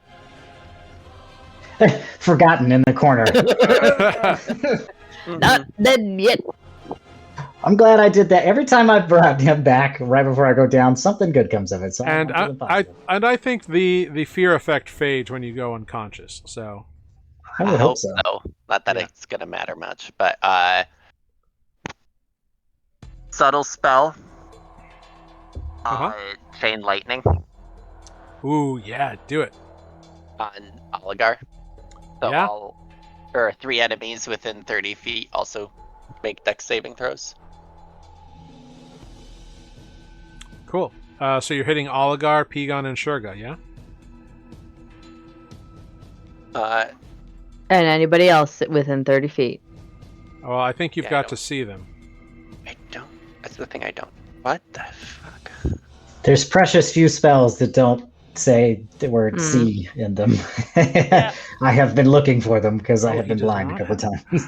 Forgotten in the corner. Not dead yet. I'm glad I did that. Every time I brought him back right before I go down, something good comes of it. So And I'm feeling positive. I think the fear effect fades when you go unconscious. So I would hope so. Not that Yeah. it's gonna matter much, but subtle spell. Chain lightning Ooh, yeah, do it. on Oligar. So Yeah? or 3 enemies within 30 feet also make dex saving throws. Cool. So you're hitting Oligar, Pigon, and Shurga, yeah? And anybody else within 30 feet. Well, I think you've Yeah, I got don't- to see them. I don't. That's the thing I don't. What the fuck? There's precious few spells that don't say the word "see" in them. I have been looking for them because I Oh, have he been does blind a not couple have- times.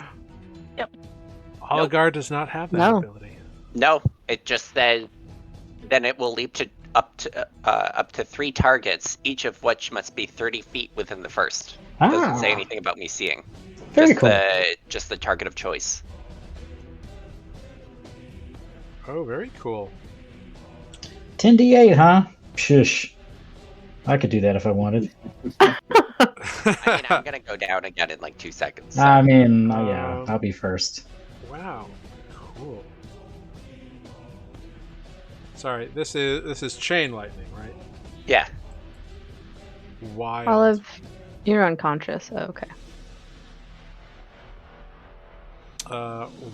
Oligar does not have that No. ability. No, it just says then it will leap to up to 3 targets, each of which must be 30 feet within the first. Doesn't say anything about me seeing. Very Just cool. just the target of choice. Oh, very cool. 10d8, huh? Shush. I could do that if I wanted. I mean, I'm gonna go down again in like 2 seconds. So. I mean, yeah, Um, I'll be first. Wow. Cool. Sorry, this is chain lightning, right? Yeah. Wild. Olive, you're unconscious. Oh, okay.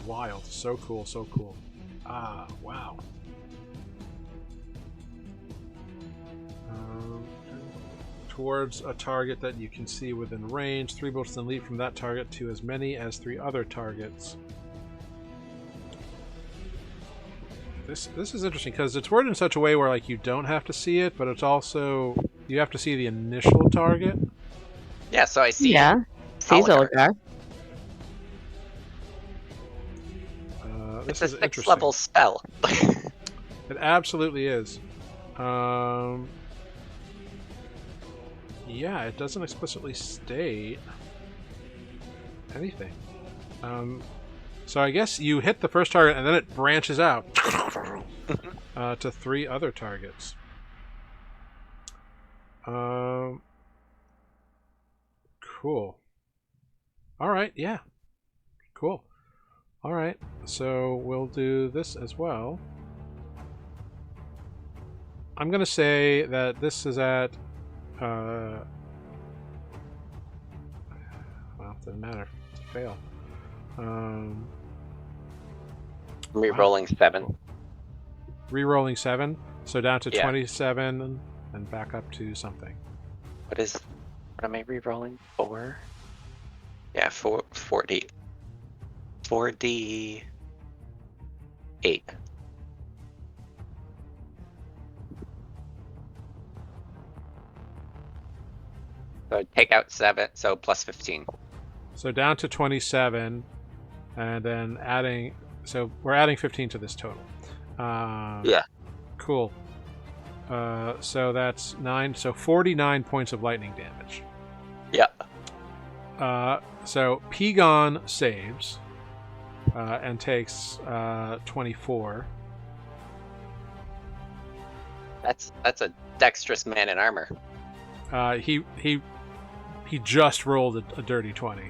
Wild. So cool, so cool. Ah, wow. Towards a target that you can see within range. 3 bolts then leap from that target to as many as 3 other targets. This is interesting because it's worded in such a way where like you don't have to see it, but it's also you have to see the initial target. Yeah, so I see. Yeah. Sees Oligar. Oligar. This It's is a 6th interesting. level spell. It absolutely is. Yeah, it doesn't explicitly state anything. So I guess you hit the first target and then it branches out to 3 other targets. Cool. All right, yeah. Cool. All right, so we'll do this as well. I'm going to say that this is at... well, it doesn't matter. It's a fail. Re-rolling 7. Re-rolling 7, so down to Yeah. 27 and back up to something. What am I re-rolling? 4? Yeah, 4D. 4D8. So take out 7, so plus 15. So down to 27, and then adding... So we're adding 15 to this total. Yeah. Cool. So that's 9, so 49 points of lightning damage. Yeah. So Pigon saves and takes 24. That's a dexterous man in armor. He just rolled a dirty 20.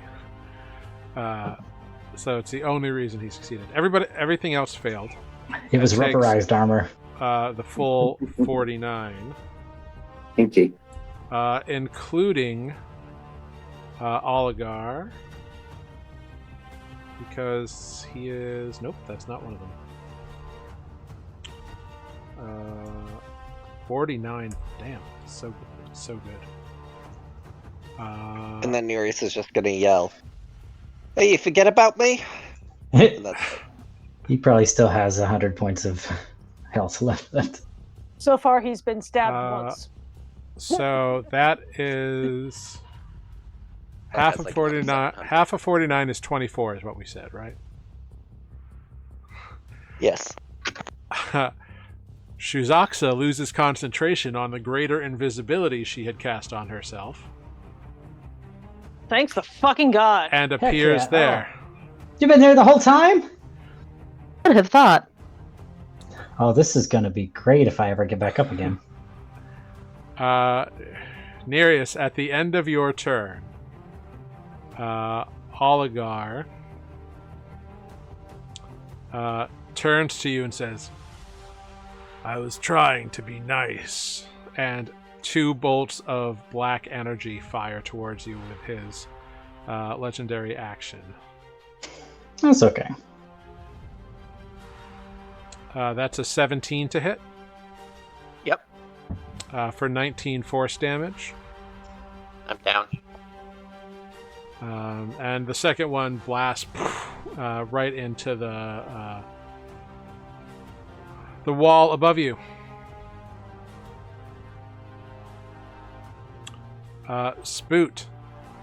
So it's the only reason he succeeded. Everything else failed. It was takes- rubberized armor. The full 49, Pinky. including Oligar, because he is... Nope, that's not one of them. 49. Damn, so good. So good. And then Nereus is just gonna yell, "Hey, you forget about me?" And that's it. He probably still has 100 points of health left. So far, he's been stabbed once. So that is half has of like 49. 700. Half of 49 is 24, is what we said, right? Yes. Shuzaxa loses concentration on the greater invisibility she had cast on herself Thanks the fucking god. and appears yeah. there. You've been there the whole time? I'd have thought. Oh, this is going to be great if I ever get back up again. Nereus, at the end of your turn, Oligar turns to you and says, I was trying to be nice. And 2 bolts of black energy fire towards you with his legendary action. That's okay. That's a 17 to hit. Yep, For 19 force damage. I'm down. And the second one blasts right into the wall above you. Spoot,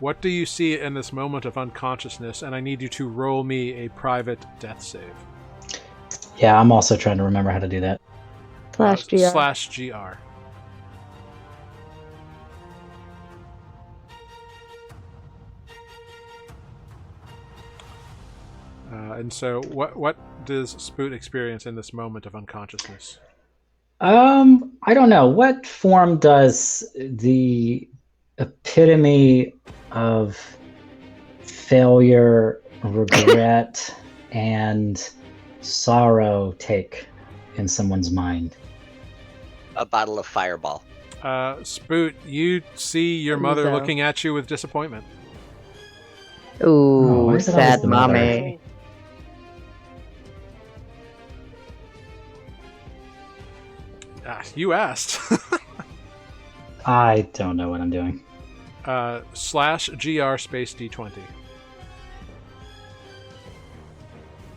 what do you see in this moment of unconsciousness? And I need you to roll me a private death save. Yeah, I'm also trying to remember how to do that. /GR. And so, what does Spoot experience in this moment of unconsciousness? I don't know. What form does the epitome of failure, regret, and sorrow take in someone's mind? A bottle of Fireball. Spoot, you see your mother So. looking at you with disappointment. Oh, why Ooh, is it always sad the mother? mommy. You asked. I don't know what I'm doing. /GR space D20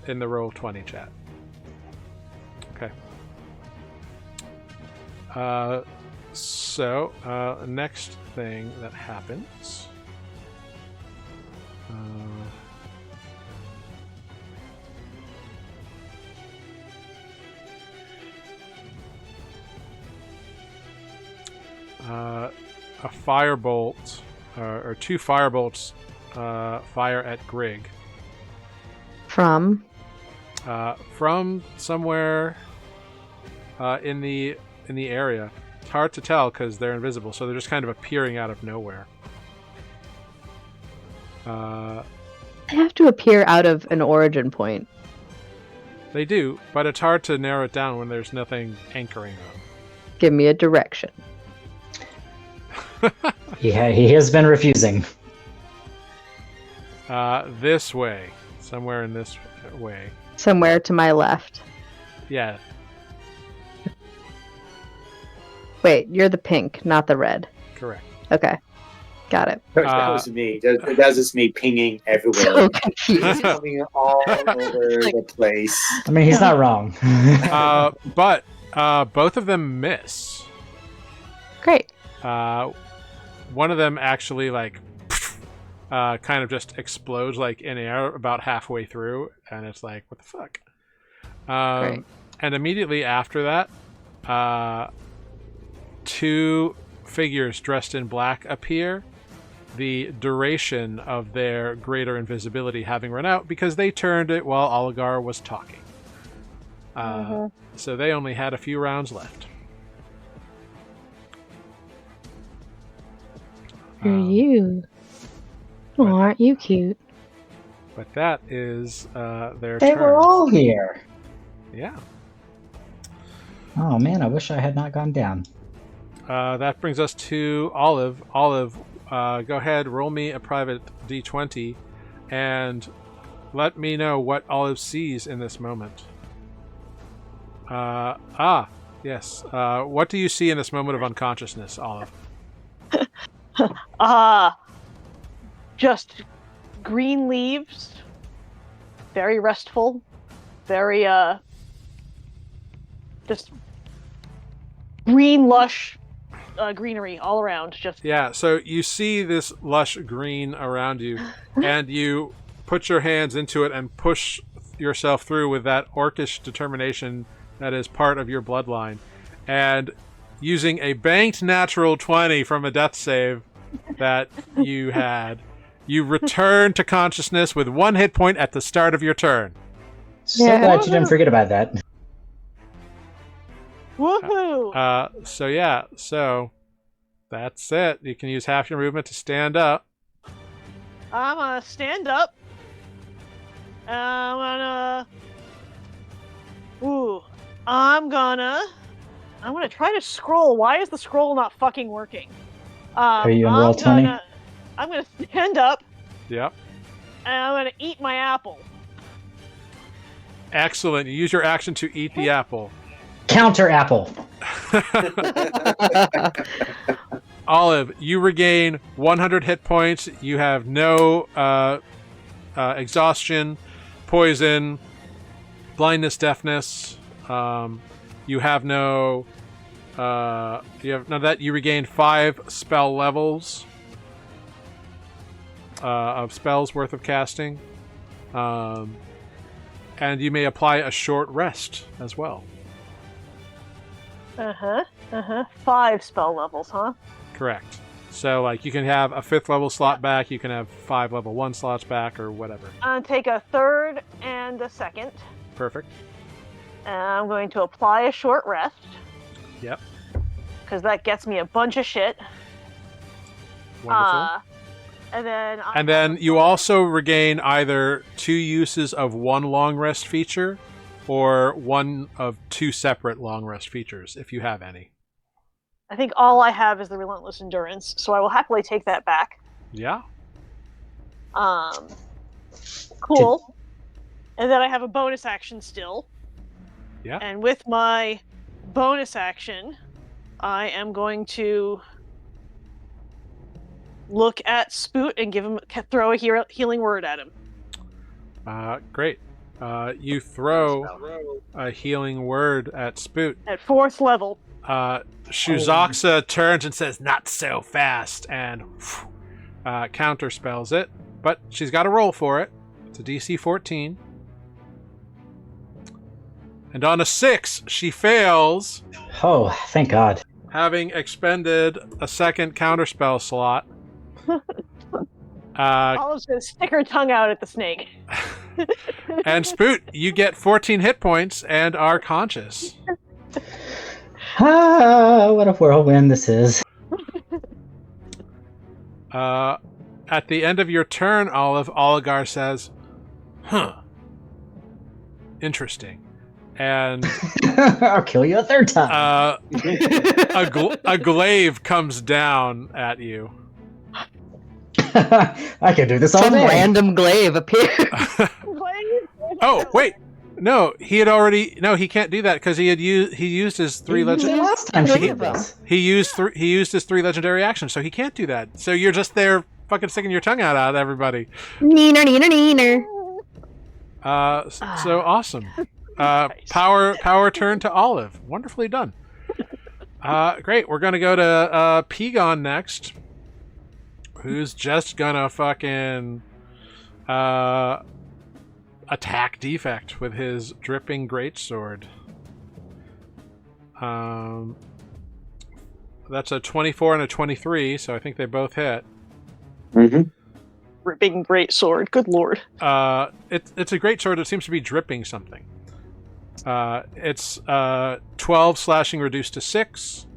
in the Roll20 chat. Okay. So next thing that happens. A firebolt, or 2 firebolts, fire at Grig From? from somewhere in the area. It's hard to tell because they're invisible, so they're just kind of appearing out of nowhere. They have to appear out of an origin point. They do, but it's hard to narrow it down when there's nothing anchoring them. Give me a direction. He has been refusing. This way. Somewhere in this way. Somewhere to my left. Yeah. Wait, you're the pink, not the red. Correct. Okay. Got it. That was me. That was just me pinging everywhere. So confused. He's coming all over the place. I mean, he's not wrong. But both of them miss. Great. One of them actually kind of just explodes in air about halfway through, and it's like, what the fuck? Great. And immediately after that, 2 figures dressed in black appear, the duration of their greater invisibility having run out because they turned it while Oligar was talking. So they only had a few rounds left. You're you. Oh, aren't you cute? But that is their They turn. were all here. Yeah. Oh man, I wish I had not gone down. That brings us to Olive. Olive, go ahead, roll me a private D20, and let me know what Olive sees in this moment. Yes. What do you see in this moment of unconsciousness, Olive? Just green leaves, very restful, very just green lush greenery all around. Just Yeah, so you see this lush green around you, and you put your hands into it and push yourself through with that orcish determination that is part of your bloodline. And using a banked natural 20 from a death save that you had, you return to consciousness with 1 hit point at the start of your turn. So Yeah. glad you didn't forget about that. woohoo! So that's it. You can use half your movement to stand up. I'm gonna stand up. I'm gonna. Ooh. I'm gonna try to scroll. Why is the scroll not fucking working? Are you in roll 20? I'm gonna stand up Yep. and I'm gonna eat my apple. Excellent. You use your action to eat the apple. Counter apple. Olive, you regain 100 hit points. You have no exhaustion, poison, blindness, deafness. You have no. You have none of that. You regain 5 spell levels of spells worth of casting, and you may apply a short rest as well. 5 spell levels, huh? Correct. So, like, you can have a 5th level slot back. You can have 5 level 1 slots back, or whatever. I'm gonna take a 3rd and a 2nd. Perfect. And I'm going to apply a short rest. Yep. Because that gets me a bunch of shit. Wonderful. And then you also regain either 2 uses of one long rest feature or one of 2 separate long rest features, if you have any. I think all I have is the Relentless Endurance, so I will happily take that back. Yeah. Cool. And then I have a bonus action still. Yeah. And with my bonus action, I am going to look at Spoot and throw a healing word at him. Great. You throw a healing word at Spoot. At 4th level. Shuzaxa turns and says, "Not so fast," and counter spells it. But she's got a roll for it. It's a DC 14. And on a 6, she fails. Oh, thank God. Having expended a 2nd counterspell slot. Olive's gonna stick her tongue out at the snake. And Spoot, you get 14 hit points and are conscious. What a whirlwind this is. At the end of your turn, Oligar says, "Huh. Interesting." And I'll kill you a 3rd time. a glaive comes down at you. I could do this all Some day. random glaive appears. Oh, wait. No, he had already. No, he can't do that because he used his 3 legendary. Last time she did this. He used his 3 legendary actions, so he can't do that. So you're just there fucking sticking your tongue out at everybody. Neener, neener, neener. So awesome. Power turn to Olive. Wonderfully done. Great. We're gonna go to Pegon next, who's just gonna fucking attack Defect with his dripping greatsword. That's a 24 and a 23, so I think they both hit. Mm-hmm. Ripping great sword, good lord. It's a great sword that seems to be dripping something. It's 12 slashing reduced to 6,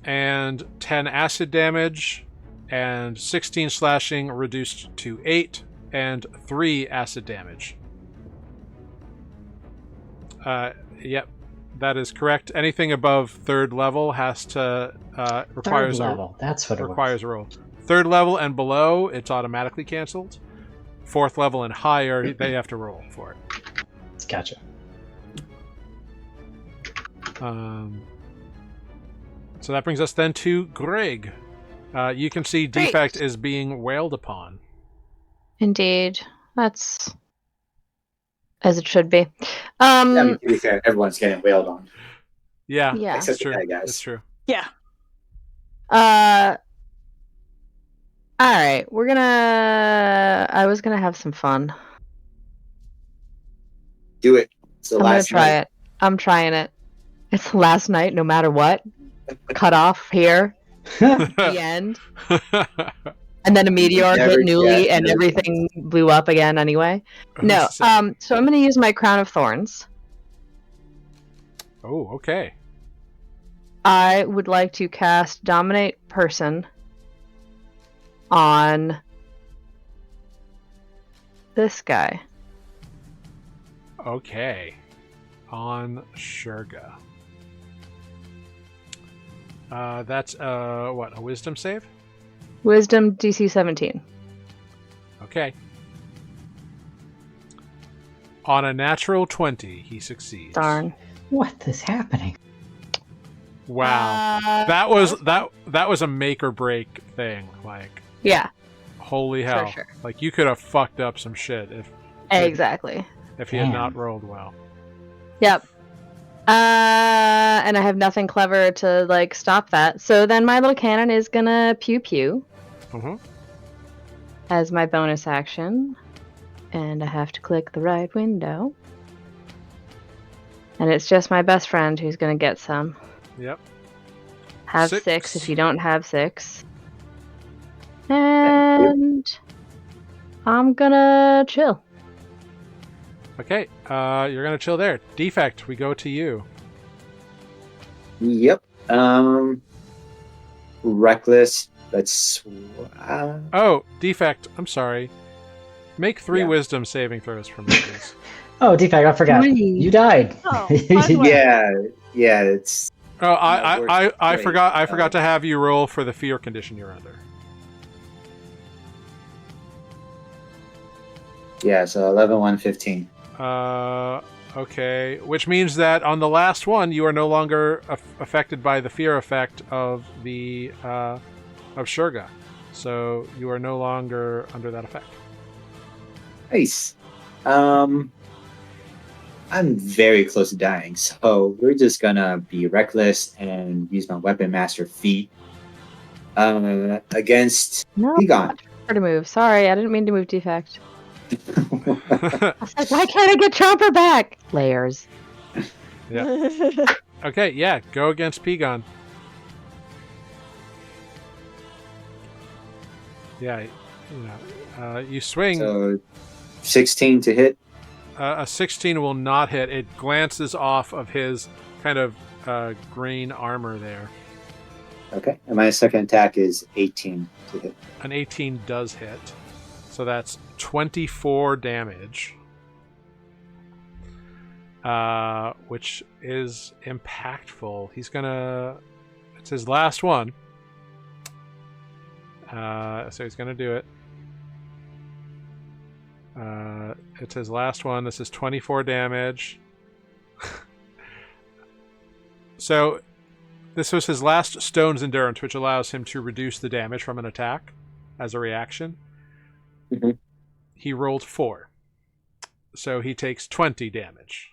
and 10 acid damage, and 16 slashing reduced to 8, and 3 acid damage. Yep, that is correct. Anything above 3rd level has to requires 3rd level. That's what it requires a roll. 3rd level and below, it's automatically canceled. 4th level and higher, they have to roll for it. Gotcha. So that brings us then to Greg. You can see Defect is being wailed upon. Indeed. That's as it should be. I mean, to be fair, everyone's getting wailed on. Yeah, Yeah. Except true. the bad guys. That's true. Yeah. Alright, I was gonna have some fun. Do it. It's the I'm gonna last try night. it. I'm trying it. It's the last night, no matter what. Cut off here. The end. And then a meteor Never hit Nuuli get and no everything blew up again anyway. No. So I'm gonna use my Crown of Thorns. Oh, okay. I would like to cast Dominate Person on this guy. Okay. On Shurga. That's what, a wisdom save? Wisdom DC 17. Okay. On a natural 20, he succeeds. Darn. What is happening? Wow. that was a make or break thing. Like, Yeah, holy hell. sure. Like, you could have fucked up some shit exactly. if he had not rolled well. Yep. And I have nothing clever to like stop that. So then my little cannon is gonna pew pew as my bonus action, and I have to click the right window. And it's just my best friend who's gonna get some. Yep. Have 6 if you don't have 6. And I'm gonna chill. Okay, you're gonna chill there. Defect, we go to you. Yep. Reckless. That's. Oh, Defect, I'm sorry. Make 3 Yeah. wisdom saving throws for me, please. Oh, Defect, I forgot. 3. You died. Oh, fun one. Yeah. It's. Oh, That works I great. forgot. I forgot to have you roll for the fear condition you're under. Yeah. So 11, 1, 15. Okay, which means that on the last one, you are no longer affected by the fear effect of the of Shurga, so you are no longer under that effect. Nice. I'm very close to dying, so we're just gonna be reckless and use my weapon master feat against No, Egon. to move. Sorry, I didn't mean to move defect. I was like, why can't I get Chomper back? Layers. Okay, yeah, go against Pigon. Yeah, you swing. So 16 to hit. A 16 will not hit. It glances off of his kind of green armor there. Okay, and my second attack is 18 to hit. An 18 does hit. So that's 24 damage. Which is impactful. He's gonna... It's his last one. So he's gonna do it. It's his last one. This is 24 damage. So this was his last Stone's Endurance, which allows him to reduce the damage from an attack as a reaction. Mm-hmm. He rolled 4. So he takes 20 damage.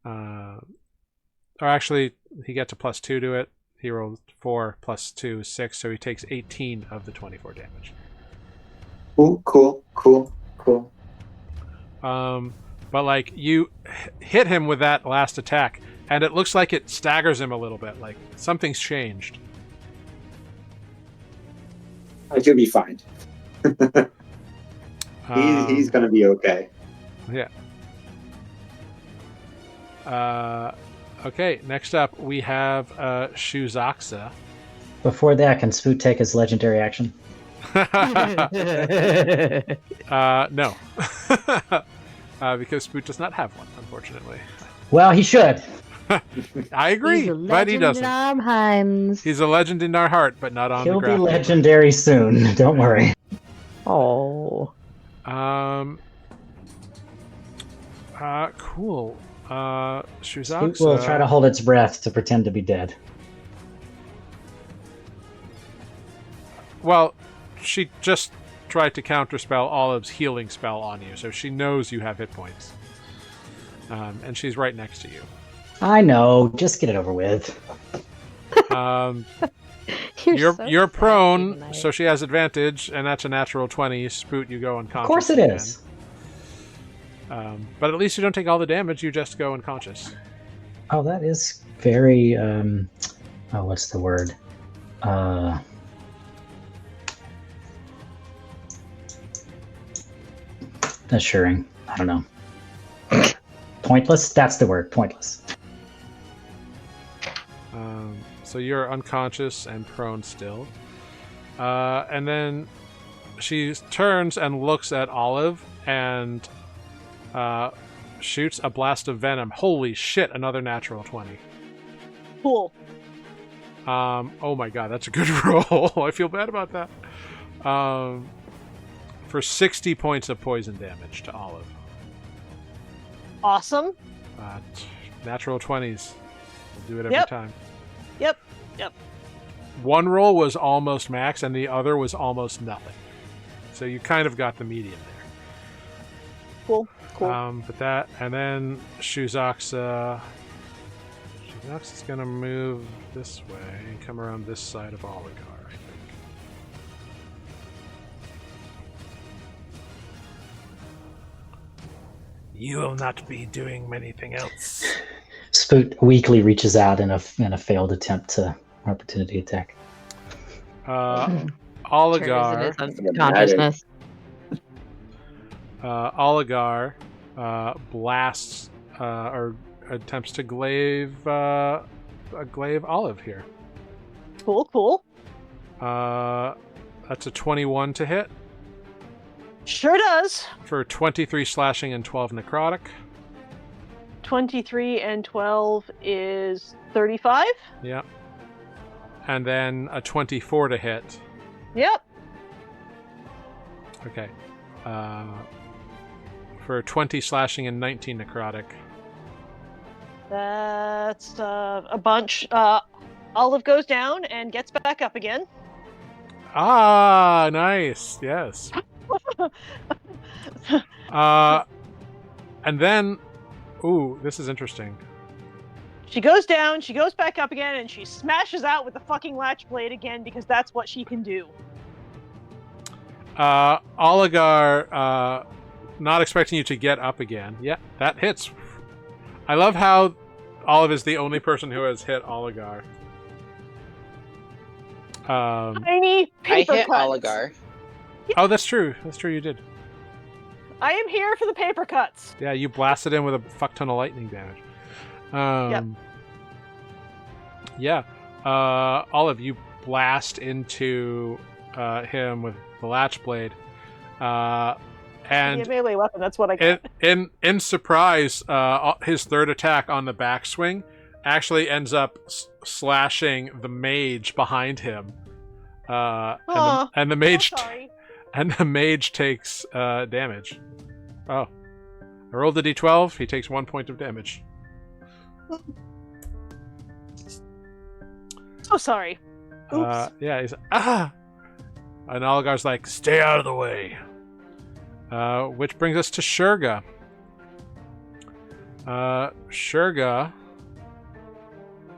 Or actually, he gets a +2 to it. He rolled 4 plus 2 is 6, so he takes 18 of the 24 damage. Cool. But like, you hit him with that last attack, and it looks like it staggers him a little bit. Like something's changed. You'll be fine. He's gonna be okay. Yeah. Okay, next up we have Shuzaxa. Before that, can Spoot take his legendary action? No. Because Spoot does not have one, unfortunately. Well, he should. I agree, but he doesn't. Armheims. He's a legend in our heart, but not on He'll the be graphic. legendary soon. Don't worry. Oh. Cool. Spoot Shuzaxa. will try to hold its breath to pretend to be dead. Well, she just tried to counterspell Olive's healing spell on you, so she knows you have hit points. And she's right next to you. I know. Just get it over with. You're prone, so she has advantage, and that's a natural 20. Spoot, you go unconscious. Of course it is. But at least you don't take all the damage, you just go unconscious. Oh, that is very, what's the word? Assuring. I don't know. Pointless? That's the word. Pointless. So you're unconscious and prone still. And then she turns and looks at Olive and shoots a blast of venom. Holy shit! Another natural 20. Cool. Oh my god, that's a good roll. I feel bad about that. For 60 points of poison damage to Olive. Awesome. Natural 20s. We'll do it every Yep. time. Yep. One roll was almost max, and the other was almost nothing. So you kind of got the median there. Cool. But that, and then Shuzak's is gonna move this way and come around this side of Oligar, I think. You will not be doing anything else. Spoot weakly reaches out in a failed attempt to opportunity attack. Oligar. Turns in his unconsciousness. Oligar blasts or attempts to glaive Olive here. Cool. That's a 21 to hit Sure does. for 23 slashing and 12 necrotic. 23 and 12 is 35. Yeah. And then a 24 to hit. Yep. Okay. For 20 slashing and 19 necrotic. That's a bunch. Olive goes down and gets back up again. Ah, nice. Yes. And then, ooh, this is interesting. She goes down, she goes back up again, and she smashes out with the fucking latch blade again because that's what she can do. Oligar, not expecting you to get up again. Yeah, that hits. I love how Olive is the only person who has hit Oligar. Tiny I paper hit cuts. Oligar. Oh, that's true. That's true, you did. I am here for the paper cuts. Yeah, you blasted him with a fuck ton of lightning damage. Yeah. Olive, you blast into him with the latch blade. And And a melee weapon, that's what I got. in surprise, his third attack on the backswing actually ends up slashing the mage behind him. And the mage sorry. and the mage takes damage. Oh, I rolled a d12. He takes 1 point of damage. So sorry. Oops. Yeah, he's and Oligar's like, stay out of the way. Which brings us to Shurga. Shurga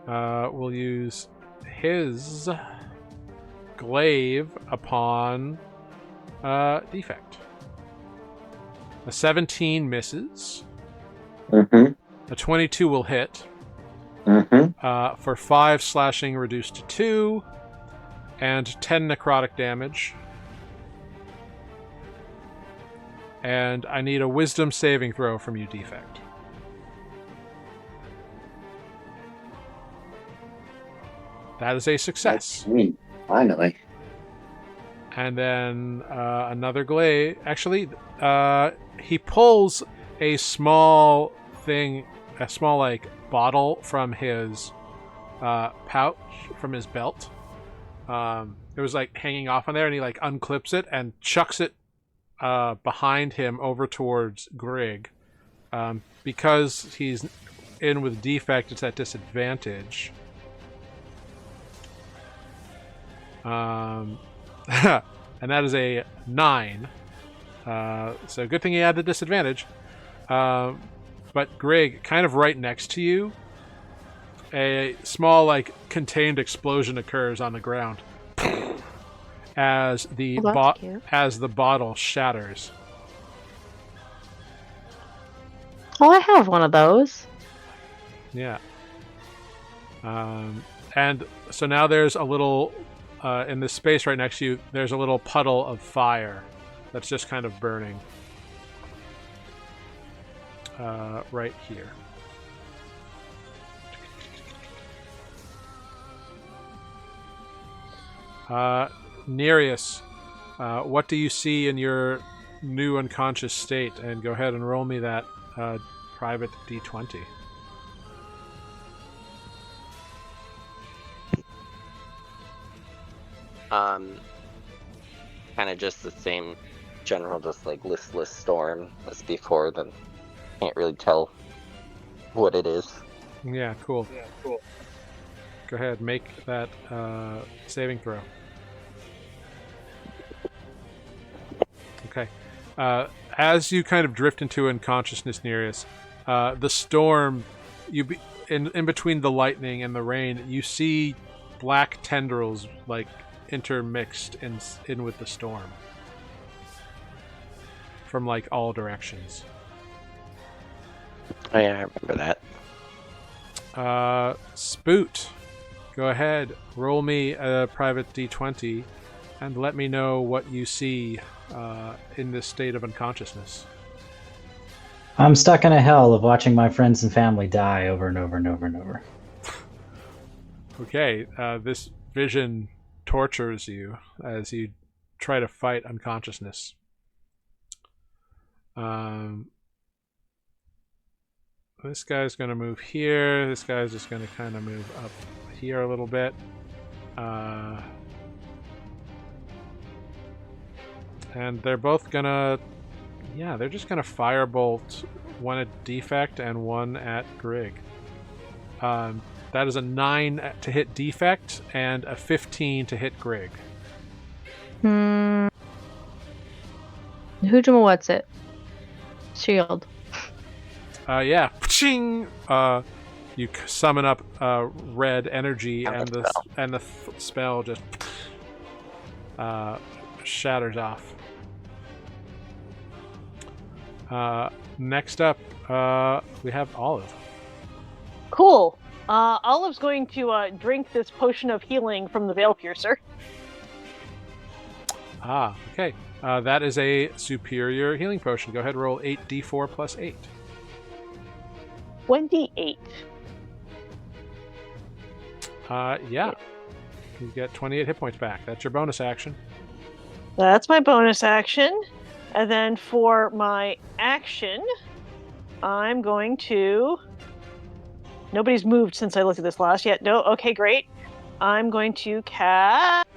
will use his glaive upon defect. A 17 misses. Mm-hmm. A 22 will hit. Mm-hmm. For 5 slashing reduced to 2. And 10 necrotic damage. And I need a wisdom saving throw from you, defect. That is a success. Finally. And then another glaive. Actually, he pulls a small thing, a small like bottle from his pouch, from his belt. It was like hanging off on there, and he like unclips it and chucks it behind him over towards Grig. Because he's in with defect, it's at disadvantage. And that is a 9. So good thing he had the disadvantage. But Grig, kind of right next to you, a small like contained explosion occurs on the ground as the bottle shatters. Oh, I have one of those. Yeah. And so now there's a little in this space right next to you, there's a little puddle of fire that's just kind of burning right here. Nereus, What do you see in your new unconscious state? And go ahead and roll me that private d20. Kind of just the same general, just like listless storm as before. Then can't really tell what it is. Yeah, cool. Go ahead, make that saving throw. Okay. As you kind of drift into unconsciousness, Nereus, the storm, in between the lightning and the rain, you see black tendrils like intermixed in with the storm from like all directions. Oh yeah, I remember that. Spoot, go ahead, roll me a private d20 and let me know what you see in this state of unconsciousness. I'm stuck in a hell of watching my friends and family die over and over and over and over. Okay, this vision tortures you as you try to fight unconsciousness. This guy's going to move here. This guy's just going to kind of move up here a little bit. And they're both going to... Yeah, they're just going to firebolt one at Defect and one at Grig. That is a 9 to hit Defect and a 15 to hit Grig. Hujima, what's it? Shield. Yeah. Ching! You summon up red energy, and the spell just shatters off. Next up, we have Olive. Cool. Olive's going to drink this potion of healing from the Veil Piercer. Ah, okay. That is a superior healing potion. Go ahead and roll 8d4 plus 8. 28. Yeah. You get 28 hit points back. That's your bonus action. That's my bonus action. And then for my action, I'm going to... Nobody's moved since I looked at this last yet. No? Okay, great. I'm going to cast...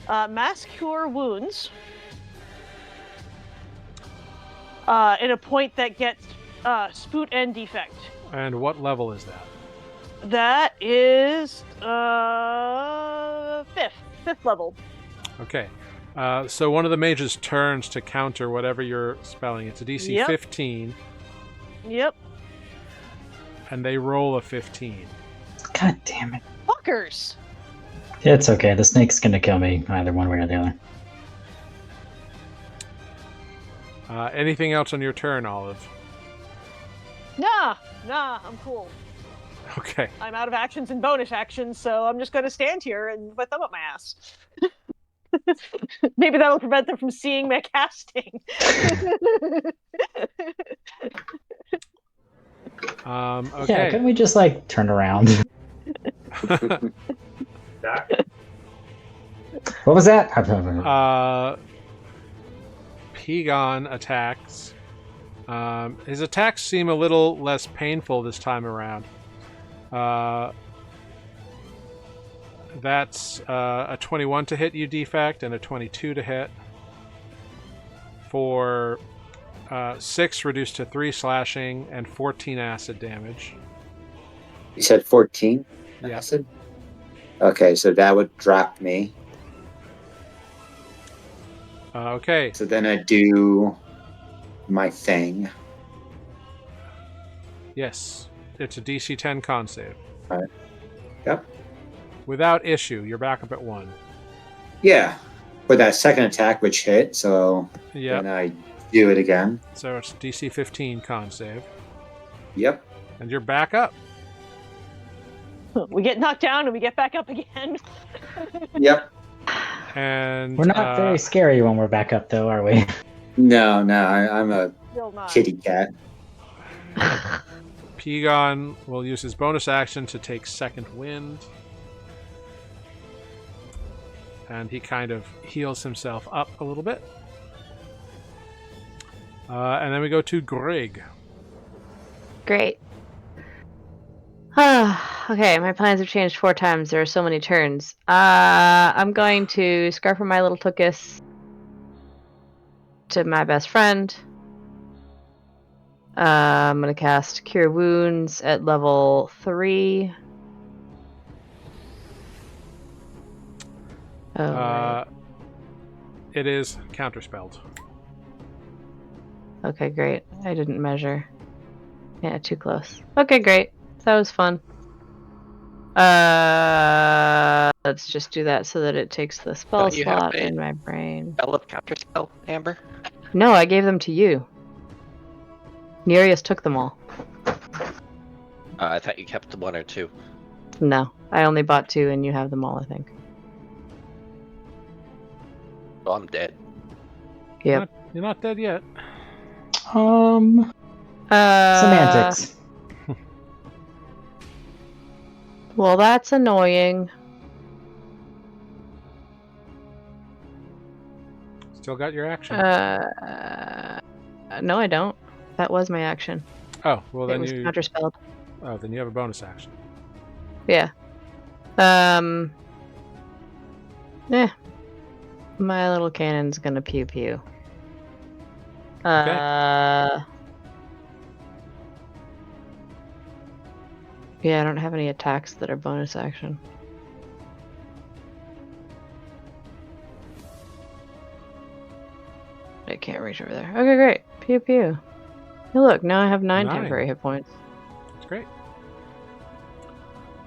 Mass Cure Wounds. In a point that gets Spoot and Defect. And what level is that? That is fifth level. Okay. So one of the mages turns to counter whatever you're spelling. It's a DC 15. Yep. And they roll a 15. God damn it. Fuckers! It's okay. The snake's gonna kill me either one way or the other. Anything else on your turn, Olive? Nah, I'm cool. Okay. I'm out of actions and bonus actions, so I'm just gonna stand here and my thumb up my ass. Maybe that'll prevent them from seeing my casting. Okay. Yeah, couldn't we just like turn around? What was that? Pegon attacks. His attacks seem a little less painful this time around. That's a 21 to hit you, Defect, and a 22 to hit. For 6 reduced to 3 slashing and 14 acid damage. You said 14 Yeah. acid? Okay, so that would drop me. Okay. So then I do my thing. Yes. It's a DC 10 con save. All right. Yep. Without issue, you're back up at 1. Yeah. But that second attack, which hit, so Yep. then I do it again. So it's DC 15 con save. Yep. And you're back up. We get knocked down and we get back up again. Yep. And We're not very scary when we're back up, though, are we? No, I'm a Still not. kitty cat. Pegon will use his bonus action to take second wind. And he kind of heals himself up a little bit. And then we go to Grig. Great. Okay, my plans have changed 4 times. There are so many turns. I'm going to Scarf my little Tookus to my best friend. I'm going to cast Cure Wounds at level 3. Oh, right. It is counterspelled. Okay, great. I didn't measure. Yeah, too close. Okay, great. That was fun. Let's just do that so that it takes the spell Don't you have slot a in my brain. spell of counterspell, Amber? No, I gave them to you. Nereus took them all. I thought you kept 1 or 2. No, I only bought 2 and you have them all, I think. Well, I'm dead. Yep. You're not dead yet. Semantics. Well, that's annoying. Still got your action. No, I don't. That was my action. Oh, well It then was you. counterspelled. Oh, then you have a bonus action. Yeah. My little cannon's gonna pew pew. Yeah, I don't have any attacks that are bonus action. I can't reach over there. Okay, great. Pew pew. Hey, look, now I have 9 temporary hit points. That's great.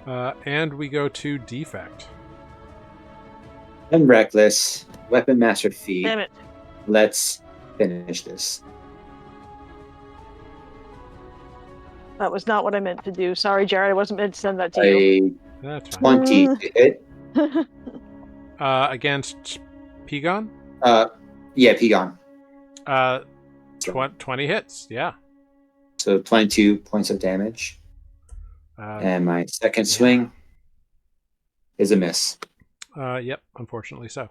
And we go to Defect. I'm reckless. Weapon master feat. Damn it. Let's finish this. That was not what I meant to do. Sorry, Jared. I wasn't meant to send that to you. That's fine. 20 to hit. Against Pegon? Yeah, Pegon. 20 hits, yeah. So 22 points of damage. And my second swing is a miss. Yep, unfortunately so.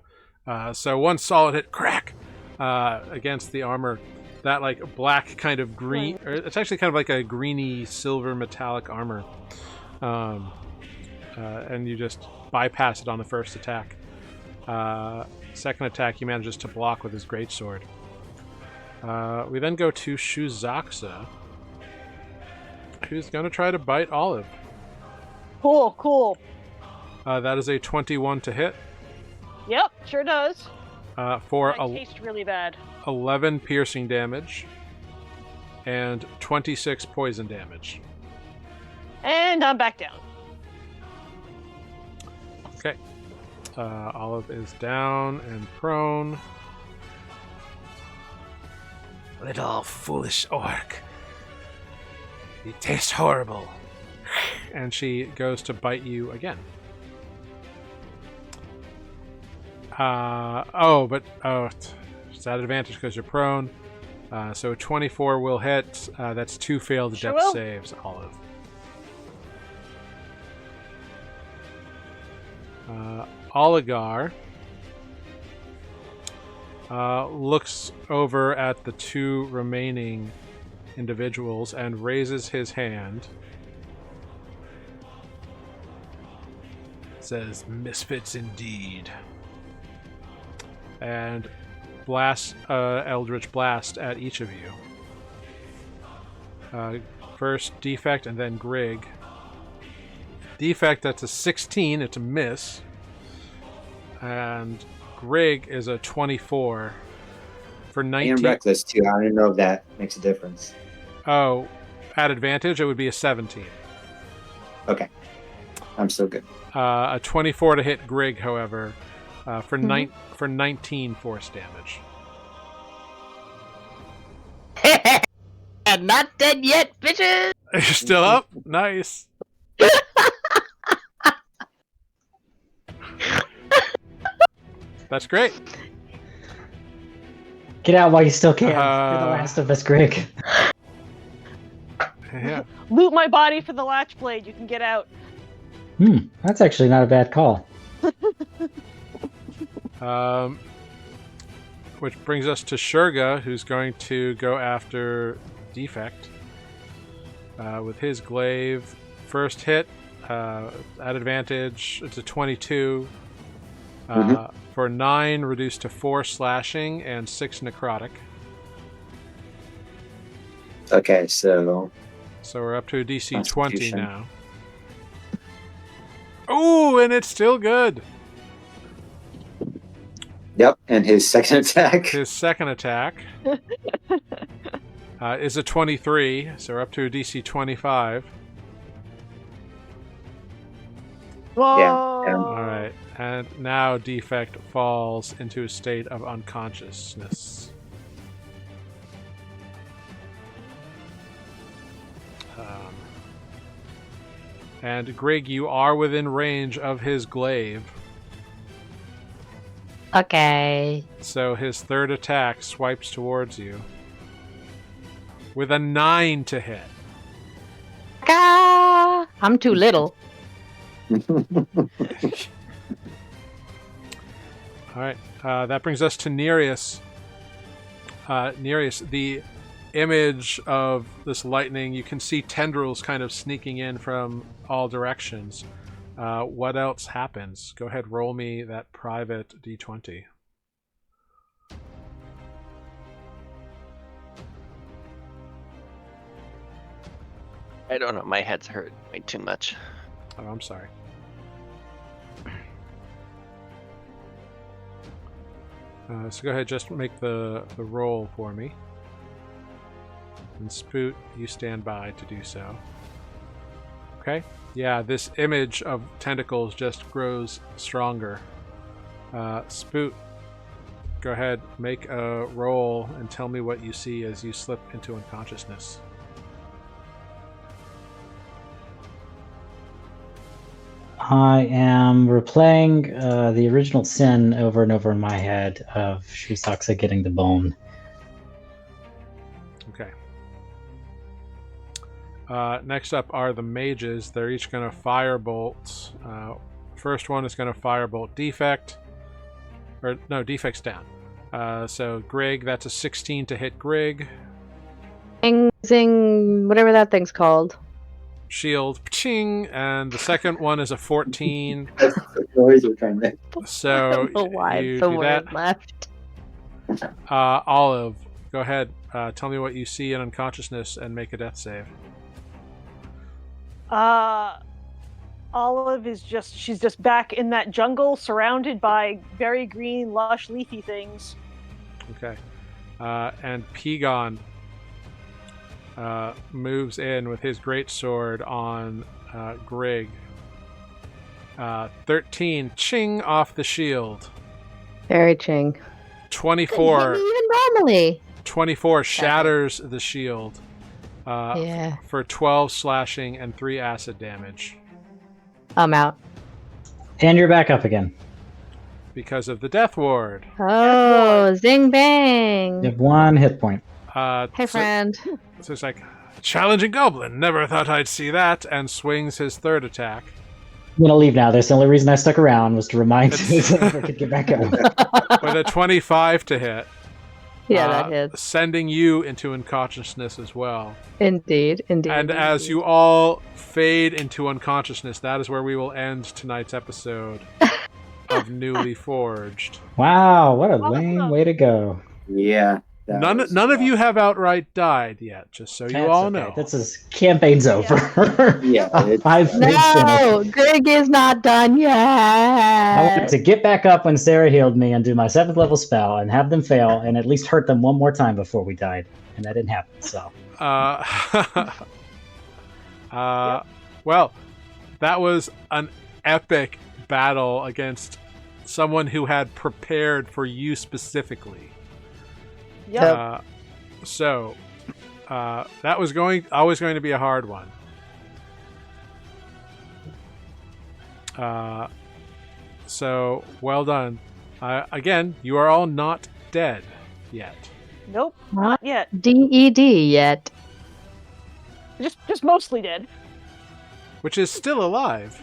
So one solid hit, crack, against the armor. That like black kind of green, or it's actually kind of like a greeny silver metallic armor. And you just bypass it on the first attack. Second attack, he manages to block with his greatsword. We then go to Shuzaxa, who's going to try to bite Olive. Cool. That is a 21 to hit. Yep, sure does. For That tastes really bad. 11 piercing damage and 26 poison damage. And I'm back down. Okay. Olive is down and prone. Little foolish orc. You taste horrible. And she goes to bite you again. It's at advantage because you're prone. So 24 will hit. That's 2 failed Sure death will. saves, Olive. Oligar looks over at the 2 remaining individuals and raises his hand. Says, "Misfits indeed." And blast Eldritch Blast at each of you. First Defect and then Grig. Defect, that's a 16, it's a miss. And Grig is a 24 for 19. I am reckless too. I don't know if that makes a difference. Oh, at advantage, it would be a 17. Okay. I'm still good. A 24 to hit Grig, however, for 19 force damage. Not dead yet, bitches! You're still up? Nice. That's great. Get out while you still can. You're the last of us, Greg. Yeah. Loot my body for the latch blade. You can get out. That's actually not a bad call. Which brings us to Shurga, who's going to go after Defect with his glaive. First hit at advantage. It's a 22 for 9, reduced to 4 slashing and 6 necrotic. Okay, so we're up to a DC 20 Constitution. now. Oh, and it's still good. Yep, and his second attack. His second attack is a 23, so we're up to a DC 25. Whoa! All right, and now Defect falls into a state of unconsciousness. And Grig, you are within range of his glaive. Okay. So his third attack swipes towards you with a 9 to hit. Ah, I'm too little. All right, that brings us to Nereus. Nereus, the image of this lightning, you can see tendrils kind of sneaking in from all directions. What else happens? Go ahead, roll me that private d20. I don't know. My head's hurt way too much. Oh, I'm sorry. So go ahead, just make the roll for me. And Spoot, you stand by to do so. Okay? Yeah, this image of tentacles just grows stronger. Spoot, go ahead, make a roll and tell me what you see as you slip into unconsciousness. I am replaying the original sin over and over in my head of Shusaksa getting the bone. Okay. Next up are the mages. They're each going to firebolt. First one is going to firebolt Defect. Or, no, Defect's down. So Grig, that's a 16 to hit Grig. Zing, whatever that thing's called. Shield, ching, and the second one is a 14. That's the noise we're trying to make. So I don't know why you it's the do word that. left. Olive, go ahead. Tell me what you see in unconsciousness and make a death save. Olive is she's just back in that jungle, surrounded by very green, lush, leafy things. Okay. And Pegon moves in with his greatsword on Grig. 13, ching off the shield. Very ching. 24. Even normally. 24 shatters the shield Yeah. for 12 slashing and 3 acid damage I'm out. And you're back up again. because of the death ward. Oh, zing You bang. have 1 hit point. Hey, friend. So it's like, challenging goblin, never thought I'd see that, and swings his third attack. I'm gonna leave now. That's the only reason I stuck around, was to remind you so I could get back up. With a 25 to hit. Yeah, that hits. Sending you into unconsciousness as well. Indeed. And as you all fade into unconsciousness, that is where we will end tonight's episode of Nuuli Forged. Wow, what a Awesome. lame way to go. Yeah. that None was of rough. you have outright died yet, just so you That's all okay. know. This is campaign's over. Yeah, it's- I've finished. No, Greg is not done yet. I wanted to get back up when Sarah healed me and do my 7th level spell and have them fail and at least hurt them one more time before we died. And that didn't happen, so. Well, that was an epic battle against someone who had prepared for you specifically. Yep. So that was always going to be a hard one. So well done. Again, you are all not dead yet. Nope, not yet. DED yet. just mostly dead. Which is still alive.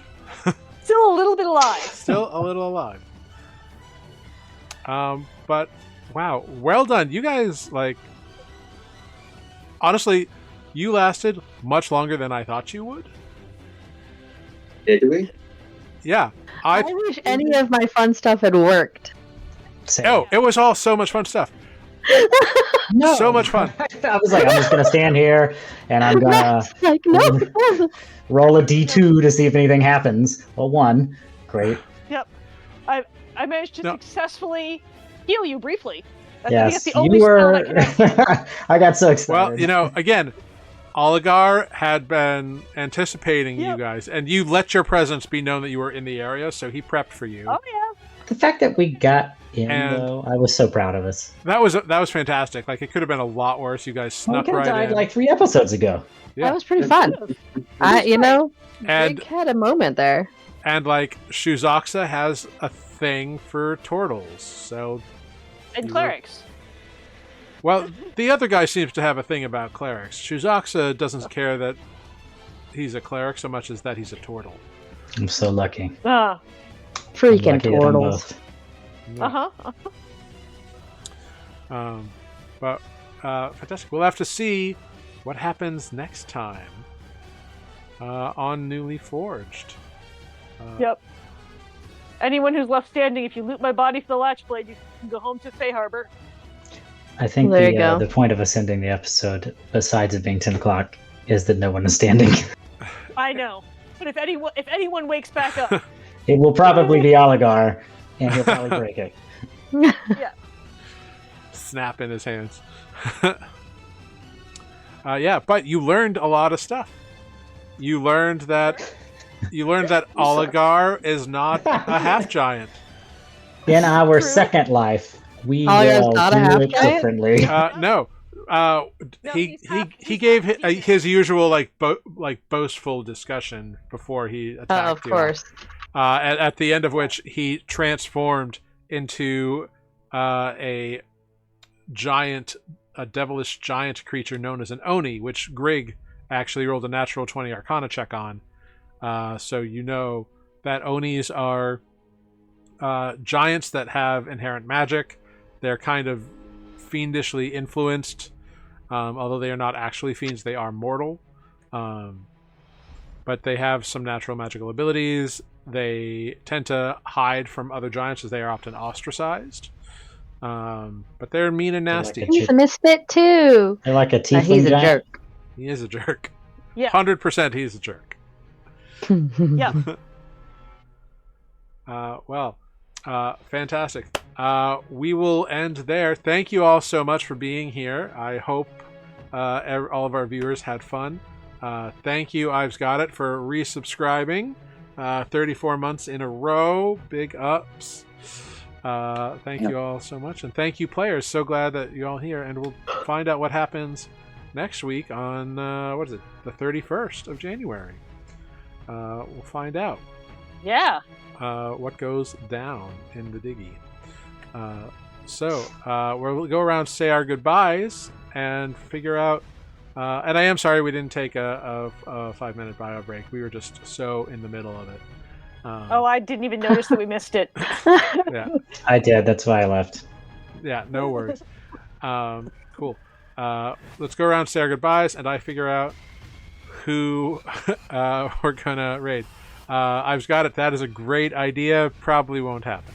Still a little bit alive. Still a little alive. But wow, well done. You guys, like, honestly, you lasted much longer than I thought you would. Did we? Yeah. I wish any of my fun stuff had worked. Same. Oh, it was all so much fun stuff. No. So much fun. I was like, I'm just gonna stand here and I'm gonna Like, no. roll a d2 to see if anything happens. Well, 1. Great. Yep. I managed to successfully heal you briefly. I think Yes, that's the only you spell were. that can I got so excited. Well, you know, again, Oligar had been anticipating you Yep. guys, and you let your presence be known that you were in the area, so he prepped for you. Oh yeah. The fact that we got in, And- though, I was so proud of us. That was fantastic. Like, it could have been a lot worse. You guys We snuck could have right died in. like 3 episodes ago. Yeah. That was pretty fun. And- Greg had a moment there. And like Shuzaxa has a thing for turtles, so And clerics. well, the other guy seems to have a thing about clerics. Shuzaxa doesn't care that he's a cleric so much as that he's a turtle. I'm so lucky. Ah. Freaking Lucky at them turtles. both. Uh-huh. But fantastic. We'll have to see what happens next time on Nuuli Forged. Yep. Anyone who's left standing, if you loot my body for the Latchblade, you can go home to Fey Harbor. I think There you go. the point of us ending the episode, besides it being 10 o'clock, is that no one is standing. I know. But if anyone wakes back up, It will probably be Oligar, and he'll probably break it. yeah. Snap in his hands. Yeah, but you learned a lot of stuff. You learned that Oligar is not a half giant. In our True. second life, we Oligar's will not a do half it giant? differently. No. No, He he's half- he he's gave half his usual boastful discussion before he attacked Of you. course. At the end of which he transformed into a devilish giant creature known as an Oni, which Grig actually rolled a natural 20 Arcana check on. So you know that Onis are giants that have inherent magic. They're kind of fiendishly influenced. Although they are not actually fiends, they are mortal. But they have some natural magical abilities. They tend to hide from other giants as they are often ostracized. But they're mean and nasty. Like He's a misfit too. They're like a But tiefling he's a giant. jerk. He is a jerk. Yeah. 100% he's a jerk. Yeah. Fantastic. We will end there. Thank you all so much for being here. I hope all of our viewers had fun. Thank you, I've Got It, for resubscribing 34 months in a row. Big ups. Thank you all so much. And thank you, players. So glad that you're all here. And we'll find out what happens next week on, the 31st of January. We'll find out Yeah. what goes down in the diggy. So we'll go around, say our goodbyes, and figure out. And I am sorry we didn't take a 5-minute bio break. We were just so in the middle of it. Oh, I didn't even notice that we missed it. Yeah, I did. That's why I left. yeah, no worries. Cool. Let's go around, say our goodbyes, and I figure out who we're gonna raid. I've Got It. That is a great idea. Probably won't happen.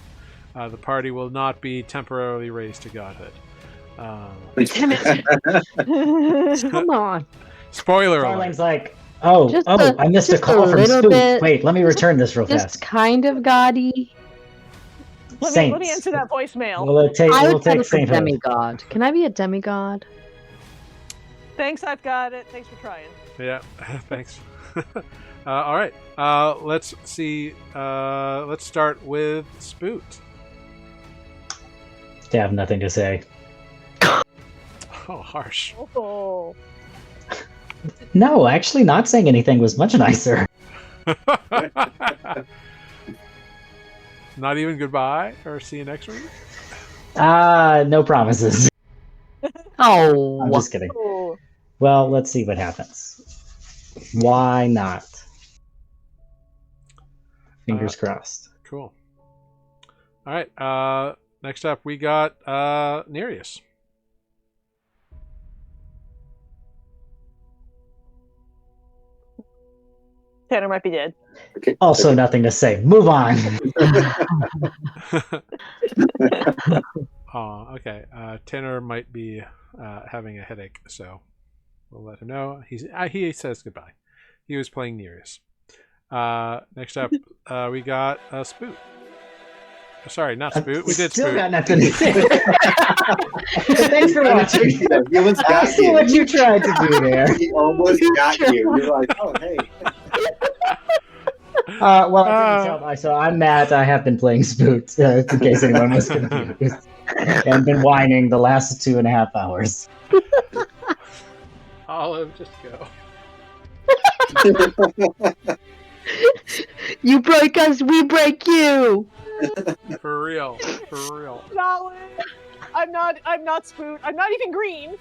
The party will not be temporarily raised to godhood. Damn it. Come on. Spoiler Starling's alert. like, oh, I missed a just call a from little Spook. bit- Wait, let me return this real Just fast. kind of gaudy. Let Saints. me answer that voicemail. Will it take, I will would take settle for sainthood? demigod. Can I be a demigod? Thanks, I've got it. Thanks for trying. Yeah, thanks. All right. Let's see. Let's start with Spoot. They have nothing to say. Oh, harsh. Oh. No, actually, not saying anything was much nicer. Not even goodbye or see you next week. No promises. Oh. I'm just kidding. Oh. Well, let's see what happens. Why not? Fingers crossed. Cool. All right. Next up, we got Nereus. Tanner might be dead. Okay. Also, nothing to say. Move on. Okay. Tanner might be having a headache, so we'll let him know. He says goodbye. He was playing Nereus. Next up, we got Spoot. Sorry, not Spoot. We did Still Spoot. got nothing to say. Thanks for watching. He almost I got see you. what you tried to do there. He almost got you. You're like, oh, hey. Well, I couldn't tell. So I'm Matt. I have been playing Spoot, in case anyone was confused, and been whining the last 2.5 hours. Olive, just go. You break us, we break you. For real. For real. Not I'm not Spoot. I'm not even green.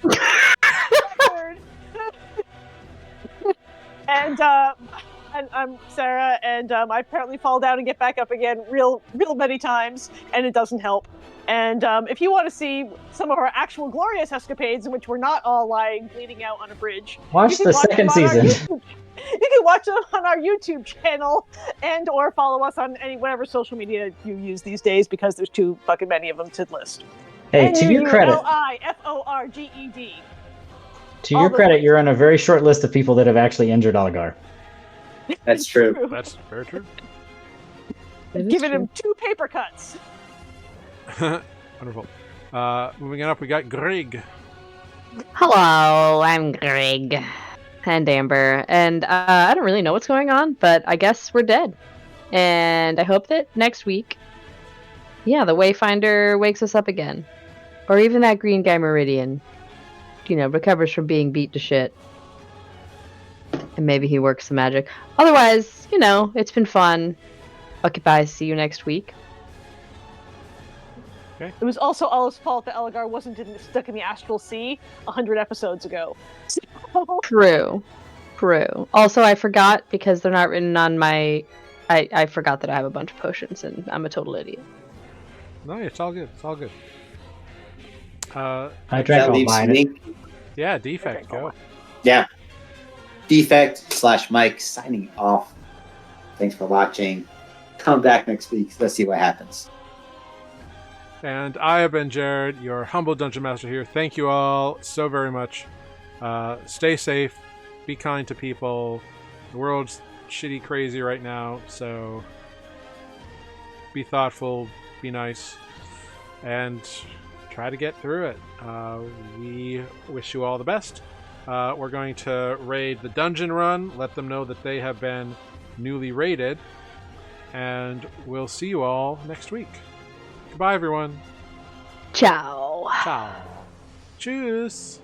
and I'm Sarah, and I apparently fall down and get back up again real many times, and it doesn't help. And if you want to see some of our actual glorious escapades in which we're not all lying bleeding out on a bridge, Watch the second season. You can watch them on our YouTube channel and or follow us on whatever social media you use these days, because there's too fucking many of them to list. Hey, to your credit, Nuliforged. to your credit, you're on a very short list of people that have actually injured Oligar. That's true. That's very true. Giving him 2 paper cuts. Wonderful. Moving on up, we got Greg. Hello, I'm Greg. And Amber. And I don't really know what's going on, but I guess we're dead. And I hope that next week, the Wayfinder wakes us up again. Or even that green guy Meridian, recovers from being beat to shit. And maybe he works the magic. Otherwise, it's been fun. Okay, bye. See you next week. It was also Olive's fault that Oligar wasn't stuck in the astral sea 100 episodes ago. True. Also, I forgot, because they're not written on my... I forgot that I have a bunch of potions, and I'm a total idiot. No, it's all good. It's all good. I drank all mine. Yeah, Defect, go. Yeah. Defect/Mike signing off. Thanks for watching. Come back next week. Let's see what happens. And I have been Jared, your humble Dungeon Master here. Thank you all so very much. Stay safe. Be kind to people. The world's shitty crazy right now, so be thoughtful, be nice, and try to get through it. We wish you all the best. We're going to raid the dungeon run, let them know that they have been newly raided, and we'll see you all next week. Goodbye, everyone. Ciao. Ciao. Tschüss.